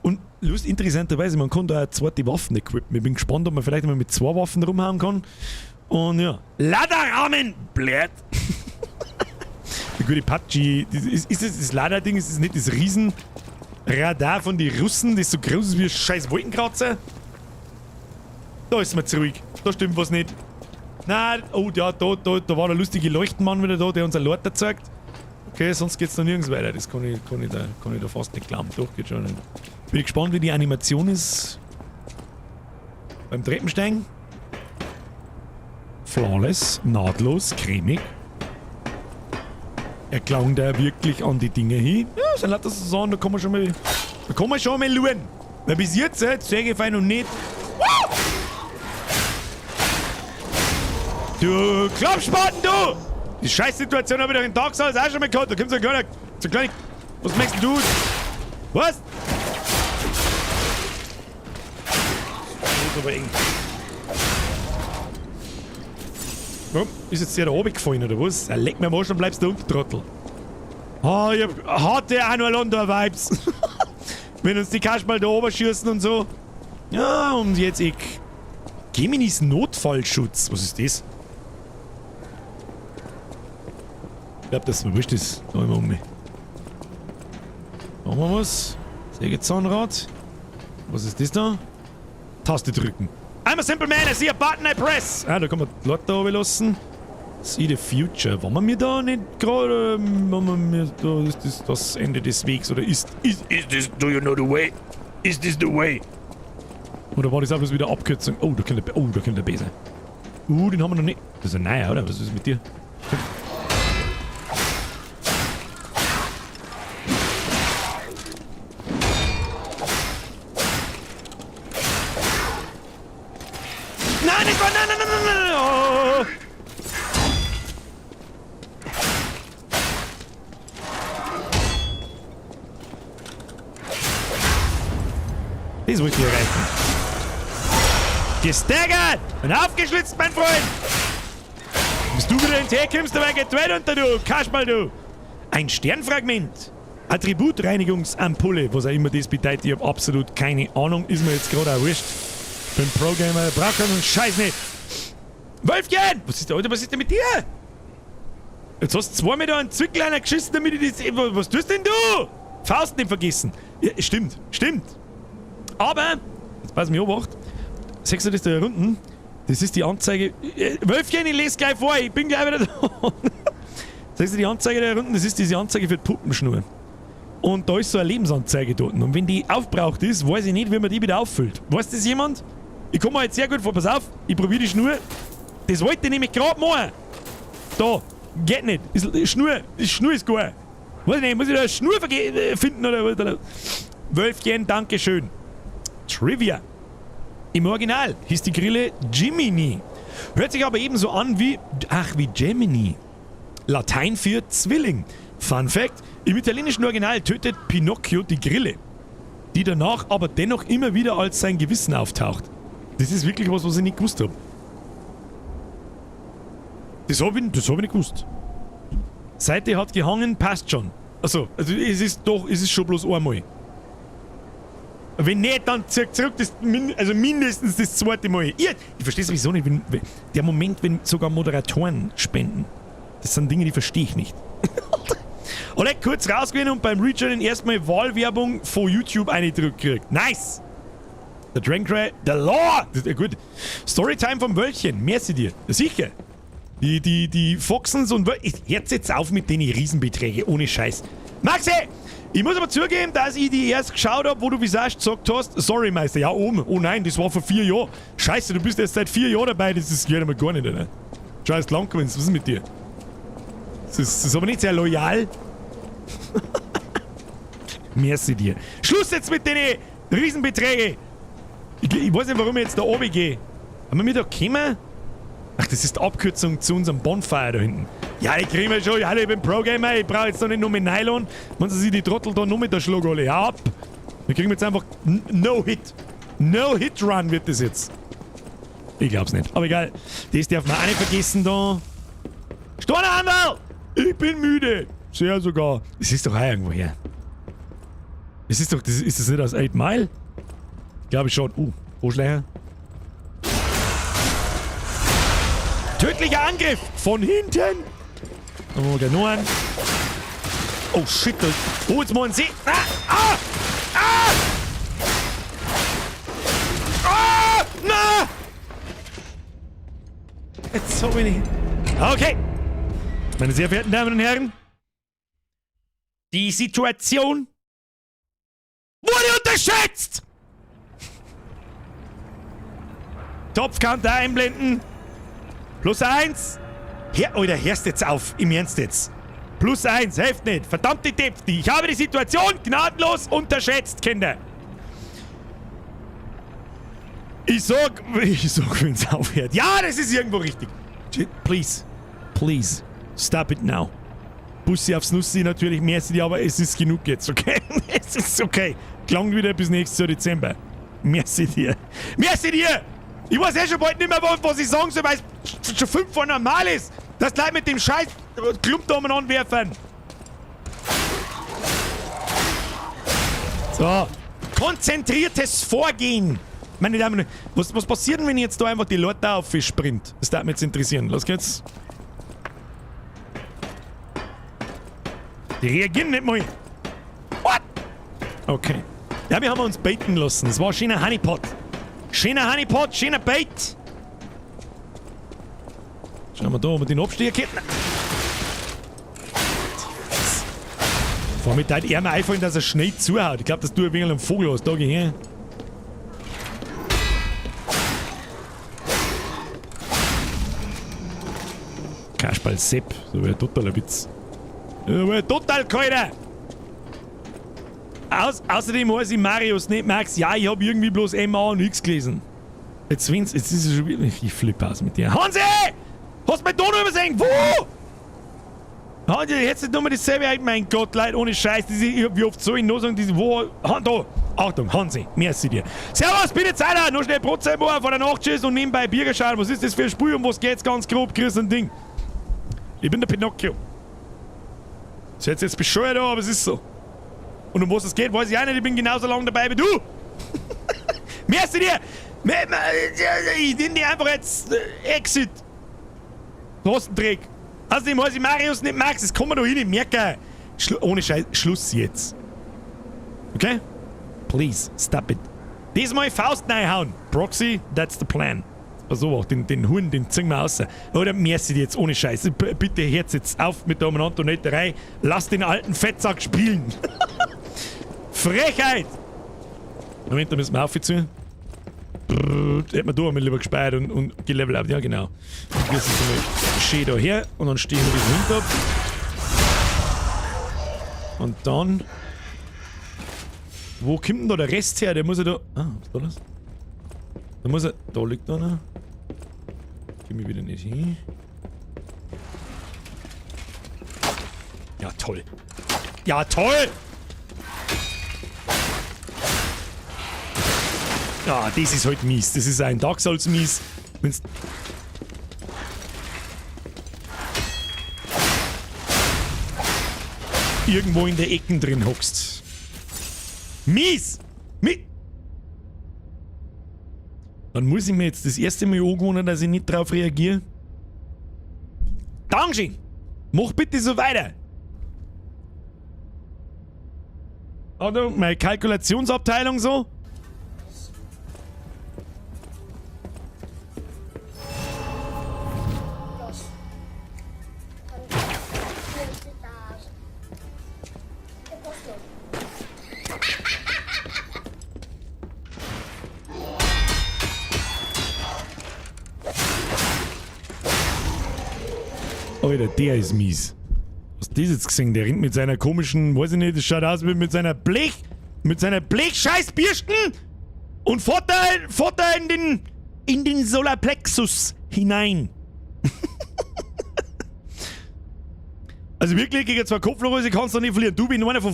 Und interessanterweise, man kann da eine zweite Waffen equippen. Ich bin gespannt, ob man vielleicht mal mit 2 Waffen rumhauen kann. Und ja. Laderahmen! Blöd! Der gute Patschi. Ist das Laderding? Ist das nicht das Riesenradar von den Russen, das so groß ist wie ein scheiß Wolkenkratzer? Da ist man zurück. Da stimmt was nicht. Nein, oh ja, da war der lustige Leuchtenmann wieder da, der uns ein Lord zeigt. Okay, sonst geht's da nirgends weiter. Das kann ich da fast nicht glauben. Doch, geht schon. Bin ich gespannt, wie die Animation ist. Beim Treppensteigen. Flawless, nahtlos, cremig. Er klang da wirklich an die Dinge hin. Ja, so laut das so sagen, da kann man schon mal schauen. Weil bis jetzt, zeige ich fein und nicht. Du Klappspaten, du! Die Scheißsituation habe ich doch in Dark Souls auch schon mal gehabt. Da kommt so ein kleiner... Was machst du? Was? aber eng. Oh, ist jetzt der da oben gefallen, oder was? Leck mir am Arsch, dann bleibst du unten, Trottel. Oh, ich hab harte Annual Vibes. Wenn uns die Kasperl da oben schießen und so. Ja, und jetzt ich. Geminis Notfallschutz. Was ist das? Ich glaub, dass mir wurscht ist. Da immer um mich. Machen wir was. Sägezahnrad. Was ist das da? Taste drücken. I'm a simple man, I see a button, I press. Ah, da kann man die Leute da oben lassen. See the future. Wollen wir da nicht gerade... ist das Ende des Wegs? Oder ist this... Do you know the way? Is this the way? Oder war das auch bloß wieder Abkürzung? Oh, da könnte der B sein. Den haben wir noch nicht... Das ist ein neuer, oder? Was ist mit dir? Nein, nicht mal! Nein! Oh. Das wollte ich erreichen. Gestaggert und aufgeschlitzt, mein Freund! Bis du wieder hinterherkommst, dabei geht die Welt unter, du Kasperl, du! Ein Sternfragment! Attributreinigungsampulle, was auch immer das bedeutet, ich hab absolut keine Ahnung, ist mir jetzt gerade auch wurscht. Ich bin Pro-Gamer, brauch keinen Scheiß nicht! Wölfchen! Was ist denn mit dir? Jetzt hast du zweimal da einen Zwickleiner geschissen, damit ich das... Was tust denn du? Faust nicht vergessen. Ja, stimmt. Aber, jetzt pass mich an, siehst du das da unten? Das ist die Anzeige... Wölfchen, ich lese gleich vor, ich bin gleich wieder da. Siehst du die Anzeige da unten? Das ist diese Anzeige für die Puppenschnur. Und da ist so eine Lebensanzeige dort. Und wenn die aufbraucht ist, weiß ich nicht, wie man die wieder auffüllt. Weiß das jemand? Ich komme mir jetzt sehr gut vor, pass auf, ich probiere die Schnur. Das wollte ich nämlich gerade machen. Da, geht nicht. Schnur ist geil. Weiß ich nicht, muss ich da eine Schnur finden oder? Wölfchen, dankeschön. Trivia. Im Original hieß die Grille Jiminy. Hört sich aber ebenso an wie Gemini. Latein für Zwilling. Fun Fact, im italienischen Original tötet Pinocchio die Grille, die danach aber dennoch immer wieder als sein Gewissen auftaucht. Das ist wirklich was ich nicht gewusst habe. Das hab ich nicht gewusst. Seite hat gehangen, passt schon. Also es ist schon bloß einmal. Wenn nicht, dann zurück mindestens das zweite Mal. Ich verstehe sowieso nicht, der Moment, wenn sogar Moderatoren spenden. Das sind Dinge, die verstehe ich nicht. Oder kurz rausgehen und beim Rejoinen erstmal Wahlwerbung von YouTube eingedrückt kriegt. Nice! Der Drancry, der Law! Gut. Storytime vom Wölkchen, merci dir. Sicher. Die Foxens und jetzt auf mit den Riesenbeträgen, ohne Scheiß. Maxi! Ich muss aber zugeben, dass ich die erst geschaut habe, wo du Visage gesagt hast. Sorry, Meister. Ja, oben. Oh nein, das war vor 4 Jahren. Scheiße, du bist jetzt seit 4 Jahren dabei. Das geht aber gar nicht, oder? Scheiß Langquins, was ist mit dir? Das ist aber nicht sehr loyal. Merci dir. Schluss jetzt mit den Riesenbeträgen. Ich weiß nicht, warum ich jetzt da oben gehe. Haben wir da gekommen? Ach, das ist die Abkürzung zu unserem Bonfire da hinten. Ja, die kriegen wir schon. Ja, ich bin Pro-Gamer. Ich brauche jetzt doch nicht nur mit Nylon. Wenn sie sich die Trottel da nur mit der Schlag alle. Ja, ab. Wir kriegen jetzt einfach No-Hit. No-Hit-Run wird das jetzt. Ich glaub's nicht. Aber egal. Das darf man auch nicht vergessen da. Stornhandel! Ich bin müde. Sehr sogar. Das ist doch auch irgendwo her. Das ist doch... Ist das nicht aus 8 Mile? Glaube ich schon. Vorschläger. Tödlicher Angriff! Von hinten! Oh, der Norden. Oh, shit. Oh, jetzt wollen sie... Na! Jetzt so wenig. Okay. Meine sehr verehrten Damen und Herren. Die Situation wurde unterschätzt! Topfkante einblenden. +1. Oder hörst jetzt auf, im Ernst jetzt. +1, helft nicht. Verdammte Depfti. Ich habe die Situation gnadenlos unterschätzt, Kinder. Ich sag, wenn's aufhört. Ja, das ist irgendwo richtig. Please. Stop it now. Bussi aufs Nussi natürlich, merci dir, aber es ist genug jetzt, okay? Es ist okay. Klang wieder bis nächstes Jahr Dezember. Merci dir. Merci dir! Ich weiß schon bald nicht mehr, was ich sagen soll, weil es schon 5 Mal normal ist. Das gleich mit dem Scheiß Klump da umeinander werfen. So. Konzentriertes Vorgehen. Meine Damen und Herren, was passiert denn, wenn ich jetzt da einfach die Leute auf Fisch sprint? Das darf mich jetzt interessieren. Los geht's. Die reagieren nicht mal. What? Okay. Ja, wir haben uns baiten lassen. Es war ein schöner Honeypot. Schöner Honeypot, schöner Bait. Schauen wir da, ob wir den Abstieg hätten. Vor allem hat er mir einfallen, dass er schnell zuhaut. Ich glaube, das tut ein wenig am Vogel aus. Da geh her. Kasperl Sepp. So wäre totaler Witz. So wäre total keiner. Außerdem heiße ich Marius, nicht Max. Ja, ich habe irgendwie bloß MA und X gelesen. Jetzt ist es schon wieder... Ich flippe aus mit dir. Hansi! Hast du mein Ton übersehen? Wo? Hansi, jetzt nicht nochmal dasselbe. Mein Gott, Leute, ohne Scheiß. Wie oft soll ich noch sagen, wo... Da! Achtung, Hansi, merci dir. Servus, bitte Zeiler! Nur schnell Brotzeit vor der Nachtschiss und nebenbei Bier schauen. Was ist das für ein Spiel und was geht's ganz grob? Chris ein Ding. Ich bin der Pinocchio. Das hört sich jetzt bescheuert an, aber es ist so. Und um was es geht, weiß ich auch nicht. Ich bin genauso lange dabei wie du. Merci dir! Ich nenne dir einfach jetzt Exit. Hosenträg. Außerdem heiße ich Marius, nicht Max. Das kann man doch hin, ich merke. Ohne Scheiß, Schluss jetzt. Okay? Please, stop it. Diesmal Faust reinhauen. Proxy, that's the plan. Pass auf, den Huhn, den ziehen wir raus. Oder merci dir jetzt, ohne Scheiß. Bitte hört jetzt auf mit der Umeinander-Netterei. Lass den alten Fettsack spielen. Frechheit! Moment, da müssen wir aufziehen. Hätten wir da einmal lieber gespeichert und gelevelt ab. Ja, genau. Wir sind so schön da her und dann stehen wir diesen Hund ab. Und dann... Wo kommt denn da der Rest her? Der muss ja da... Ah, was ist da das? Da muss er... Da liegt einer. Geh mir wieder nicht hin. Ja, toll. Ja, toll! Ja, das ist halt mies. Das ist ein Dark Souls mies. Wenn's irgendwo in der Ecken drin hockst. Mies! Dann muss ich mir jetzt das erste Mal angewöhnen, dass ich nicht drauf reagiere. Dankeschön! Mach bitte so weiter! Achtung, meine Kalkulationsabteilung so. Alter, der ist mies. Hast du das jetzt gesehen? Der rennt mit seiner komischen, weiß ich nicht, das schaut aus wie mit seiner Blech-Scheiß-Bürsten und fährt da in den Solarplexus hinein. Also wirklich, gegen zwei Kopflose kannst du nicht verlieren. Du, wenn die einer von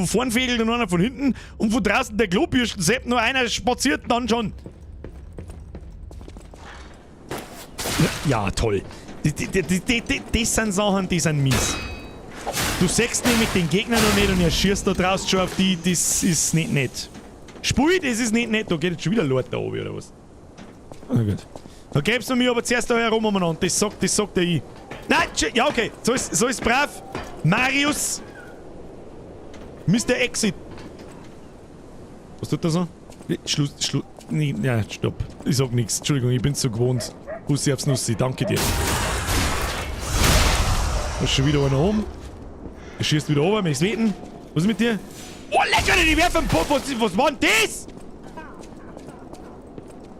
vorn fegelt und einer von hinten und von draußen der Klobürsten selbst nur einer spaziert, dann schon. Ja, toll. Das sind Sachen, die sind mies. Du sägst nämlich den Gegner noch nicht und er schießt da draußen schon auf die, das ist nicht nett. Spui, das ist nicht nett. Da geht jetzt schon wieder Leute da oben, oder was? Na gut. Da gäb's mir aber zuerst da herum umeinander. Das sagt er ich. Nein, ja okay. So ist brav. Marius. Mr. Exit. Was tut er so? Schluss. Nee, ja, stopp. Ich sag nichts. Entschuldigung, ich bin's so gewohnt. Bussi aufs Nussi, danke dir. Da ist schon wieder einer oben. Er schießt wieder oben, möchtest weten? Was ist mit dir? Oh, lecker, die werfen einen Pop. Was war denn das?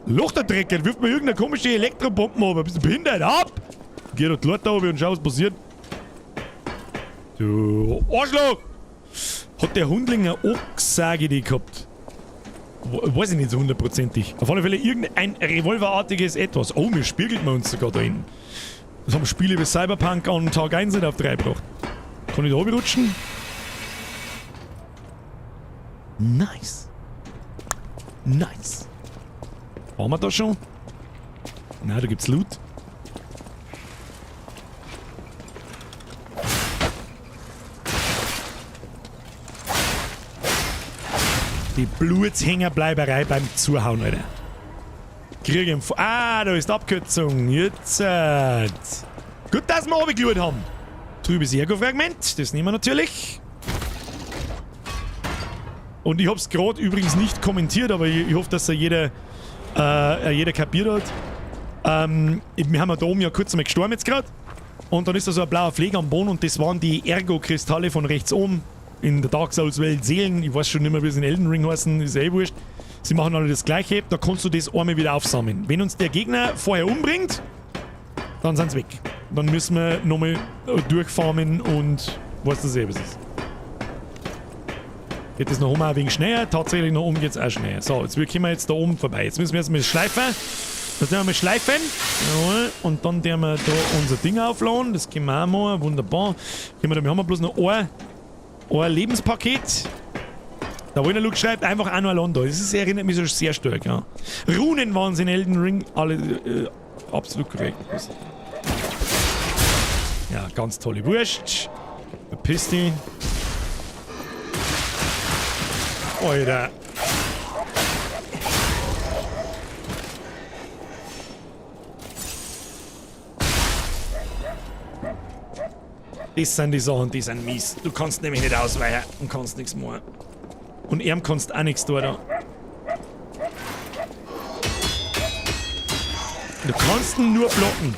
Lochterdrecker, wirft mir irgendeine komische Elektrobomben runter. Bist du behindert? Ab! Geh doch die Leute da oben und schau, was passiert. Du Arschloch! Hat der Hundling eine Ochsage gehabt? Weiß ich nicht so hundertprozentig. Auf alle Fälle irgendein revolverartiges Etwas. Oh, mir spiegelt man uns sogar da hinten. Das haben Spiele wie Cyberpunk an Tag 1 nicht auf 3 gebracht. Kann ich da oben rutschen? Nice. Waren wir da schon? Nein, da gibt's Loot. Die Blutshängerbleiberei beim Zuhauen, Alter. Krieg im da ist die Abkürzung. Jetzt. Gut, dass wir runtergeschaut haben. Trübes Ergo-Fragment. Das nehmen wir natürlich. Und ich hab's gerade übrigens nicht kommentiert, aber ich hoffe, dass jeder kapiert hat. Wir haben da oben ja kurz einmal gestorben jetzt gerade. Und dann ist da so ein blauer Pfleger am Boden und das waren die Ergo-Kristalle von rechts oben. In der Dark Souls-Welt Seelen. Ich weiß schon nicht mehr, wie es in Elden Ring heißen. Ist eh wurscht. Sie machen alle das Gleiche. Da kannst du das einmal wieder aufsammeln. Wenn uns der Gegner vorher umbringt, dann sind sie weg. Dann müssen wir nochmal durchfarmen und was das selber ist. Geht das noch um ein wenig schneller? Tatsächlich noch um geht's auch schneller. So, jetzt kommen wir jetzt da oben vorbei. Jetzt müssen wir erstmal schleifen. Das werden wir mal schleifen. Jawohl. Und dann werden wir da unser Ding aufladen. Das können wir auch mal. Wunderbar. Wir haben bloß noch ein Lebenspaket. Da wo der Luke schreibt, einfach auch nur allein da. Das erinnert mich so sehr stark, ja. Runen waren es in Elden Ring. Alle absolut korrekt. Ja, ganz tolle Wurst. Verpiss dich. Alter. Das sind die Sachen, die sind mies. Du kannst nämlich nicht ausweichen und kannst nichts machen. Und ihm kannst auch nichts tun da. Du kannst ihn nur blocken.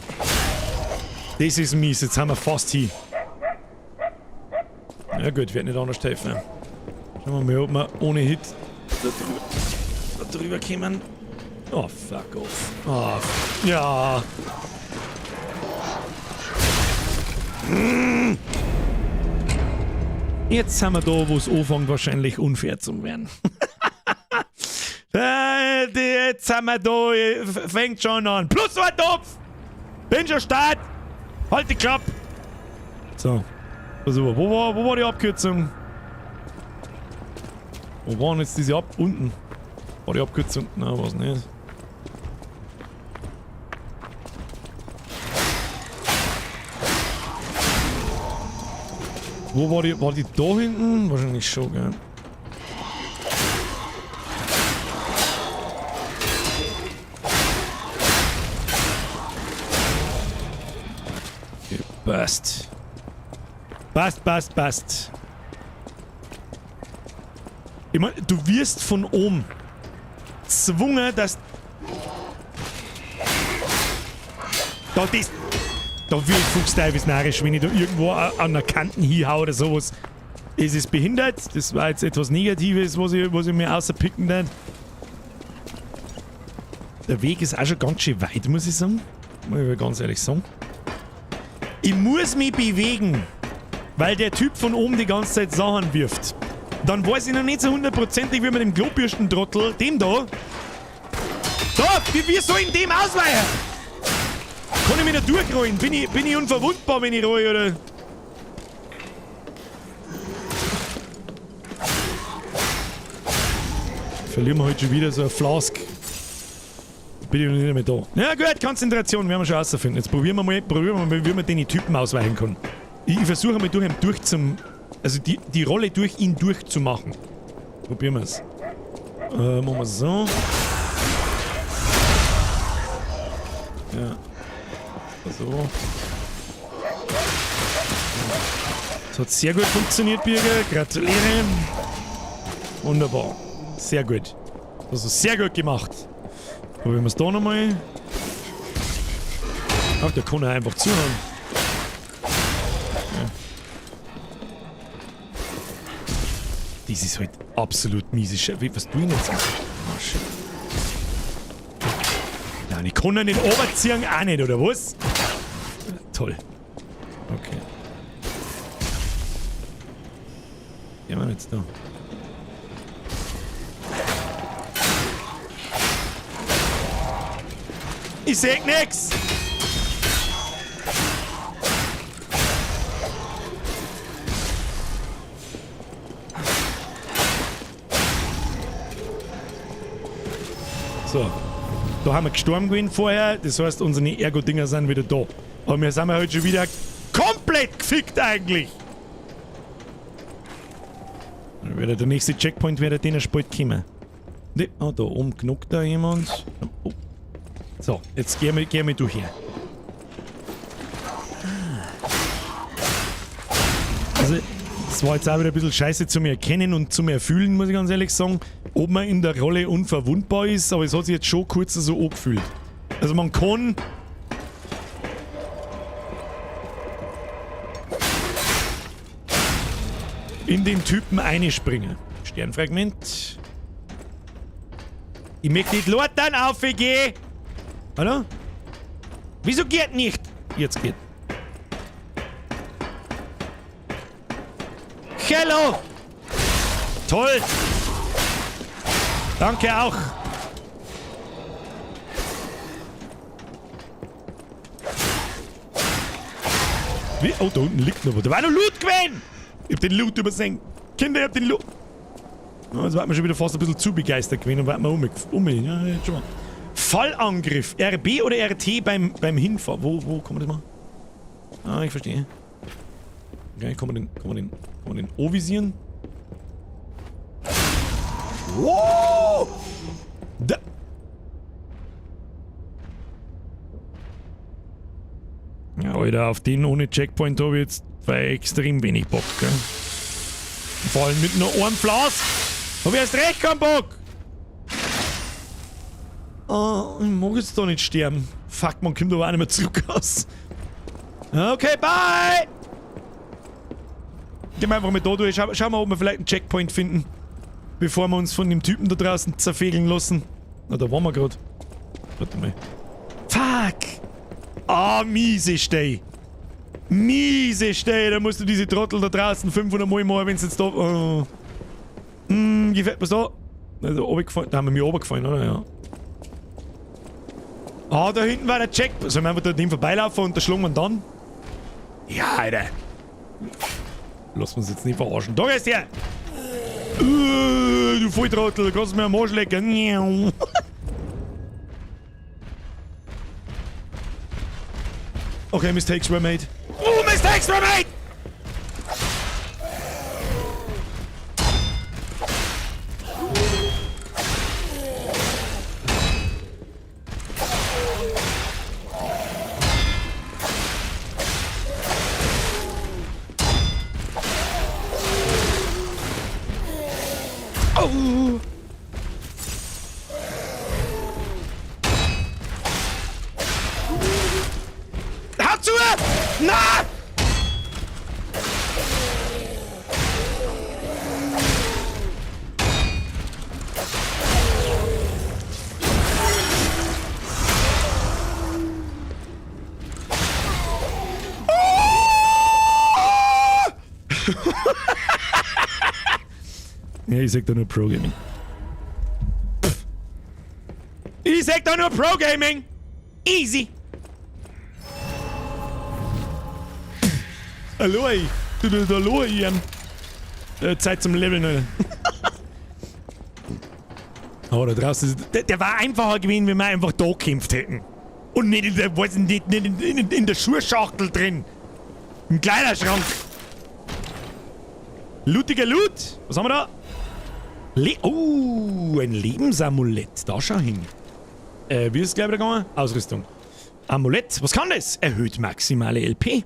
Das ist mies, jetzt haben wir fast hier. Ja gut, wird nicht anders helfen. Schauen wir mal, ob wir ohne Hit da drüber kommen. Oh, fuck off. Oh, ja. Jetzt sind wir da, wo es anfängt wahrscheinlich unfair zu werden. Jetzt sind wir da, fängt schon an. Plus ein Topf! Bin schon Start! Halt die Klappe! So. Also, wo war die Abkürzung? Wo waren jetzt diese unten? War die Abkürzung? Nein, war's nicht. Wo war die? War die da hinten? Wahrscheinlich schon, gell? Passt. Passt. Ich mein, du wirst von oben gezwungen, dass... Da wird fuchsteifels narrisch, wenn ich da irgendwo an der Kanten hinhau oder sowas. Es ist behindert. Das war jetzt etwas Negatives, was ich mir außerpicken darf. Der Weg ist auch schon ganz schön weit, muss ich sagen. Muss ich ganz ehrlich sagen. Ich muss mich bewegen, weil der Typ von oben die ganze Zeit Sachen wirft. Dann weiß ich noch nicht so hundertprozentig, wie mit dem Klobürstentrottel, dem da. Wie soll ich dem ausweichen? Kann ich mich da durchrollen? Bin ich unverwundbar, wenn ich rolle, oder? Verlieren wir heute schon wieder so eine Flask. Bin ich noch nicht mehr da. Ja gut, Konzentration, werden wir schon rausfinden. Jetzt probieren wir mal, wie man den Typen ausweichen kann. Ich versuche mal durch ihn also die Rolle durch ihn durchzumachen. Probieren wir es. Machen wir so. Ja. So. Das hat sehr gut funktioniert, Birger. Gratuliere. Wunderbar. Sehr gut. Also sehr gut gemacht. Probieren wir es da nochmal. Ach, der kann ja einfach zuhören. Ja. Das ist halt absolut miese Scheiße. Was tue ich jetzt? Oh, shit. Nein, ich kann ja nicht runterziehen, auch nicht, oder was? Toll. Okay. Ja, man jetzt da. Ich seh nix! Da haben wir gestorben gewesen vorher. Das heißt, unsere Ergo-Dinger sind wieder da. Aber wir sind heute schon wieder komplett gefickt eigentlich. Dann wird der nächste Checkpoint wieder den spät kommen. Ne, oh, da oben knockt da jemand. Oh. So, jetzt gehen wir durch hier. Also, das war jetzt auch wieder ein bisschen scheiße zu mir erkennen und zu mir erfühlen, muss ich ganz ehrlich sagen. Ob man in der Rolle unverwundbar ist, aber es hat sich jetzt schon kurz so angefühlt. Also man kann... in den Typen einspringen. Sternfragment. Ich möchte nicht Lortan aufgehen. Hallo? Wieso geht nicht? Jetzt geht. Hello! Toll! Danke auch! Wie? Oh, da unten liegt noch was. Da war noch Loot gewesen! Ich hab den Loot übersehen. Kinder, ich hab den Loot... Oh, jetzt warten wir schon wieder fast ein bisschen zu begeistert gewesen und warten wir ja, jetzt schon mal. Fallangriff. RB oder RT beim Hinfahren? Wo kann man das machen? Ah, ich verstehe. Okay, kann man den O-visieren? Wow! Da. Ja, Alter, auf den ohne Checkpoint habe ich jetzt extrem wenig Bock, gell? Vor allem mit nur einem Flas habe ich erst recht keinen Bock! Oh, ich mag jetzt doch nicht sterben. Fuck, man kommt aber auch nicht mehr zurück aus. Okay, bye! Gehen wir einfach mal da durch. Schauen wir, ob wir vielleicht einen Checkpoint finden. Bevor wir uns von dem Typen da draußen zerfegeln lassen. Na, da waren wir gerade. Warte mal. Fuck! Ah, miese Stei. Miese Stei. Da musst du diese Trottel da draußen 500 Mal machen, wenn es jetzt da... Oh. Gefällt mir's da? Also, runtergefallen. Da haben wir mir runtergefallen, oder? Ja. Ah, da hinten war der Checkpoint. Sollen wir einfach da hinten vorbeilaufen und da schlagen wir dann? Ja, Alter. Lass uns jetzt nicht verarschen. Da ist der! Du Volltrottel, kannst du mir am Arsch lecken. Okay, mistakes were made. Oh, mistakes were made! Oh! Hau zu! Na! Ja, ich sag da nur Pro-Gaming. Ich sag da nur Pro-Gaming! Easy! Hallo, ey! Hallo, Ian! Zeit zum Leveln, Alter. Oh, da draußen ist... Der war einfacher gewesen, wenn wir einfach da gekämpft hätten. Und nicht in der, nicht in der Schuhschachtel drin. Im Kleiderschrank. Lootiger Loot! Was haben wir da? Ein Lebensamulett. Da schau hin. Wie ist es gleich wieder gegangen? Ausrüstung. Amulett. Was kann das? Erhöht maximale LP.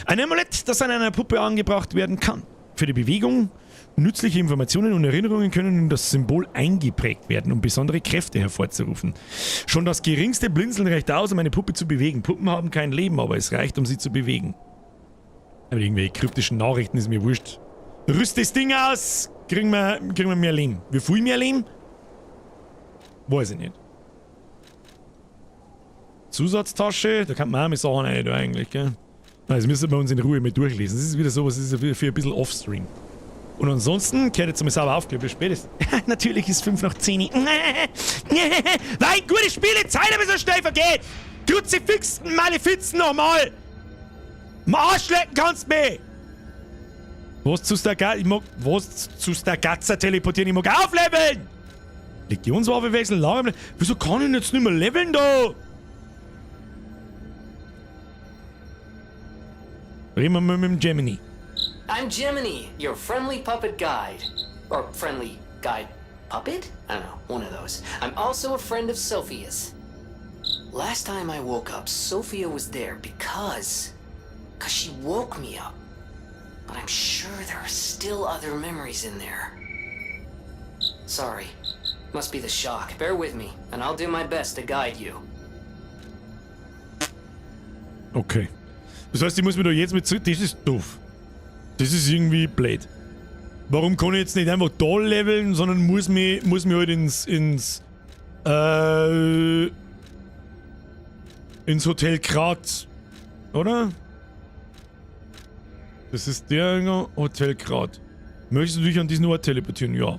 Ein Amulett, das an einer Puppe angebracht werden kann. Für die Bewegung. Nützliche Informationen und Erinnerungen können in das Symbol eingeprägt werden, um besondere Kräfte hervorzurufen. Schon das geringste Blinzeln reicht aus, um eine Puppe zu bewegen. Puppen haben kein Leben, aber es reicht, um sie zu bewegen. Aber irgendwelche kryptischen Nachrichten ist mir wurscht. Rüst das Ding aus! Kriegen wir mehr Leben. Wie viel mehr Leben? Weiß ich nicht. Zusatztasche, da kann man auch mit Sachen rein, eigentlich, gell? Das müssen wir uns in Ruhe mit durchlesen. Das ist wieder sowas, das ist wieder für ein bisschen Offstream. Und ansonsten, kehrt jetzt mal sauber aufgeklärt, wie spät ist. Natürlich ist 5 nach 10. Nein, gute Spiele, Zeit, aber so schnell vergeht! Kruzifix, Malefizen nochmal! Mal Arschlecken kannst du mich! Was zu Stagazza teleportieren? Ich mag aufleveln! Legionswaffe wechseln, Lager... Wieso kann ich jetzt nicht mehr leveln da? Reden wir mal mit dem Gemini. I'm Jiminy, your friendly puppet guide. Or friendly guide puppet? I don't know, one of those. I'm also a friend of Sophia's. Last time I woke up, Sophia was there because she woke me up. But I'm sure there are still other memories in there. Sorry. Must be the shock. Bear with me, and I'll do my best to guide you. Okay. Das heißt, ich muss mich da jetzt mit zurück... Das ist doof. Das ist irgendwie blöd. Warum kann ich jetzt nicht einfach da leveln, sondern muss mich halt ins Hotel Krat, oder? Das ist der Hotel Krat. Möchtest du dich an diesen Ort teleportieren? Ja.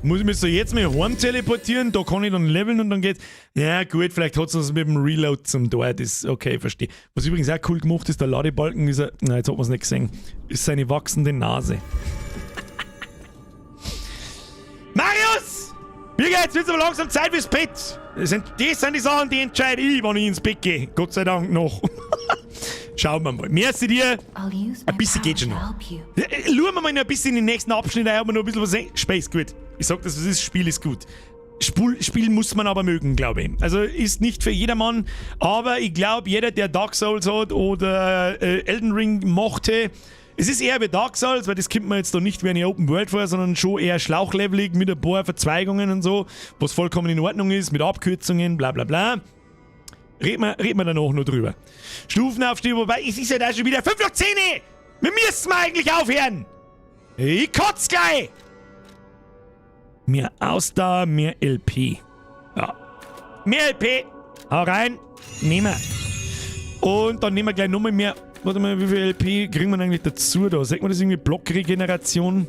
Muss ich mich so jetzt mal heim teleportieren? Da kann ich dann leveln und dann geht's. Ja, gut, vielleicht hat es was mit dem Reload zum Tor. Das ist okay, verstehe. Was übrigens auch cool gemacht ist, der Ladebalken ist er. Nein, jetzt hat man es nicht gesehen. Ist seine wachsende Nase. Marius! Wie geht's? Wird's aber langsam Zeit fürs Bett. Das sind die Sachen, die entscheide ich, wenn ich ins Bett gehe. Gott sei Dank noch. Schauen wir mal. Merci dir. Ein bisschen geht schon noch. Schauen wir mal noch ein bisschen in den nächsten Abschnitt, da haben wir noch ein bisschen was sehen. Space, gut. Ich sag das, das Spiel ist gut. Spielen muss man aber mögen, glaube ich. Also ist nicht für jedermann, aber ich glaube, jeder, der Dark Souls hat oder Elden Ring mochte, es ist eher wie Dark Souls, weil das kommt man jetzt da nicht wie eine Open World vor, sondern schon eher schlauchlevelig mit ein paar Verzweigungen und so, was vollkommen in Ordnung ist, mit Abkürzungen, bla bla bla. Reden wir danach noch drüber. Stufenaufstieg, wobei es ist ja da schon wieder 5 nach 10. Wir müssen eigentlich aufhören. Ich kotz gleich. Mehr Ausdauer, mehr LP. Ja. Mehr LP. Hau rein. Nehmen wir. Und dann nehmen wir gleich nochmal mehr. Warte mal, wie viel LP kriegen wir eigentlich dazu da? Sagt man das irgendwie Blockregeneration?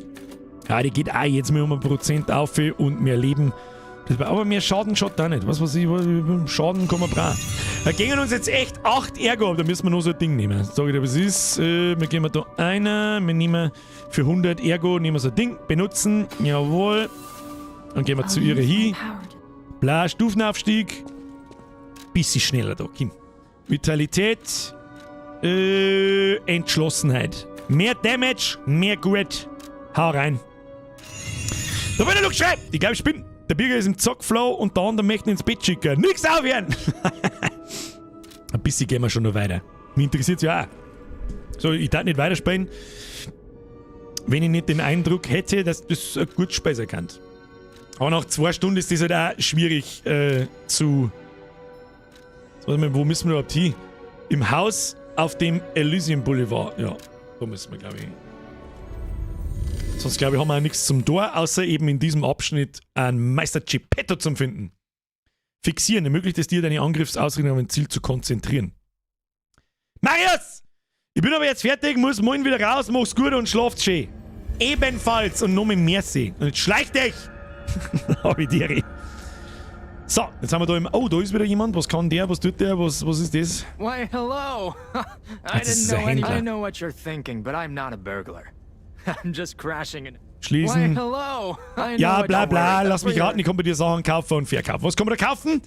Ja, die geht auch jetzt mit 1% auf und mehr Leben. Aber mehr Schaden schaut auch nicht. Was weiß ich, Schaden kann man brauchen. Da gehen uns jetzt echt 8 Ergo ab. Da müssen wir noch so ein Ding nehmen. Sag ich dir, was ist. Wir gehen da einer. Wir nehmen für 100 Ergo nehmen wir so ein Ding. Benutzen. Jawohl. Dann gehen wir zu ihrer hin. Bla, Stufenaufstieg. Bisschen schneller da, Kim. Vitalität. Entschlossenheit. Mehr Damage, mehr Grit. Hau rein. Da wird er noch geschrieben. Ich glaube, ich bin. Der Bürger ist im Zockflow und der andere möchte ihn ins Bett schicken. Nix aufhören! Ein bisschen gehen wir schon noch weiter. Mich interessiert es ja auch. So, ich darf nicht weiterspielen, wenn ich nicht den Eindruck hätte, dass das ein gutes Spiel sein kann. Aber nach 2 Stunden ist das halt auch schwierig zu... Warte mal, wo müssen wir überhaupt hin? Im Haus auf dem Elysium Boulevard. Ja, da müssen wir, glaube ich. Sonst, glaube ich, haben wir auch nichts zum Tor, außer eben in diesem Abschnitt einen Meister Geppetto zum Finden. Fixieren ermöglicht es dir, deine Angriffsausrichtung auf ein Ziel zu konzentrieren. Marius! Ich bin aber jetzt fertig, muss morgen wieder raus, mach's gut und schlaft schön. Ebenfalls und noch mit Merci. Und jetzt schleicht dich! Hab ich dir. So, jetzt haben wir da im... Oh, da ist wieder jemand. Was kann der? Was tut der? Was ist das? Why, hello! I didn't know what you're thinking, but I'm not a burglar. I'm just crashing in... Schließen. Why, hello! Ja, bla bla, lass mich raten, ich kann bei dir Sachen kaufen und verkaufen. Was kann man da kaufen?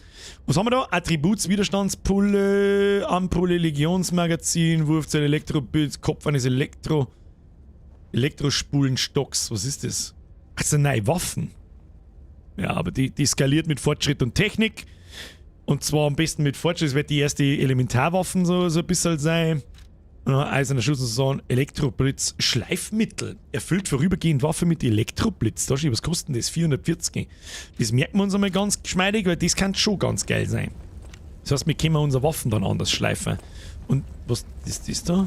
Was haben wir da? Attributs, Widerstandspulle, Ampulle, Legionsmagazin, Wurfzelle, Elektrobild, Kopf eines Elektrospulenstocks. Was ist das? Das sind neue Waffen. Ja, aber die skaliert mit Fortschritt und Technik. Und zwar am besten mit Fortschritt. Das wird die erste Elementarwaffen so ein bisschen sein. Eiserner Schuss und so ein Elektroblitz. Schleifmittel. Erfüllt vorübergehend Waffe mit Elektroblitz. Da steht, was kostet das? 440. Das merken wir uns einmal ganz geschmeidig, weil das kann schon ganz geil sein. Das heißt, wir können unsere Waffen dann anders schleifen. Und was ist das da?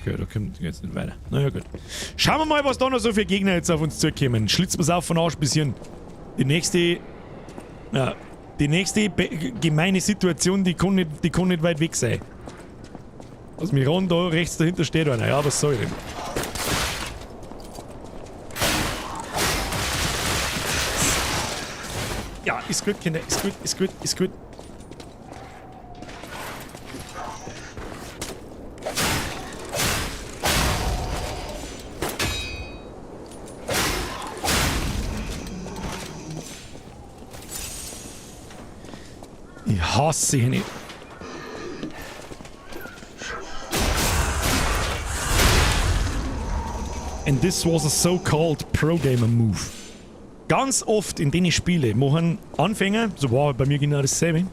Okay, da kommt jetzt nicht weiter. Naja, gut. Schauen wir mal, was da noch so für Gegner jetzt auf uns zukommen. Schlitzen wir es auf von Arsch bis hin. Die nächste gemeine Situation, die kann nicht weit weg sein. Was mir ran da rechts dahinter steht einer. Ja, was soll ich denn? Ja, ist gut, Kinder. Ist gut. Ich hasse sie nicht. And this was a so-called Pro-Gamer Move. Ganz oft in den Spielen machen Anfänger, so war bei mir genau dasselbe,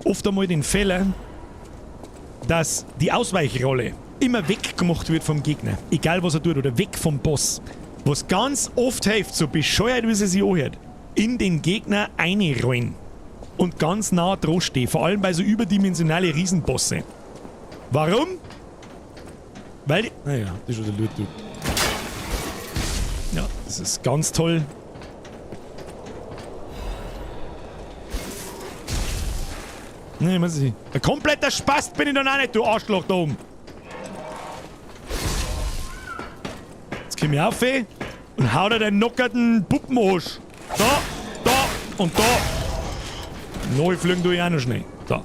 oft einmal den Fehler, dass die Ausweichrolle immer weggemacht wird vom Gegner. Egal was er tut, oder weg vom Boss. Was ganz oft hilft, so bescheuert wie es sich anhört, in den Gegner einrollen. Und ganz nah dran stehen. Vor allem bei so überdimensionale Riesenbosse. Warum? Weil die... Naja, das ist schon der Loot. Ja, das ist ganz toll. Nee, muss ich. Ein kompletter Spast bin ich dann auch nicht, du Arschloch da oben. Jetzt komm ich auf und hau dir den knockerten Puppenarsch. Da, da und da. Neu fliegen du auch noch schnell. Da.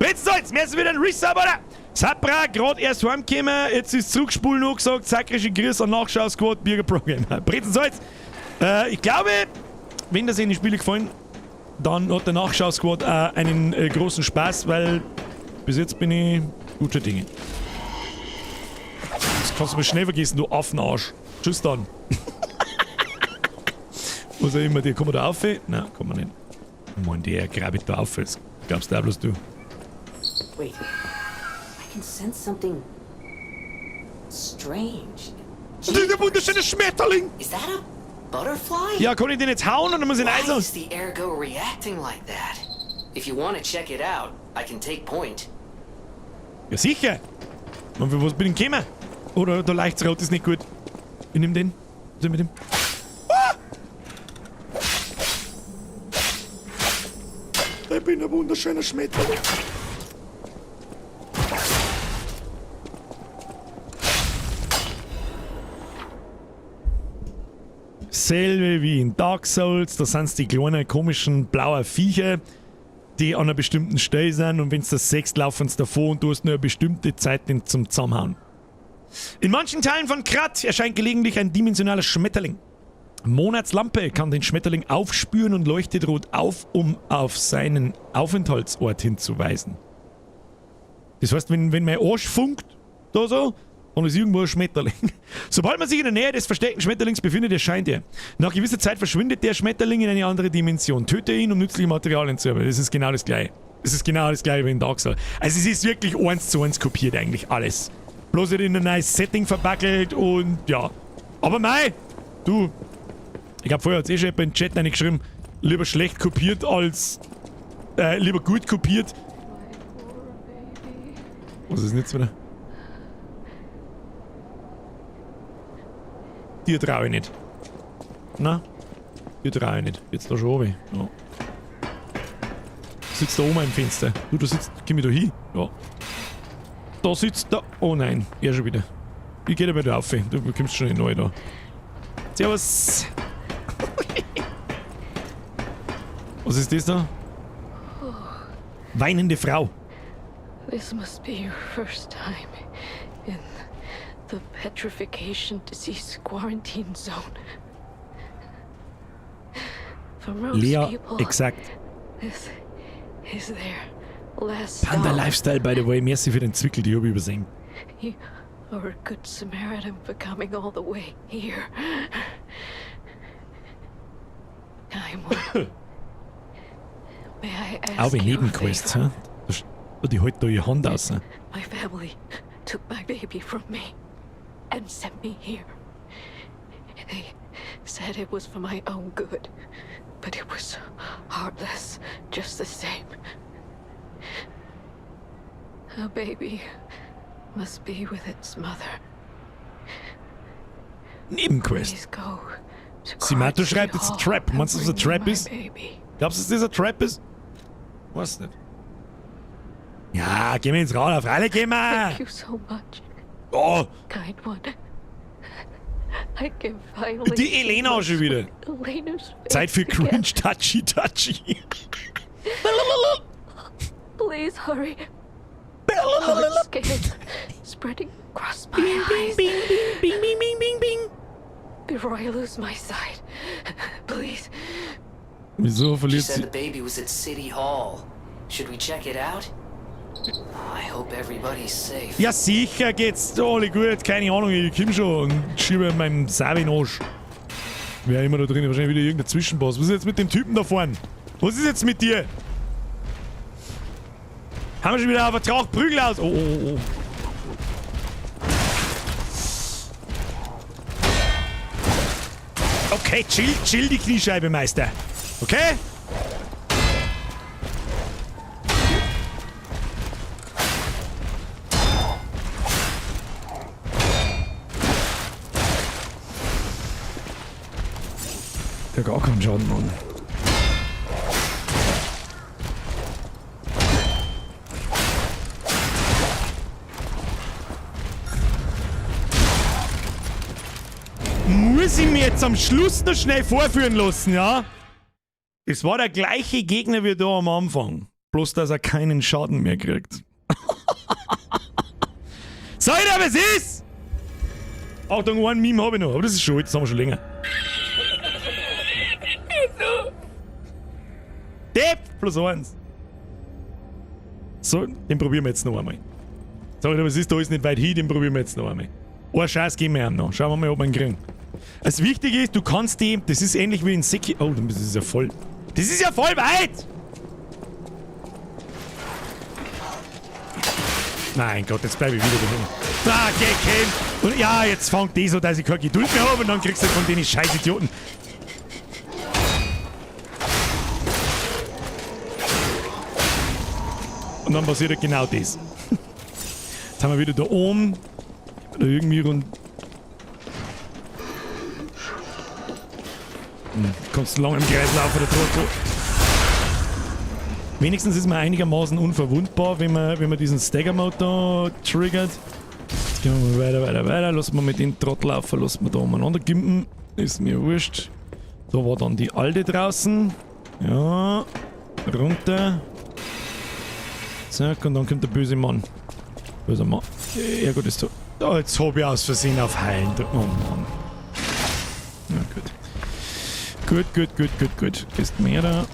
Jetzt wir müssen wieder ein Resub, oder? Sapra, gerade erst heimgekommen, jetzt ist zurückspulen noch gesagt, sakrische Grüß an Nachschau-Squad, Bierger Programmer. Brezensalz. Ich glaube, wenn das in die Spiele gefallen, dann hat der Nachschau-Squad einen großen Spaß, weil bis jetzt bin ich guter Dinge. Das kannst du mir schnell vergessen, du Affenarsch. Tschüss dann. Was auch immer, der kommt da auf? Nein, kann man nicht. Mann, der grabt da auf. Das glaubst du auch bloß du. Wait. I can sense something strange. Der wunderschöne Schmetterling! Is that a butterfly? Ja, kann ich den jetzt hauen oder muss ich ihn Why eisen? is the ergo reacting like that? If you want to check it out, I can take point. Ja, sicher! Und für was bin ich gekommen? Oder der Leichtsrot ist nicht gut. Ich nehm den. Was mit dem? Ah! Ich bin ein wunderschöner Schmetterling. Selbe wie in Dark Souls, da sind die kleinen komischen blauen Viecher, die an einer bestimmten Stelle sind und wenn du das sechst, laufen sie davor und du hast nur eine bestimmte Zeit den zum Zusammenhauen. In manchen Teilen von Krat erscheint gelegentlich ein dimensionaler Schmetterling. Monatslampe kann den Schmetterling aufspüren und leuchtet rot auf, um auf seinen Aufenthaltsort hinzuweisen. Das heißt, wenn mein Arsch funkt, da so, und es ist irgendwo ein Schmetterling. Sobald man sich in der Nähe des versteckten Schmetterlings befindet, erscheint er. Nach gewisser Zeit verschwindet der Schmetterling in eine andere Dimension. Töte ihn, um nützliche Materialien zu erwerben. Das ist genau das Gleiche. Das ist genau das Gleiche wie in Dark Souls. Also es ist wirklich 1:1 kopiert eigentlich alles. Bloß wird in ein neues Setting verbackelt und ja. Aber mei, du, ich glaube vorher hat es schon jemand in den Chat reingeschrieben, lieber schlecht kopiert als, lieber gut kopiert. Was ist denn jetzt wieder? Dir traue ich nicht. Na? Dir traue ich nicht. Jetzt da schon oben. Ja. Sitzt da oben im Fenster. Du, da sitzt. Komm ich da hin? Ja. Da sitzt da. Oh nein, er schon wieder. Ich geh da bei dir auf. Du kommst schon in neu da. Servus. Was ist das da? Weinende Frau. This must be your first time in the petrification disease quarantine zone. For most Lea, people, exakt. this is their last Panda stop. Lifestyle, by the way. Merci für den Zwickel, die habe ich übersehen. You are a good Samaritan for coming all the way here. I'm one. May I ask Auch wie you a Nebenquests, favor? hä? Die hält da ihre Hand aus. My family took my baby from me and sent me here. They said it was for my own good, but it was heartless just the same. A baby must be with its mother. Nebenquest. Please go to Simato Crotchley schreibt jetzt Hall Trap. and Meinst du, dass es ein bring me Trap my ist? baby. Glaubst du, dass das ein Trap ist? Weiß nicht. Ja, gehen wir ins Raum. Auf alle gehen wir! Thank you so much, Oh, kind one. I can finally die Elena schon wieder. Elena's face Zeit für again. Cringe Touchy. Please hurry. I'm scared. Spreading across my eyes. Bing, bing, bing, bing, bing. Before I lose my sight. Please. Wieso She verliert said sie? the baby was at City Hall. Should we check it out? I hope everybody's safe. Ja, sicher geht's alle gut. Keine Ahnung, ich komm schon und schiebe meinem Savi in den Arsch. Wer immer da drin? Wahrscheinlich wieder irgendein Zwischenboss. Was ist jetzt mit dem Typen da vorne? Was ist jetzt mit dir? Haben wir schon wieder auf Vertrag Prügel aus? Oh, oh, oh. Okay, chill die Kniescheibe, Meister. Okay? Der gar keinen Schaden, Mann. Muss ich mir jetzt am Schluss noch schnell vorführen lassen, ja? Es war der gleiche Gegner wie da am Anfang. Bloß, dass er keinen Schaden mehr kriegt. Seid ihr, was ist? Achtung, ein Meme habe ich noch. Aber das ist schon, das haben wir schon länger. Depp! +1. So, den probieren wir jetzt noch einmal. Sag ich, was ist, da ist nicht weit hin, den probieren wir jetzt noch einmal. Oh, Scheiß, geben wir ihm noch. Schauen wir mal, ob wir ihn kriegen. Das Wichtige ist, du kannst die, das ist ähnlich wie in Seki. Oh, das ist ja voll. Das ist ja voll weit! Mein Gott, jetzt bleibe ich wieder dahin. Ah, okay. Und ja, jetzt fängt die so, dass ich keine Geduld mehr habe und dann kriegst du von denen scheiß Idioten. Und dann passiert genau das. Jetzt haben wir wieder da oben. Da irgendwie rund. Kannst du lange im Kreis laufen, der Trottel. Wenigstens ist man einigermaßen unverwundbar, wenn man diesen Stagger-Mode da triggert. Jetzt gehen wir weiter. Lassen wir mit den Trottel laufen, lassen wir da umeinander gimpen. Ist mir wurscht. Da war dann die alte draußen. Ja. Runter. Zack, und dann kommt der böse Mann. Böser Mann. Ja gut, ist so. Oh, jetzt hab ich aus Versehen auf Heilen. Oh Mann. Na gut. Gut. Ist mehr da.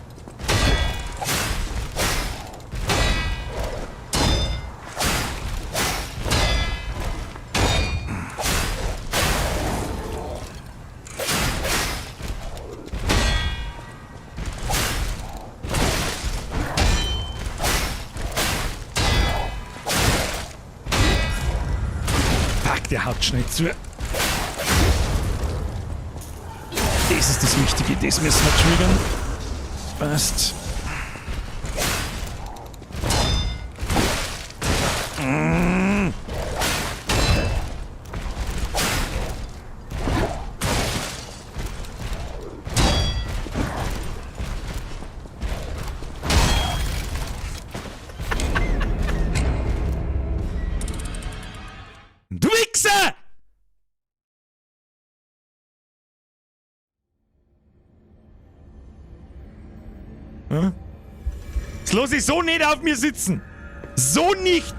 Der haut schnell zu. Das ist das Wichtige, das müssen wir triggern. Passt. Du Wichser! Hm? Das lasse ich so nicht auf mir sitzen. So nicht!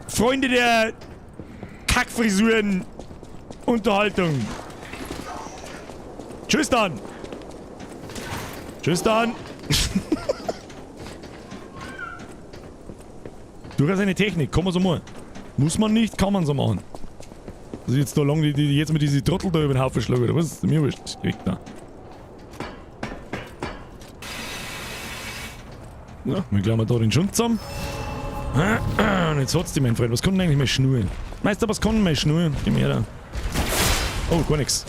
Freunde der Kackfrisuren Unterhaltung. Tschüss dann! Tschüss dann! Durchaus eine Technik, kann man so machen. Muss man nicht, kann man so machen. Also jetzt da lang die jetzt mit diese Trottel da über den Haufen schlagen, oder was? Mir wurscht. Da. Ja, wir klammern da den Schund zusammen. Und jetzt hat's die, mein Freund. Was kann denn eigentlich mal schnurren? Meister, was kann denn mal schnurren? Gib mir da. Oh, gar nichts.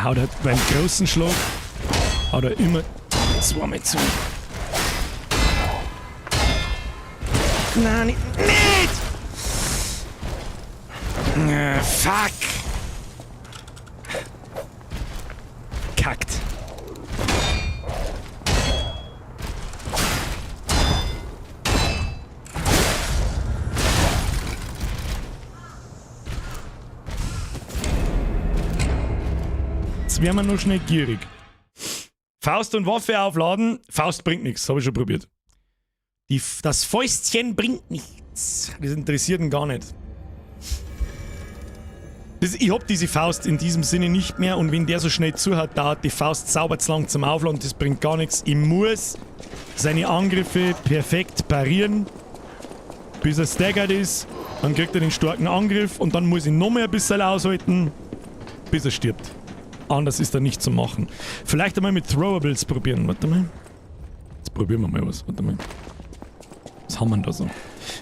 Haut er beim großen Schlag, haut er immer zweimal zu. Nein, nicht! Fuck! Kackt. Jetzt wären wir noch schnell gierig. Faust und Waffe aufladen. Faust bringt nichts, habe ich schon probiert. Das Fäustchen bringt nichts. Das interessiert ihn gar nicht. Ich hab diese Faust in diesem Sinne nicht mehr und wenn der so schnell zuhört, dauert die Faust sauber zu lang zum Aufladen. Das bringt gar nichts. Ich muss seine Angriffe perfekt parieren, bis er staggert ist. Dann kriegt er den starken Angriff und dann muss ich noch mehr ein bisschen aushalten, bis er stirbt. Anders ist er nicht zu machen. Vielleicht einmal mit Throwables probieren. Warte mal. Jetzt probieren wir mal was. Warte mal. Was haben wir denn da so?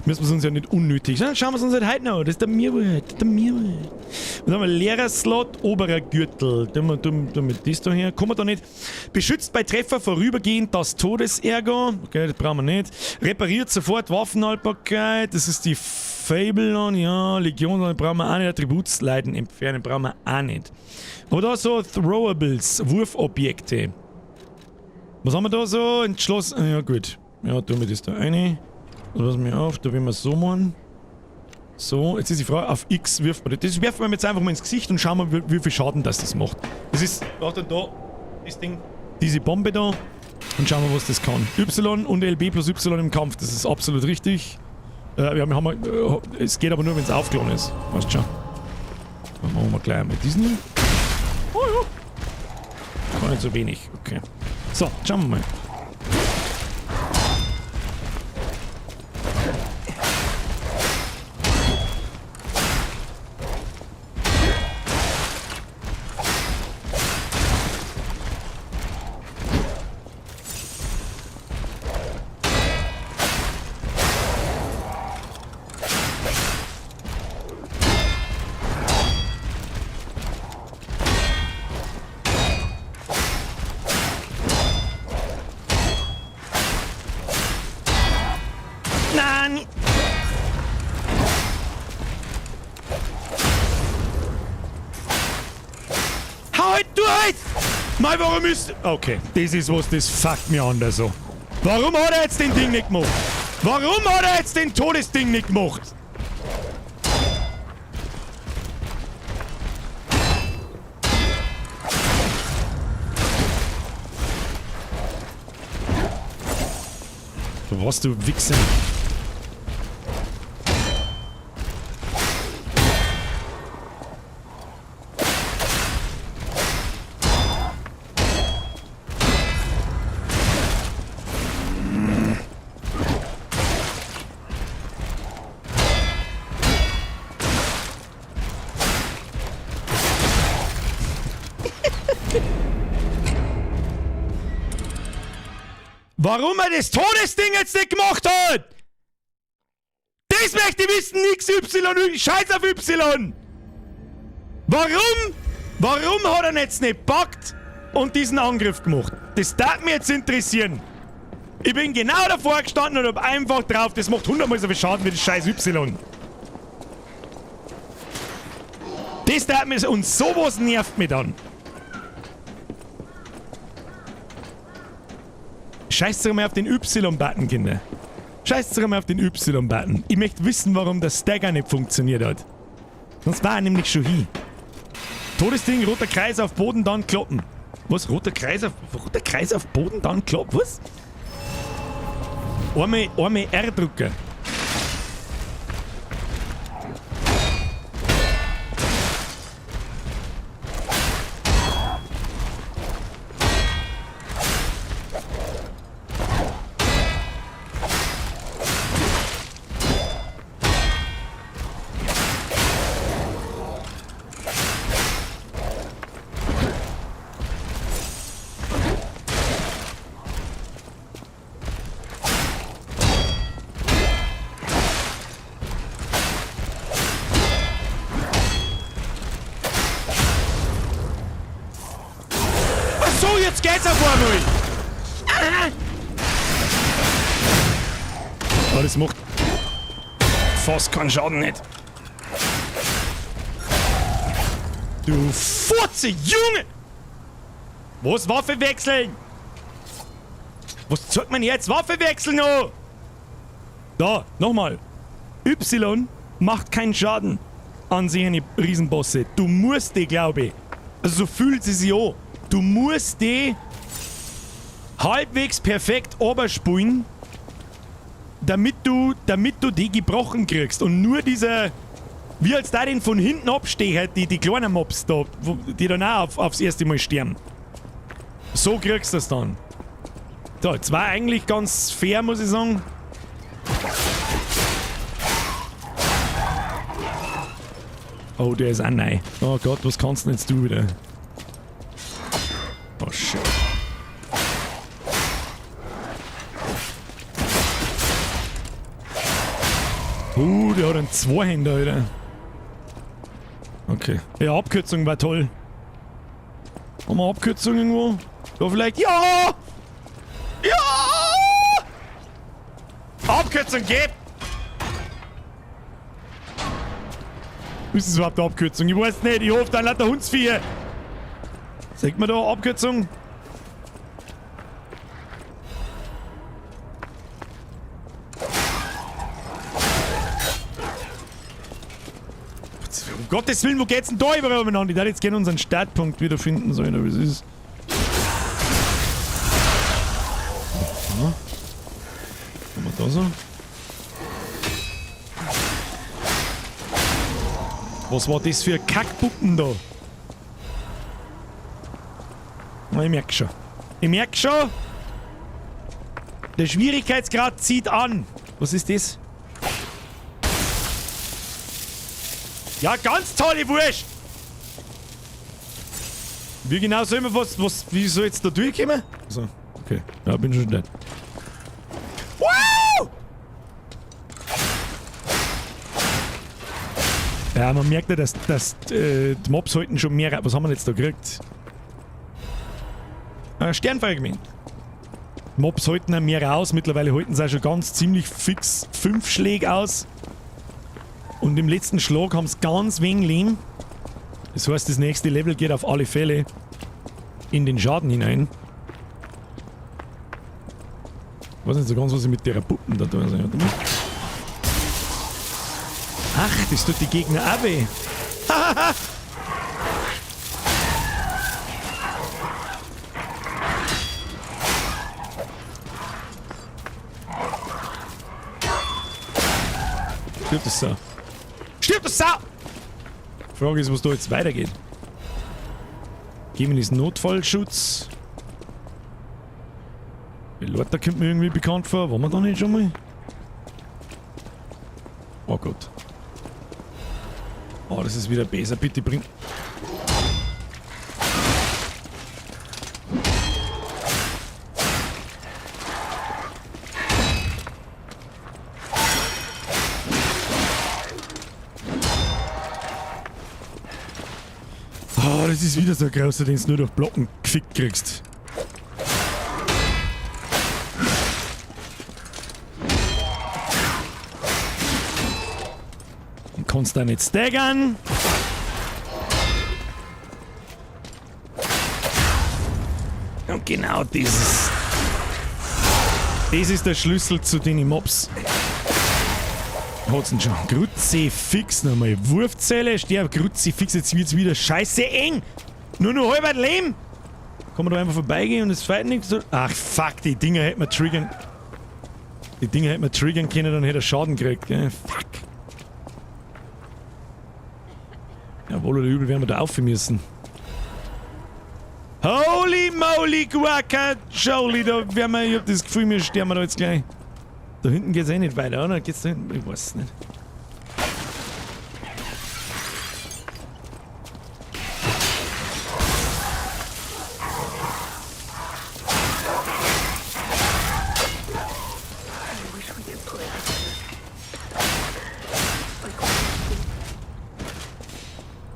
Müssen wir uns ja nicht unnötig. Ja, schauen wir es uns halt heute noch an. Das ist der Mirwald. Der Mirwald. Und dann haben wir Lehrerslot, oberer Gürtel. Damit das da her. Kommen wir da nicht. Beschützt bei Treffer vorübergehend das Todesergo. Okay, das brauchen wir nicht. Repariert sofort Waffenhaltbarkeit. Das ist die Fabelon. Ja, Legion brauchen wir auch nicht. Attributsleiden entfernen brauchen wir auch nicht. Oder so Throwables, Wurfobjekte. Was haben wir da so? Entschlossen. Ja, gut. Ja, tun wir das da rein. Lass mich auf, da will man so machen. So, jetzt ist die Frage, auf X wirft man das. Das werfen wir jetzt einfach mal ins Gesicht und schauen wir, wie viel Schaden das macht. Das ist, warte da, das Ding, diese Bombe da. Und schauen wir, was das kann. Y und LB plus Y im Kampf, das ist absolut richtig. Es geht aber nur, wenn es aufgeladen ist. Weißt du schon. Dann machen wir gleich einmal diesen hier. Oh ja. Gar nicht so wenig, okay. So, schauen wir mal. Warum ist... Okay, das ist was, das fuckt mir an da so. Warum hat er jetzt den Ding nicht gemacht? Warum hat er jetzt den Todesding nicht gemacht? Was, du Wichser? Warum er das Todesding jetzt nicht gemacht hat? Das möchte ich wissen, XY, scheiß auf Y! Warum hat er jetzt nicht gepackt und diesen Angriff gemacht? Das darf mich jetzt interessieren. Ich bin genau davor gestanden und hab einfach drauf, das macht 100-mal so viel Schaden wie das scheiß Y. Das darf mich, und sowas nervt mich dann. Scheißt doch mal auf den Y-Button, Kinder. Scheißt doch mal auf den Y-Button. Ich möchte wissen, warum der Stagger nicht funktioniert hat. Sonst war er nämlich schon hin. Todesding, roter Kreis auf Boden, dann kloppen. Was? Roter Kreis auf Boden, dann kloppen? Was? Einmal R drücken. Jetzt geht's auf einmal! Oh, das macht fast keinen Schaden nicht. Du Furze, Junge! Was, Waffe wechseln? Was zeigt man jetzt? Waffe wechseln noch! Da, nochmal. Y macht keinen Schaden an solche Riesenbosse. Du musst die, glaube ich. Also so fühlt sie sich an. Du musst die halbwegs perfekt oberspulen, damit du die gebrochen kriegst. Und nur dieser, wie als da den von hinten abstehen, die kleinen Mobs da, die dann auch aufs erste Mal sterben. So kriegst du das dann. So, jetzt war eigentlich ganz fair, muss ich sagen. Oh, der ist auch neu. Oh Gott, was kannst denn jetzt du wieder? Oh shit. Der hat einen Zweihänder, Alter. Okay. Ja, Abkürzung war toll. Haben wir Abkürzung irgendwo? Da vielleicht? Ja! Ja! Abkürzung geht! Ist das überhaupt eine Abkürzung? Ich weiß nicht, ich hoffe, da hat der Hundsvieh. Sagt man da Abkürzung? Um Gottes Willen, wo geht's denn da überall umeinander? Ich darf jetzt gerne unseren Startpunkt wiederfinden sollen, aber es ist. Ja. Haben wir da so? Was war das für Kackpuppen da? Na, ich merke schon. Ich merke schon. Der Schwierigkeitsgrad zieht an. Was ist das? Ja, ganz tolle Wurst! Wie genau soll man wie soll jetzt da durchkommen? So, okay. Ja, bin schon da. Wow! Ja, man merkt ja, dass die Mobs halten schon mehr. Was haben wir jetzt da gekriegt? Sternfragment. Mobs halten auch mehr aus. Mittlerweile halten sie auch schon ganz ziemlich fix 5 Schläge aus. Und im letzten Schlag haben sie ganz wenig Leben. Das heißt, das nächste Level geht auf alle Fälle in den Schaden hinein. Ich weiß nicht so ganz, was ich mit der Puppen da tun soll. Ach, das tut die Gegner auch weh. Stirb das Sau. Stirb das Sau! Die Frage ist, was da jetzt weitergeht. Geben ist Notfallschutz. Belorta kommt mir irgendwie bekannt vor. Waren wir da nicht schon mal? Oh Gott. Oh, das ist wieder besser. Bitte bring... Oh, das ist wieder so ein Grauser, den du nur durch Blocken gefickt kriegst. Du kannst da nicht staggern. Und genau dieses. Das ist der Schlüssel zu den Mobs. Hat's denn schon? Kruzifix nochmal. Wurfzelle, sterb, Kruzifix, jetzt wird's wieder scheiße eng. Nur noch halb Leben. Kann man da einfach vorbeigehen und es fällt nichts? Ach fuck, die Dinger hätten wir triggern. Die Dinger hätten wir triggern können, dann hätte er Schaden gekriegt, gell? Fuck. Ja, wohl oder übel werden wir da aufhören müssen. Holy moly, guacamole, da werden wir, ich hab das Gefühl, wir sterben da jetzt gleich. Da hinten geht's eh nicht weiter, oder? Geht's da hinten? Ich weiß es nicht.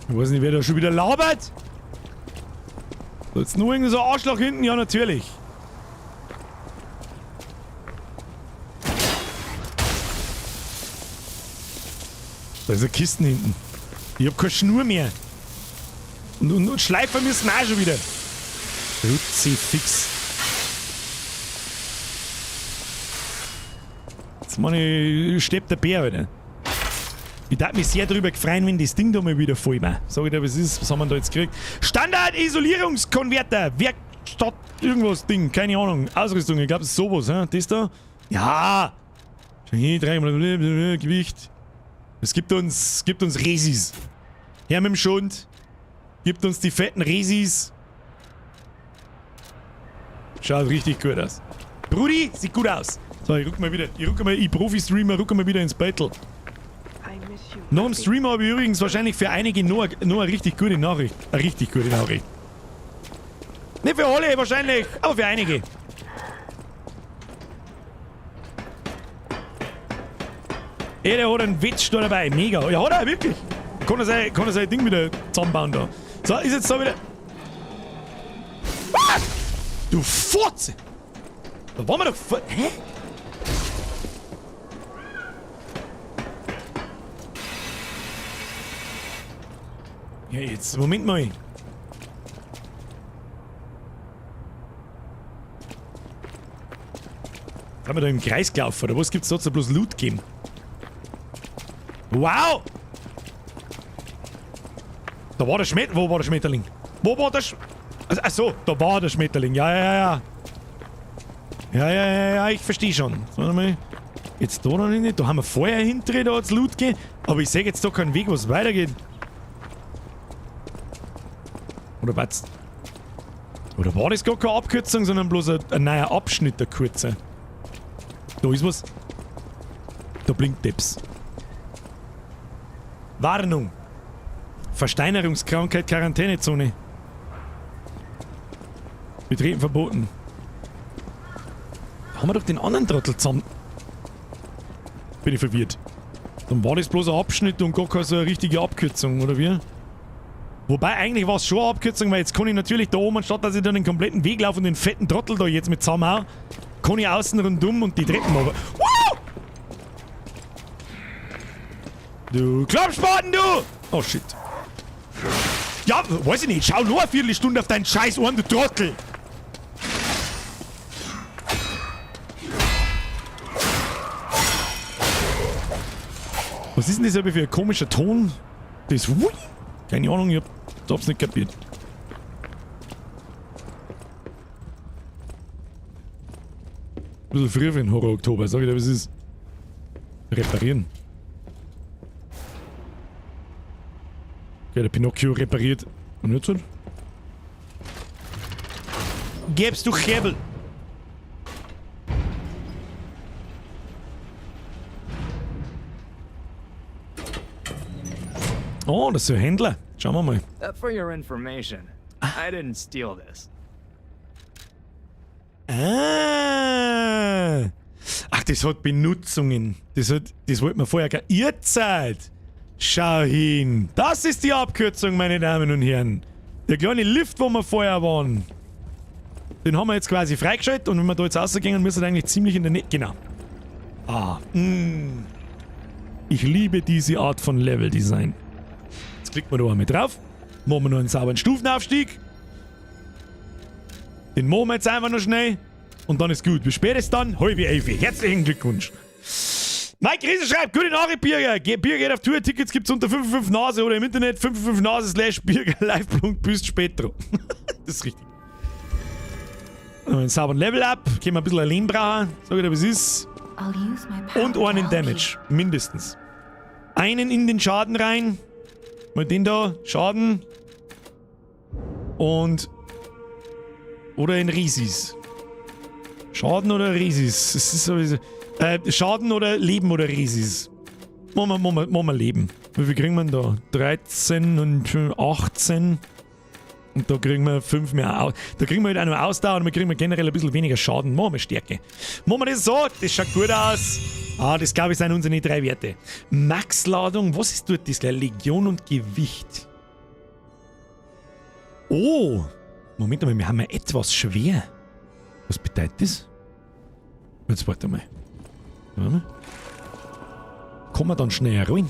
Ich weiß nicht, wer da schon wieder labert. Da ist nur irgend so ein Arschloch hinten? Ja, natürlich. Da ist eine Kiste hinten. Ich hab keine Schnur mehr. Und Schleifer müssen auch schon wieder. Kruzifix. Jetzt meine ich, steppt der Bär, Alter. Ich darf mich sehr darüber freuen, wenn das Ding da mal wieder voll war. Sag ich dir, was ist? Was haben wir da jetzt gekriegt? Standard-Isolierungskonverter. Stadt irgendwas Ding, keine Ahnung. Ausrüstung, ich glaube, es ist sowas, hä? Das da? Ja! Schau hier, 3 Gewicht. Es gibt uns Resis. Her mit dem Schund. Gibt uns die fetten Resis. Schaut richtig gut aus. Brudi, sieht gut aus. So, ich Profi-Streamer, ruck mal wieder ins Battle. Nach dem Stream habe ich übrigens wahrscheinlich für einige noch eine richtig gute Nachricht. Eine richtig gute Nachricht. Nicht für alle wahrscheinlich, aber für einige. Der hat einen Witsch da dabei. Mega. Ja, hat er wirklich. Kann er sein Ding wieder zusammenbauen da. So, ist jetzt da wieder... Ah! Du Fotze! Da waren wir doch... Hä? Ja, jetzt, Moment mal. Haben wir da im Kreis gelaufen, oder was gibt's da bloß Loot geben? Wow! Da war der Schmetterling. Wo war der Schmetterling? Wo war der Achso, da war der Schmetterling. Ja. Ja, ich verstehe schon. Warte mal. Jetzt da noch nicht. Da haben wir vorher hinter da als Loot gehen. Aber ich sehe jetzt da keinen Weg, wo es weitergeht. Oder was? Oder war das gar keine Abkürzung, sondern bloß ein neuer Abschnitt, der kurze? Da ist was. Da blinkt Deps. Warnung. Versteinerungskrankheit, Quarantänezone. Betreten verboten. Haben wir doch den anderen Trottel zusammen. Bin ich verwirrt. Dann war das bloß ein Abschnitt und gar keine so eine richtige Abkürzung, oder wie? Wobei, eigentlich war es schon eine Abkürzung, weil jetzt kann ich natürlich da oben, anstatt dass ich dann den kompletten Weg laufe und den fetten Trottel da jetzt mit zusammenhau, kann ich außen rundum und die Treppen aber... Wow! Du Klappspaten, du! Oh, shit. Ja, weiß ich nicht. Schau nur eine Viertelstunde auf deinen scheiß Ohren, du Trottel! Was ist denn das aber für ein komischer Ton? Das... Keine Ahnung, ich hab's nicht kapiert. Ein bisschen früher für den Horror-Oktober, sag ich dir, was ist? Reparieren. Okay, der Pinocchio repariert. Und jetzt halt? Gibst du Hebel! Oh, das ist ein Händler. Schauen wir mal. For your information, I didn't steal this. Ah. Ach, das hat Benutzungen. Das wollten wir vorher gar... Ihr Zeit! Schau hin. Das ist die Abkürzung, meine Damen und Herren. Der kleine Lift, wo wir vorher waren. Den haben wir jetzt quasi freigeschaltet und wenn wir da jetzt rausgehen, müssen wir eigentlich ziemlich in der Nähe... Genau. Ah. Ich liebe diese Art von Level-Design. Jetzt klicken wir da einmal drauf. Machen wir noch einen sauberen Stufenaufstieg. Den machen wir jetzt einfach noch schnell. Und dann ist gut. Bis spätestens dann, halbe 11. Herzlichen Glückwunsch. Mike Riese schreibt, gute Nachricht, Birger. Birger geht auf Tour. Tickets gibt's unter 55 Nase oder im Internet 55nase/birgerlive.bist-später. Das ist richtig. Einen sauberen Level-Up. Können wir ein bisschen Leben brauchen. Sag ich dir, was ist. Und einen Damage. Mindestens. Einen in den Schaden rein. Mal den da. Schaden. Und... Oder in Risis. Schaden oder Risis? Das ist sowieso... Schaden oder Leben oder Risis? Machen wir Leben. Wie viel kriegen wir denn da? 13 und 18. Und da kriegen wir 5 mehr aus. Da kriegen wir halt auch noch Ausdauer und wir kriegen generell ein bisschen weniger Schaden. Machen wir Stärke. Machen wir das so. Das schaut gut aus. Ah, das glaube ich sind unsere 3 Werte. Maxladung. Was ist dort das? Legion und Gewicht. Oh. Moment mal, wir haben ja etwas schwer. Was bedeutet das? Jetzt warte mal. Kann man dann schnell rein?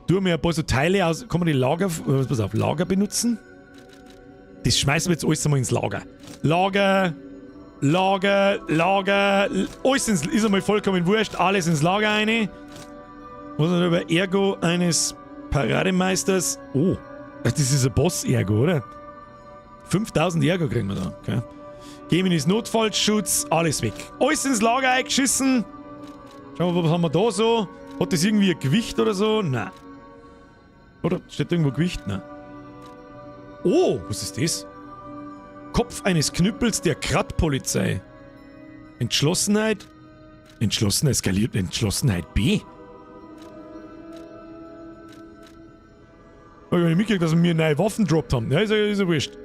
Tun wir ein paar so Teile aus. Kann man die Lager, pass auf, Lager benutzen? Das schmeißen wir jetzt alles einmal ins Lager. Lager. Alles ist einmal vollkommen wurscht. Alles ins Lager rein. Was hat über Ergo eines Parademeisters? Oh, das ist ein Boss-Ergo, oder? 5000 Ergo kriegen wir da. Okay. Geminis Notfallschutz, alles weg. Alles ins Lager eingeschissen. Schauen wir, was haben wir da so? Hat das irgendwie ein Gewicht oder so? Nein. Oder? Steht irgendwo Gewicht? Nein. Oh, was ist das? Kopf eines Knüppels der Krattpolizei. Entschlossenheit. Entschlossenheit skaliert. Entschlossenheit B. Ich habe nicht mitgekriegt, dass wir neue Waffen gedroppt haben. Ja, ist ja wurscht.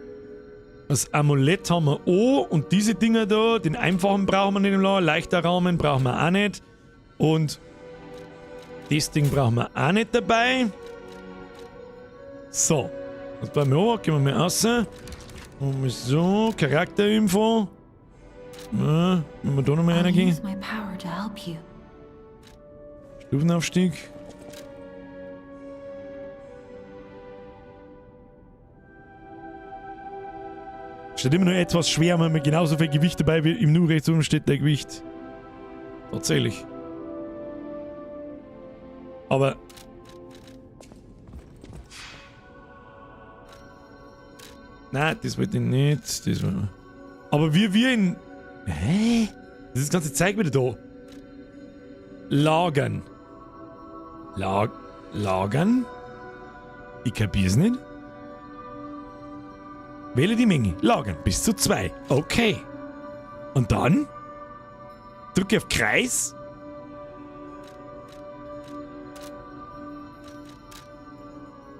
Das Amulett haben wir auch. Und diese Dinger da, den einfachen brauchen wir nicht im Lager. Leichter Rahmen brauchen wir auch nicht. Und das Ding brauchen wir auch nicht dabei. So. Was bleiben wir auch? Gehen wir mal raus. Und so, Charakterinfo. Ja, wenn wir da nochmal reingehen. Stufenaufstieg. Steht immer noch etwas schwer, wenn man genauso viel Gewicht dabei wie im Nu rechts oben steht der Gewicht. Tatsächlich. Aber... Nein, das wollte ich nicht. Das war... Aber wir in... Hä? Das ist das ganze Zeug wieder da. Lagern. Lagern? Ich kapier's nicht. Wähle die Menge. Lagern. Bis zu 2. Okay. Und dann? Drücke auf Kreis.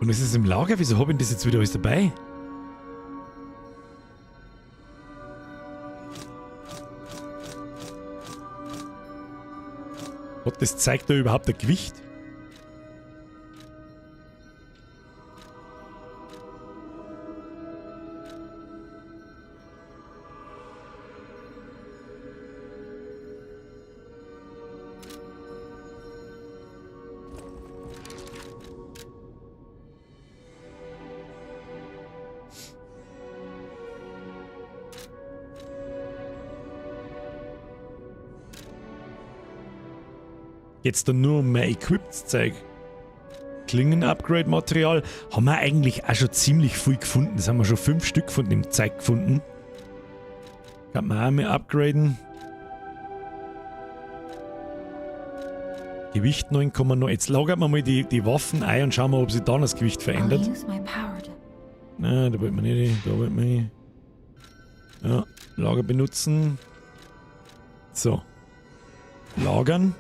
Und ist es im Lager? Wieso habe ich das jetzt wieder alles dabei? Gott, das zeigt da überhaupt ein Gewicht? Jetzt dann nur um mein Equipped-Zeug. Klingen-Upgrade-Material haben wir eigentlich auch schon ziemlich viel gefunden. Das haben wir schon 5 Stück von dem Zeug gefunden. Kann man auch mehr upgraden. Gewicht 9,9. Jetzt lagern wir mal die Waffen ein und schauen wir, ob sich dann das Gewicht verändert. Nein, da wollten wir nicht. Da wollten wir nicht. Ja, Lager benutzen. So. Lagern.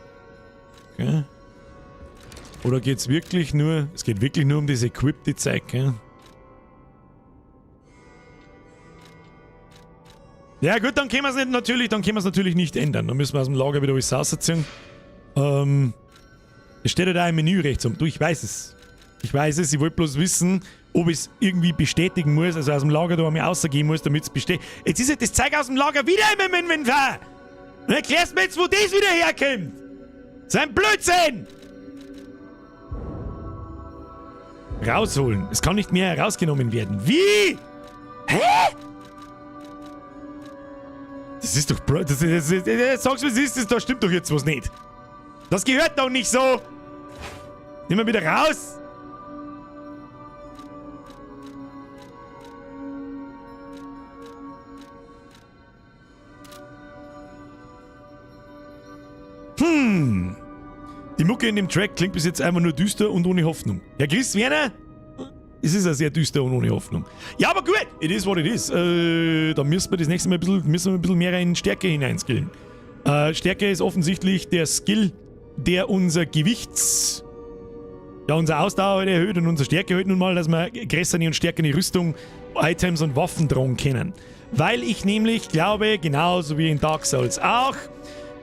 Okay. Oder geht's wirklich nur... Es geht wirklich nur um das equippte Zeug, gell? Ja gut, dann können wir es natürlich nicht ändern. Dann müssen wir aus dem Lager wieder alles rausziehen. Es steht ja da im Menü rechts um. Du, ich weiß es. Ich wollte bloß wissen, ob ich es irgendwie bestätigen muss, also aus dem Lager da einmal rausgehen muss, damit es besteht. Jetzt ist ja das Zeug aus dem Lager wieder im Inventar! Und erklärst mir jetzt, wo das wieder herkommt! Sein Blödsinn! Rausholen. Es kann nicht mehr herausgenommen werden. Wie? Hä? Das ist doch... sag's mir, da stimmt doch jetzt was nicht. Das gehört doch nicht so. Nimm mal wieder raus. Die Mucke in dem Track klingt bis jetzt einfach nur düster und ohne Hoffnung. Ja, Chris Werner? Es ist ja sehr düster und ohne Hoffnung. Ja, aber gut, it is what it is. Da müssen wir das nächste Mal ein bisschen mehr in Stärke hineinskillen. Stärke ist offensichtlich der Skill, der unser unser Ausdauer halt erhöht und unsere Stärke halt nun mal, dass wir größere und stärkere Rüstung, Items und Waffen tragen können. Weil ich nämlich glaube, genauso wie in Dark Souls auch,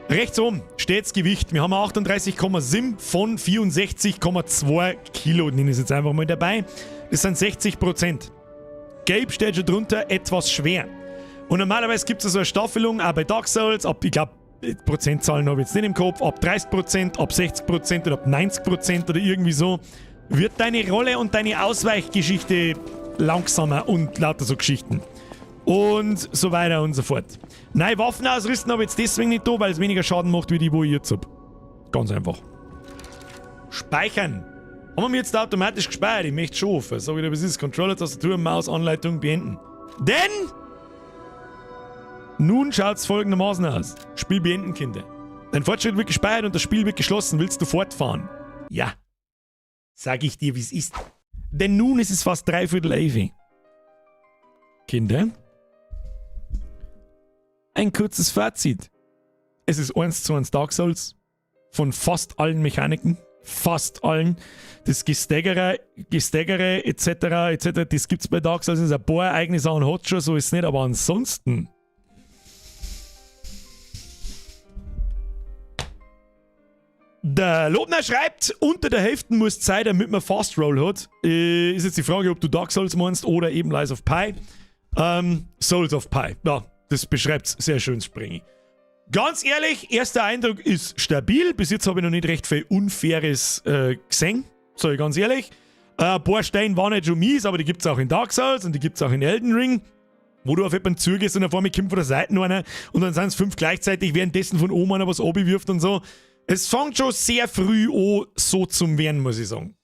rechts oben steht das Gewicht. Wir haben 38,7 von 64,2 Kilo. Nehme ich es jetzt einfach mal dabei. Das sind 60%. Gelb steht schon drunter, etwas schwer. Und normalerweise gibt es so eine Staffelung, auch bei Dark Souls, ab, ich glaube, Prozentzahlen habe ich jetzt nicht im Kopf, ab 30%, ab 60% oder ab 90% oder irgendwie so, wird deine Rolle und deine Ausweichgeschichte langsamer und lauter so Geschichten. Und so weiter und so fort. Neue Waffen ausrüsten habe ich jetzt deswegen nicht da, weil es weniger Schaden macht, wie die, wo ich jetzt habe. Ganz einfach. Speichern. Haben wir mir jetzt automatisch gespeichert? Ich möchte schon. Sag wieder, was ist? Controller, Tastatur, Maus, Anleitung beenden. Denn Nun schaut's folgendermaßen aus. Spiel beenden, Kinder. Dein Fortschritt wird gespeichert und das Spiel wird geschlossen. Willst du fortfahren? Ja. Sag ich dir, wie es ist. Denn nun ist es fast 11:15. Kinder. Ein kurzes Fazit. Es ist 1:1 Dark Souls. Von fast allen Mechaniken. Fast allen. Das Gestaggere etc. Das gibt's bei Dark Souls. Das ist ein paar eigene Sachen hat schon, so ist es nicht. Aber ansonsten. Der Lobner schreibt, unter der Hälfte muss es sein, damit man Fast Roll hat. Ist jetzt die Frage, ob du Dark Souls meinst oder eben Lies of Pi. Souls of Pi. Ja, das beschreibt es sehr schön, Sprengi. Ganz ehrlich, erster Eindruck ist stabil. Bis jetzt habe ich noch nicht recht viel Unfaires gesehen. Sag ich ganz ehrlich. Ein paar Steine waren nicht schon mies, aber die gibt es auch in Dark Souls und die gibt es auch in Elden Ring. Wo du auf jemanden zugehst und auf einmal kommt von der Seite noch einer und dann sind es 5 gleichzeitig, währenddessen von oben einer was abwirft und so. Es fängt schon sehr früh an, so zum werden, muss ich sagen.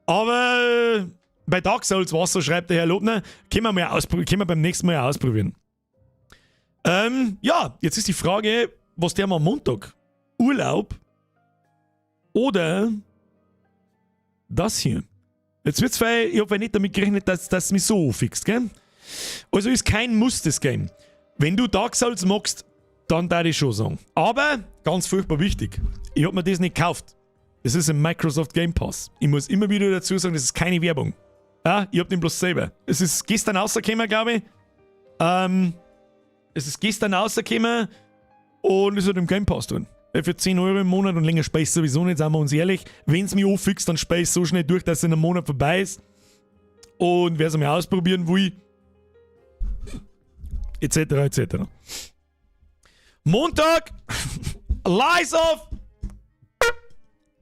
Aber bei Dark Souls war es so, schreibt der Herr Lobner, können wir beim nächsten Mal ausprobieren. Ja, jetzt ist die Frage, was der mal am Montag? Urlaub oder das hier? Jetzt wird's weil ich habe nicht damit gerechnet, dass das mich so fixt, gell? Also ist kein Muss das Game. Wenn du Dark Souls magst, dann darf ich schon sagen. Aber, ganz furchtbar wichtig, ich habe mir das nicht gekauft. Das ist ein Microsoft Game Pass. Ich muss immer wieder dazu sagen, das ist keine Werbung. Ja, ich hab den bloß selber. Es ist gestern rausgekommen, glaube ich. Es ist gestern rausgekommen und ist halt im Game Pass drin. Für 10 Euro im Monat und länger Space sowieso nicht, seien wir uns ehrlich. Wenn es mich anfixt, dann Space so schnell durch, dass es in einem Monat vorbei ist. Und wer es mal ausprobieren will, etc. Montag, Lies of.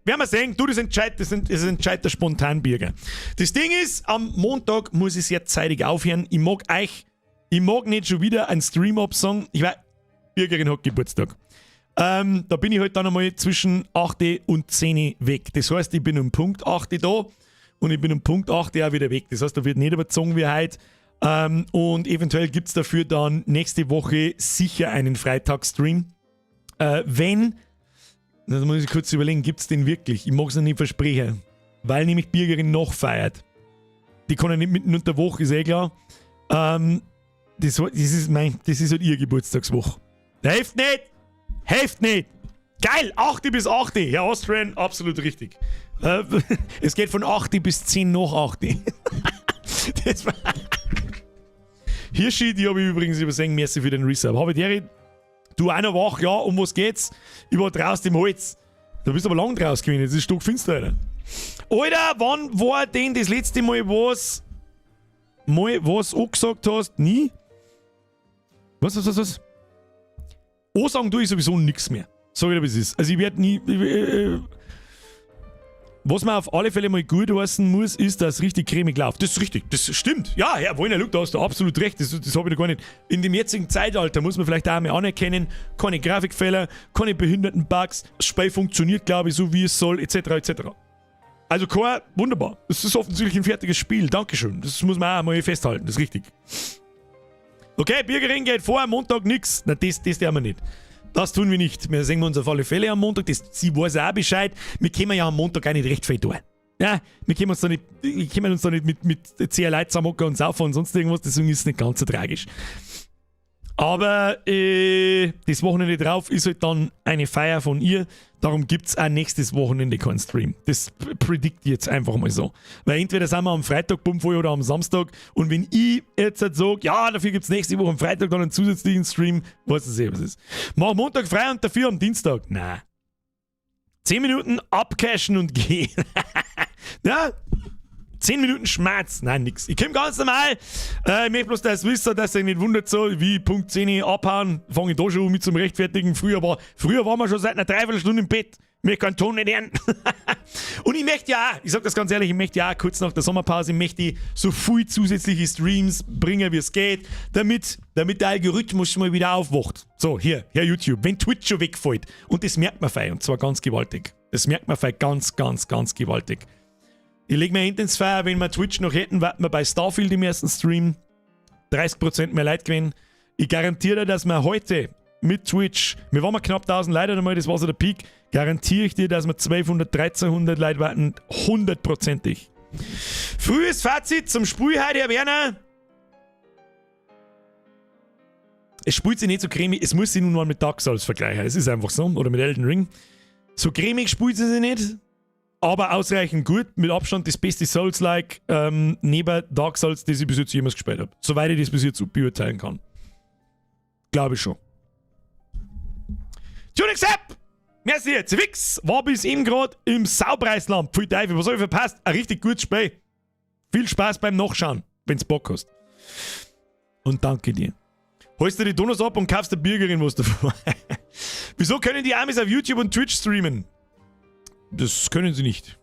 Werden wir sehen, du, das entscheidet der Spontanbürger. Das Ding ist, am Montag muss ich sehr zeitig aufhören. Ich mag nicht schon wieder einen Stream absagen. Ich weiß, Bürgerin hat Geburtstag. Da bin ich halt dann einmal zwischen 8 und 10 weg. Das heißt, ich bin um Punkt 8 da und ich bin um Punkt 8 auch wieder weg. Das heißt, da wird nicht überzogen wie heute. Und eventuell gibt es dafür dann nächste Woche sicher einen Freitagsstream. Wenn, das muss ich kurz überlegen, gibt es den wirklich? Ich mag es noch nicht versprechen. Weil nämlich die Bürgerin noch feiert. Die kann ja nicht mitten unter der Woche, ist eh klar. Das ist halt ihr Geburtstagswoche. Hilft nicht! Geil! 8 bis 8. Herr Austrian, absolut richtig. Es geht von 8 bis 10 nach 8. Das war Hirschi, die habe ich übrigens übersehen, merci für den Resub. Habe ich du einer wach, ja, um was geht's? Ich war draußen im Holz. Du bist aber lang draus gewesen, jetzt ist es stockfinster, Alter. Alter, wann war denn das letzte Mal was angesagt hast? Nie? Was? Ansagen tue ich sowieso nichts mehr. Sag ich dir, wie es ist. Also ich werde nie... was man auf alle Fälle mal gut heißen muss, ist, dass es richtig cremig läuft. Das ist richtig, das stimmt. Ja, Herr Wollner, da hast du absolut recht. Das habe ich da gar nicht. In dem jetzigen Zeitalter muss man vielleicht auch mal anerkennen, keine Grafikfehler, keine behinderten Bugs, das Spiel funktioniert, glaube ich, so wie es soll, etc. Also wunderbar. Das ist offensichtlich ein fertiges Spiel. Dankeschön. Das muss man auch mal festhalten, das ist richtig. Okay, Bürgerin geht vor, am Montag nix. Na, das tun wir nicht. Das tun wir nicht. Wir sehen uns auf alle Fälle am Montag. Sie weiß auch Bescheid. Wir können ja am Montag auch nicht recht viel tun. Ja, wir können uns da nicht mit 10 Leuten zusammenhocken und saufen und sonst irgendwas. Deswegen ist es nicht ganz so tragisch. Aber das Wochenende drauf ist halt dann eine Feier von ihr. Darum gibt es auch nächstes Wochenende keinen Stream. Das predict jetzt einfach mal so. Weil entweder sind wir am Freitag bummvoll oder am Samstag. Und wenn ich jetzt halt sage, ja, dafür gibt es nächste Woche am Freitag dann einen zusätzlichen Stream, weißt du was ist. Mach Montag frei und dafür am Dienstag. Na. 10 Minuten abcashen und gehen. Ja. 10 Minuten Schmerz. Nein, nix. Ich komme ganz normal. Ich möchte bloß, dass ihr wisst, dass ihr nicht wundert, so wie Punkt 10 abhauen. Fange ich da schon mit zum Rechtfertigen. Früher waren wir schon seit einer Dreiviertelstunde im Bett. Wir können Ton nicht hören. Und ich möchte ja auch, ich sag das ganz ehrlich, ich möchte ja auch kurz nach der Sommerpause, so viel zusätzliche Streams bringen, wie es geht, damit der Algorithmus mal wieder aufwacht. So, hier, YouTube, wenn Twitch schon wegfällt. Und das merkt man fein, und zwar ganz gewaltig. Das merkt man fein ganz, ganz, ganz gewaltig. Ich lege mir ins Feuer, wenn wir Twitch noch hätten, warten wir bei Starfield im ersten Stream 30% mehr Leute gewinnen. Ich garantiere dir, dass wir heute mit Twitch, wir waren mal knapp 1000 Leute einmal, das war so der Peak, garantiere ich dir, dass wir 1200, 1300 Leute warten, 100%ig. Frühes Fazit zum Spiel heute, Herr Werner. Es spielt sich nicht so cremig, es muss sich nun mal mit Dark Souls vergleichen, es ist einfach so, oder mit Elden Ring. So cremig spielt sie sich nicht, aber ausreichend gut, mit Abstand das beste Souls-like neben Dark Souls, das ich bis jetzt jemals gespielt habe. Soweit ich das bis jetzt beurteilen kann. Glaube ich schon. Tuning Sepp! Merci, Fix war bis eben gerade im Saupreisland. Pfui Teufel, was habe ich verpasst? Ein richtig gutes Spiel. Viel Spaß beim Nachschauen, wenn's Bock hast. Und danke dir. Holst du die Donuts ab und kaufst der Bürgerin was davon. Wieso können die Amis auf YouTube und Twitch streamen? Das können sie nicht.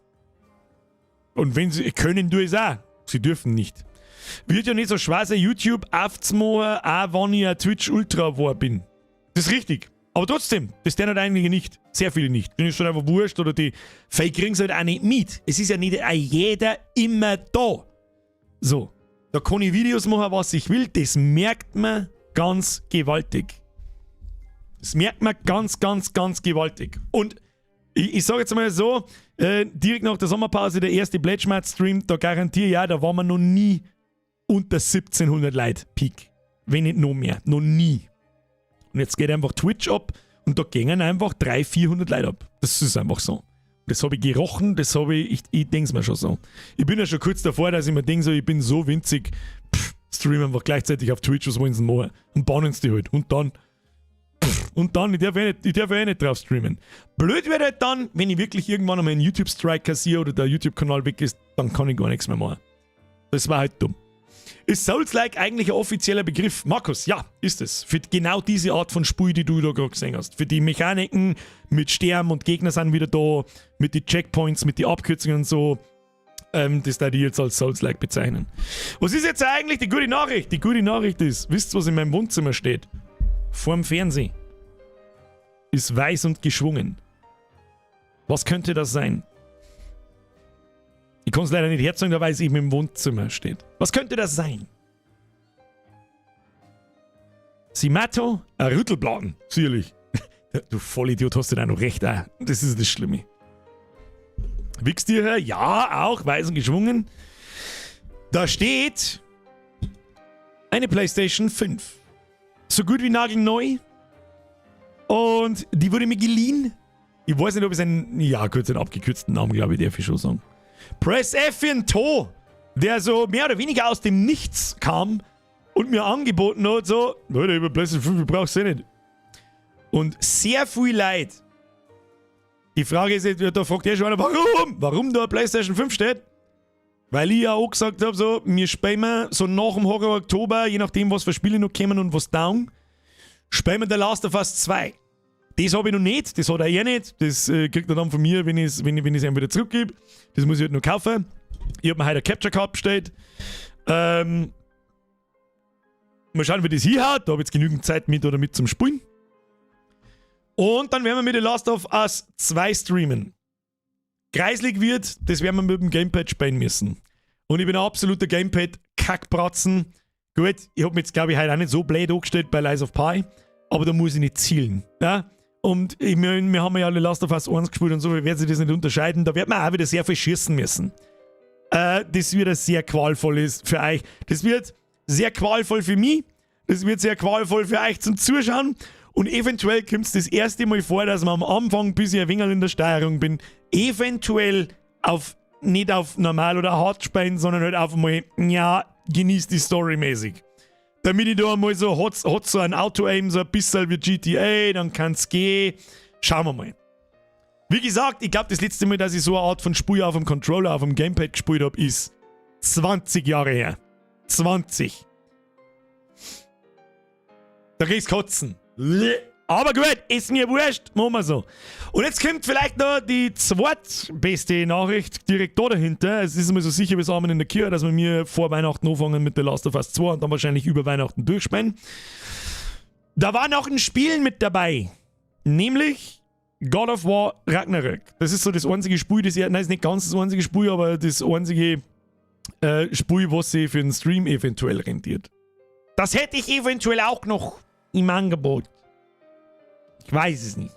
Und wenn sie können, tue ich es auch. Sie dürfen nicht. Wird ja nicht so schwer sein, YouTube aufzumachen, auch wenn ich ein Twitch Ultra war bin. Das ist richtig. Aber trotzdem, das tun halt einige nicht. Sehr viele nicht. Denen ist schon einfach wurscht oder die Fake kriegen es halt auch nicht mit. Es ist ja nicht jeder immer da. So. Da kann ich Videos machen, was ich will. Das merkt man ganz gewaltig. Das merkt man ganz, ganz, ganz gewaltig. Und ich sage jetzt mal so, direkt nach der Sommerpause, der erste Pledge-Match-Stream, da garantiere ich auch, da waren wir noch nie unter 1700 Leute Peak. Wenn nicht noch mehr. Noch nie. Und jetzt geht einfach Twitch ab und da gehen einfach 300, 400 Leute ab. Das ist einfach so. Das habe ich gerochen, das habe ich denke es mir schon so. Ich bin ja schon kurz davor, dass ich mir denke, so, ich bin so winzig, stream einfach gleichzeitig auf Twitch, was wollen sie machen? Und bauen sie die halt. Und dann, ich darf ja nicht drauf streamen. Blöd wird halt dann, wenn ich wirklich irgendwann einmal einen YouTube-Strike kassiere oder der YouTube-Kanal weg ist, dann kann ich gar nichts mehr machen. Das war halt dumm. Ist Souls-like eigentlich ein offizieller Begriff? Markus, ja, ist es. Für genau diese Art von Spiel, die du da gerade gesehen hast. Für die Mechaniken mit Sterben und Gegner sind wieder da, mit den Checkpoints, mit den Abkürzungen und so. Das da die jetzt als Souls-like bezeichnen. Was ist jetzt eigentlich die gute Nachricht? Die gute Nachricht ist, wisst ihr, was in meinem Wohnzimmer steht? Vorm Fernsehen. Ist weiß und geschwungen. Was könnte das sein? Ich kann es leider nicht herzeigen, da weil es eben im Wohnzimmer steht. Was könnte das sein? Simato, ein Rüttelbladen. Sicherlich. Du Vollidiot, hast du da noch recht. Das ist das Schlimme. Wichstiere, ja, auch weiß und geschwungen. Da steht eine PlayStation 5. So gut wie nagelneu. Und die wurde mir geliehen. Ich weiß nicht, ob es einen abgekürzten Namen, glaube ich, darf ich schon sagen. Press F für einen To, der so mehr oder weniger aus dem Nichts kam und mir angeboten hat, so, Leute, über PlayStation 5 brauchst du nicht. Und sehr viel Leid. Die Frage ist jetzt, da fragt ihr schon einer, warum da PlayStation 5 steht? Weil ich ja auch gesagt habe, so, wir spielen wir so nach dem Horror Oktober, je nachdem, was für Spiele noch kommen und was down, spielen wir The Last of Us 2. Das habe ich noch nicht, das hat er nicht. Das kriegt er dann von mir, wenn ich es ihm wieder zurückgebe. Das muss ich halt noch kaufen. Ich habe mir heute eine Capture Card bestellt. Mal schauen, wie das hier hat. Da habe ich jetzt genügend Zeit mit zum Spielen. Und dann werden wir mit The Last of Us 2 streamen. Kreislig wird, das werden wir mit dem Gamepad spielen müssen. Und ich bin ein absoluter Gamepad-Kackbratzen. Gut, ich habe mich jetzt, glaube ich, heute auch nicht so blöd angestellt bei Lies of Pi. Aber da muss ich nicht zielen. Ja? Und wir haben ja The Last of Us 1 gespielt und so, wir werden sich das nicht unterscheiden. Da wird man auch wieder sehr viel schießen müssen. Das wird sehr qualvoll für euch. Das wird sehr qualvoll für mich. Das wird sehr qualvoll für euch zum Zuschauen. Und eventuell kommt es das erste Mal vor, dass man am Anfang, bis ich ein wenig in der Steuerung bin, eventuell nicht auf normal oder hart spielen, sondern halt auf einmal, ja, genießt die Story mäßig. Damit ich da einmal so, hat so ein Auto-Aim, so ein bisschen wie GTA, dann kann es gehen. Schauen wir mal. Wie gesagt, ich glaube, das letzte Mal, dass ich so eine Art von Spiel auf dem Controller, auf dem Gamepad gespielt habe, ist 20 Jahre her. 20. Da kriegst du kotzen. Aber gut, ist mir wurscht, machen wir so. Und jetzt kommt vielleicht noch die zweitbeste Nachricht direkt da dahinter. Es ist immer so sicher wie Samen in der Kirche, dass wir mir vor Weihnachten anfangen mit The Last of Us 2 und dann wahrscheinlich über Weihnachten durchspielen. Da war noch ein Spiel mit dabei. Nämlich God of War Ragnarök. Das ist so das einzige Spiel, ist nicht ganz das einzige Spiel, aber das einzige Spiel, was sich für einen Stream eventuell rentiert. Das hätte ich eventuell auch noch im Angebot. Ich weiß es nicht.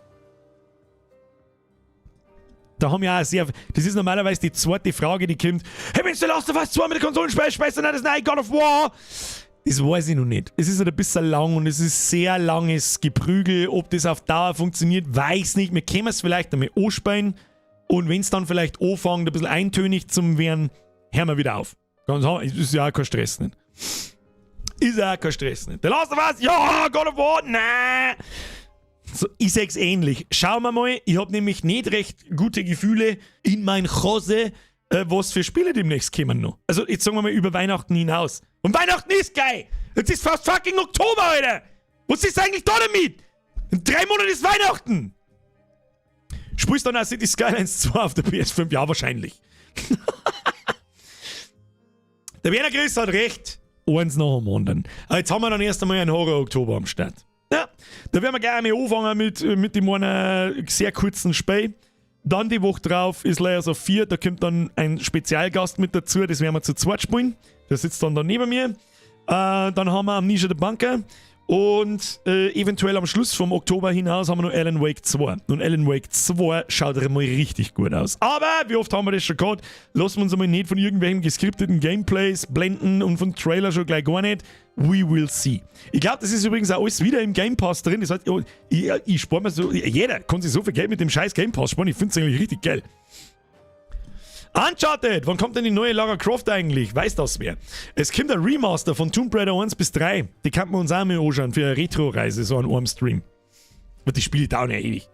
Da haben wir auch sehr... Das ist normalerweise die zweite Frage, die kommt. Hey, wenn du Last of Us 2 mit der Konsole spielst, spielst du nicht das neue God of War? Das weiß ich noch nicht. Es ist halt ein bisschen lang und es ist sehr langes Geprügel. Ob das auf Dauer funktioniert, weiß nicht. Wir können es vielleicht einmal anspielen. Und wenn es dann vielleicht anfängt, ein bisschen eintönig zu werden, hören wir wieder auf. Ganz es ist ja auch kein Stress nicht. Ist ja auch kein Stress nicht. Der Last of Us, ja, God of War, nein. So, ich sag's ähnlich. Schauen wir mal, ich habe nämlich nicht recht gute Gefühle in mein Hose, was für Spiele demnächst kommen noch. Also jetzt sagen wir mal über Weihnachten hinaus. Und Weihnachten ist geil! Jetzt ist fast fucking Oktober, Alter! Was ist eigentlich da damit? In 3 Monaten ist Weihnachten! Spielst du dann auch City Skylines 2 auf der PS5? Ja, wahrscheinlich. Der Werner Chris hat recht. Eins nach dem anderen. Aber jetzt haben wir dann erst einmal einen Horror-Oktober am Start. Ja, da werden wir gerne anfangen mit dem einen sehr kurzen Spiel. Dann die Woche drauf ist Layers of 4, da kommt dann ein Spezialgast mit dazu, das werden wir zu zweit spielen. Der sitzt dann da neben mir. Dann haben wir Amnesia the Bunker und eventuell am Schluss vom Oktober hinaus haben wir noch Alan Wake 2. Und Alan Wake 2 schaut einmal richtig gut aus. Aber, wie oft haben wir das schon gehabt, lassen wir uns einmal nicht von irgendwelchen geskripteten Gameplays blenden und von Trailer schon gleich gar nicht. We will see. Ich glaube, das ist übrigens auch alles wieder im Game Pass drin. Das heißt, ich spare mir so... Jeder kann sich so viel Geld mit dem scheiß Game Pass sparen. Ich finde es eigentlich richtig geil. Uncharted! Wann kommt denn die neue Lara Croft eigentlich? Weiß das wer? Es kommt ein Remaster von Tomb Raider 1 bis 3. Die kann man uns auch mal anschauen für eine Retro-Reise, so an einem Stream. Und die Spiele dauern ja ewig.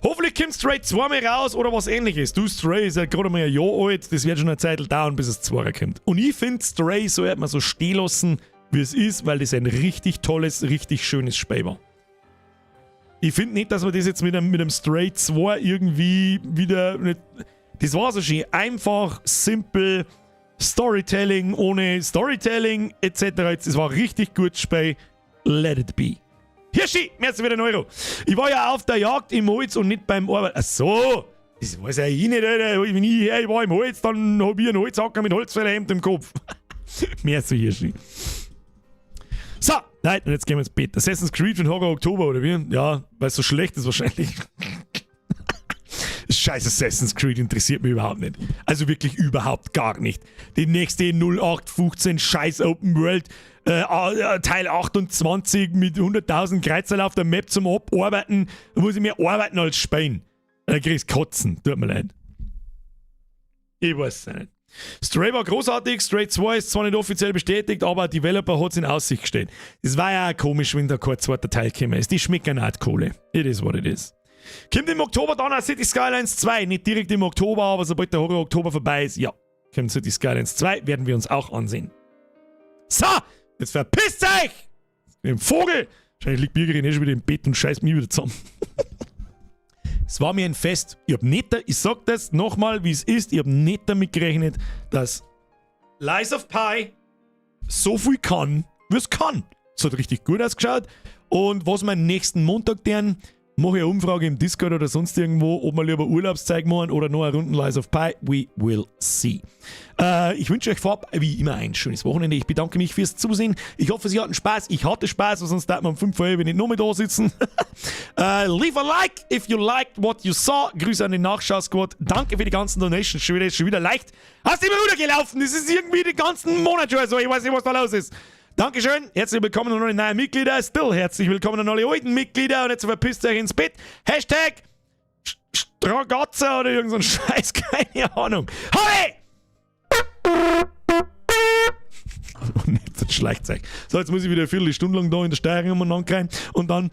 Hoffentlich kommt Stray 2 mal raus oder was ähnliches. Du, Stray ist ja gerade mal ein Jahr alt. Das wird schon eine Zeit dauern, bis es 2 kommt. Und ich finde, Stray sollte man so stehen lassen, wie es ist, weil das ein richtig tolles, richtig schönes Spiel war. Ich finde nicht, dass man das jetzt mit einem Stray 2 irgendwie wieder... Nicht, das war so schön einfach, simpel, Storytelling ohne Storytelling etc. Das war ein richtig gutes Spiel. Let it be. Hirschi, merci wieder €1. Ich war ja auf der Jagd im Holz und nicht beim Arbeiten. Ach so, das weiß ja ich nicht, Alter. Wenn ich war im Holz, dann habe ich einen Holzhacker mit Holzfällerhemd im Kopf. Merci, Hirschi. So, nein, und jetzt gehen wir ins Bett. Assassin's Creed für den Horror Oktober, oder wie? Ja, weil es so schlecht ist wahrscheinlich. Scheiß Assassin's Creed interessiert mich überhaupt nicht. Also wirklich überhaupt gar nicht. Die nächste 0815 Scheiß Open World Teil 28 mit 100.000 Kreuzern auf der Map zum Abarbeiten. Da muss ich mehr arbeiten als spielen. Da kriegst Kotzen. Tut mir leid. Ich weiß es nicht. Stray war großartig. Stray 2 ist zwar nicht offiziell bestätigt, aber ein Developer hat es in Aussicht gestellt. Das war ja auch komisch, wenn da kein zweiter Teil gekommen ist. Die schmecken auch Kohle. It is what it is. Kommt im Oktober dann auch City Skylines 2. Nicht direkt im Oktober, aber sobald der Horror Oktober vorbei ist, ja, kommt City Skylines 2, werden wir uns auch ansehen. So, jetzt verpisst euch! Im Vogel! Wahrscheinlich liegt Birgerin schon wieder im Bett und scheißt mich wieder zusammen. Es war mir ein Fest. Ich sag das nochmal, wie es ist, ich habe nicht damit gerechnet, dass Lies of Pi so viel kann, wie es kann. Es hat richtig gut ausgeschaut. Und was wir nächsten Montag tun, mache ich eine Umfrage im Discord oder sonst irgendwo, ob wir lieber Urlaubszeug machen oder noch eine Runde Lies of Pi. We will see. Ich wünsche euch vorab wie immer ein schönes Wochenende. Ich bedanke mich fürs Zusehen. Ich hoffe, Sie hatten Spaß. Ich hatte Spaß, sonst darf man um 5 Uhr nicht nur mehr da sitzen. Leave a like if you liked what you saw. Grüße an den Nachschau-Squad. Danke für die ganzen Donations. Schon wieder leicht. Hast du immer runtergelaufen? Das ist irgendwie den ganzen Monat schon so. Ich weiß nicht, was da los ist. Dankeschön, herzlich willkommen an alle neuen Mitglieder, still herzlich willkommen an alle alten Mitglieder und jetzt verpisst euch ins Bett. Hashtag Stragazza oder irgend so ein Scheiß, keine Ahnung. Hoi! Und jetzt ein Schlagzeug. So, jetzt muss ich wieder eine Viertelstunde lang da in der Steuerung umeinander rein und dann